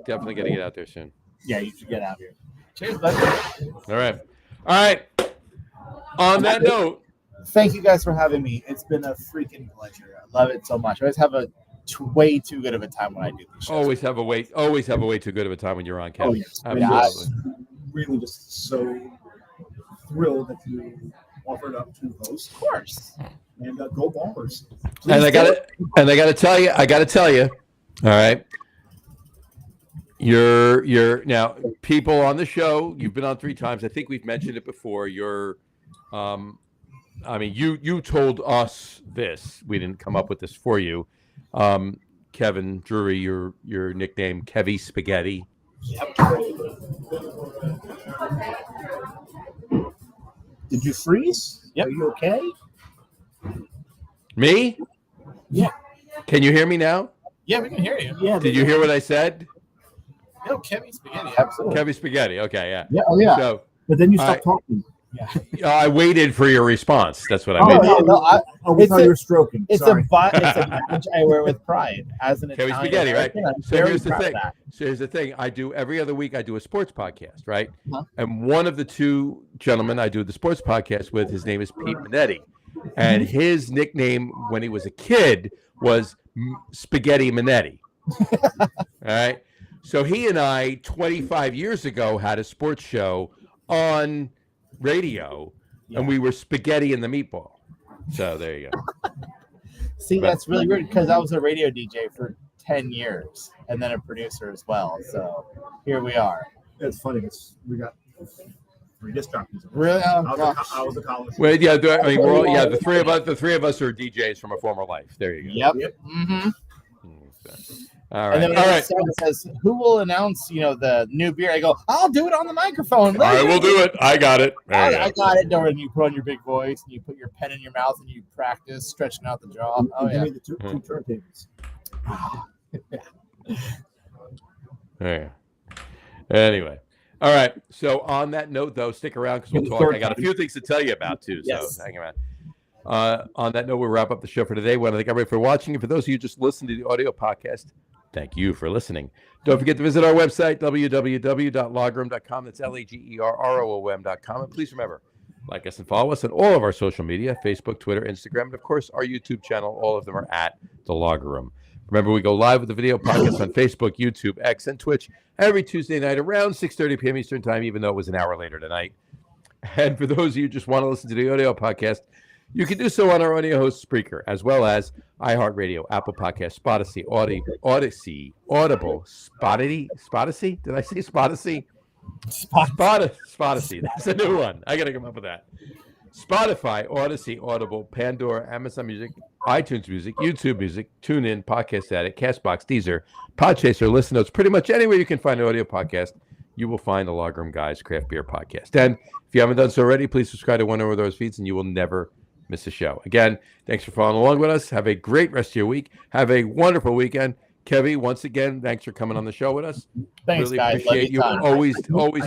Definitely got to get out there soon. Yeah, you should get out here. Cheers, bud. All right. All right. On that note, Thank you guys for having me. It's been a freaking pleasure. I love it so much. I always have way too good of a time when I do these shows. always have a way too good of a time when you're on, Kevin. Oh, yes. Absolutely. Really just so thrilled that you offered up to host. Of course. And go Bombers. And I gotta tell you, all right. You're now people on the show. You've been on 3 times. I think we've mentioned it before. You told us this. We didn't come up with this for you. Kevin Drury, your nickname Kevy Spaghetti. Did you freeze? Yep. Are you okay? Me? Yeah. Can you hear me now? Yeah, we can hear you. Yeah. Did you hear what I said? No, Kevin Spaghetti, absolutely. Kevy Spaghetti. Okay, yeah. Yeah. Oh, yeah. So But then you All stopped talking. I waited for your response. That's what I Oh, meant. no, We It's thought a- you were stroking. it's Sorry. it's a badge I wear with pride as an Kevin Italian Spaghetti, right? American. I'm So very here's the proud of thing. that. So here's the thing. I do every other week. I do a sports podcast, right? Uh-huh. And one of the 2 gentlemen I do the sports podcast with, his name is Pete Minetti, and his nickname when he was a kid was Spaghetti Minetti. All right. So he and I 25 years ago had a sports show on radio, and we were Spaghetti and the Meatball. So there you go. See, that's really weird because I was a radio DJ for 10 years and then a producer as well. So here we are. It's funny because we got 3 disc jockeys. Really? Oh, gosh. I was a college. Well, yeah, we're all, the three of us are DJs from a former life. There you go. Yep. Mm-hmm. All And right. then All when right. someone says, "Who will announce, the new beer?" I go, "I'll do it on the microphone." I will do it. I got it. There you I go. got it. And you put on your big voice and you put your pen in your mouth and you practice stretching out the jaw. Oh Give yeah. me the two turntables. There you go. Anyway. All right. So on that note, though, stick around because we'll The talk. third I got a time. few things to tell you about too. Yes. So hang around. On that note, we'll wrap up the show for today. We want to thank everybody for watching. And for those of you who just listened to the audio podcast, thank you for listening. Don't forget to visit our website, www.logroom.com. That's LAGERROOM.com. And please remember, like us and follow us on all of our social media, Facebook, Twitter, Instagram, and of course, our YouTube channel. All of them are at The Logger Room. Remember, we go live with the video podcast on Facebook, YouTube, X, and Twitch every Tuesday night around 6:30 p.m. Eastern Time, even though it was an hour later tonight. And for those of you who just want to listen to the audio podcast, You can do so on our audio host Spreaker, as well as iHeartRadio, Apple Podcasts, Spotify, Odyssey, Audible, Spotify. Did I say Spotify? Spotify. That's a new one. I got to come up with that. Spotify, Odyssey, Audible, Pandora, Amazon Music, iTunes Music, YouTube Music, TuneIn, Podcast Addict, Castbox, Deezer, Podchaser, Listen Notes. Pretty much anywhere you can find an audio podcast, you will find the Log Room Guys Craft Beer Podcast. And if you haven't done so already, please subscribe to one of those feeds, and you will never miss a show. Again, thanks for following along with us. Have a great rest of your week. Have a wonderful weekend. Kevy, once again, thanks for coming on the show with us. Thanks, really guys. appreciate you Love always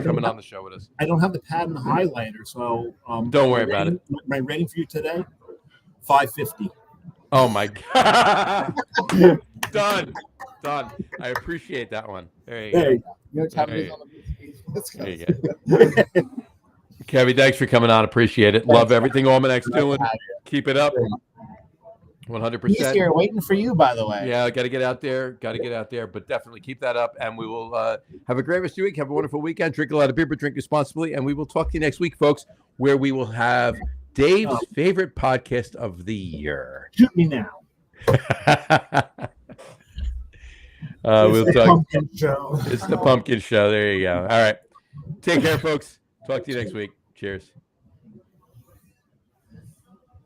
coming on the show with us. I don't have the pad and the highlighter, so Don't worry about it. My rating for you today, 550. Oh my God. Done. I appreciate that one. There you go. Hey, You know what time There it is you on the page? Let's go. There you go. Kevy, thanks for coming on. Appreciate it. Love everything Almanac's doing. Keep it up. 100%. He's here waiting for you, by the way. Yeah, got to get out there. But definitely keep that up. And we will have a great rest of your week. Have a wonderful weekend. Drink a lot of beer, but drink responsibly. And we will talk to you next week, folks, where we will have Dave's favorite podcast of the year. shoot me now. We'll It's the talk. pumpkin show. It's the pumpkin show. There you go. All right. Take care, folks. Talk to you next week. Cheers.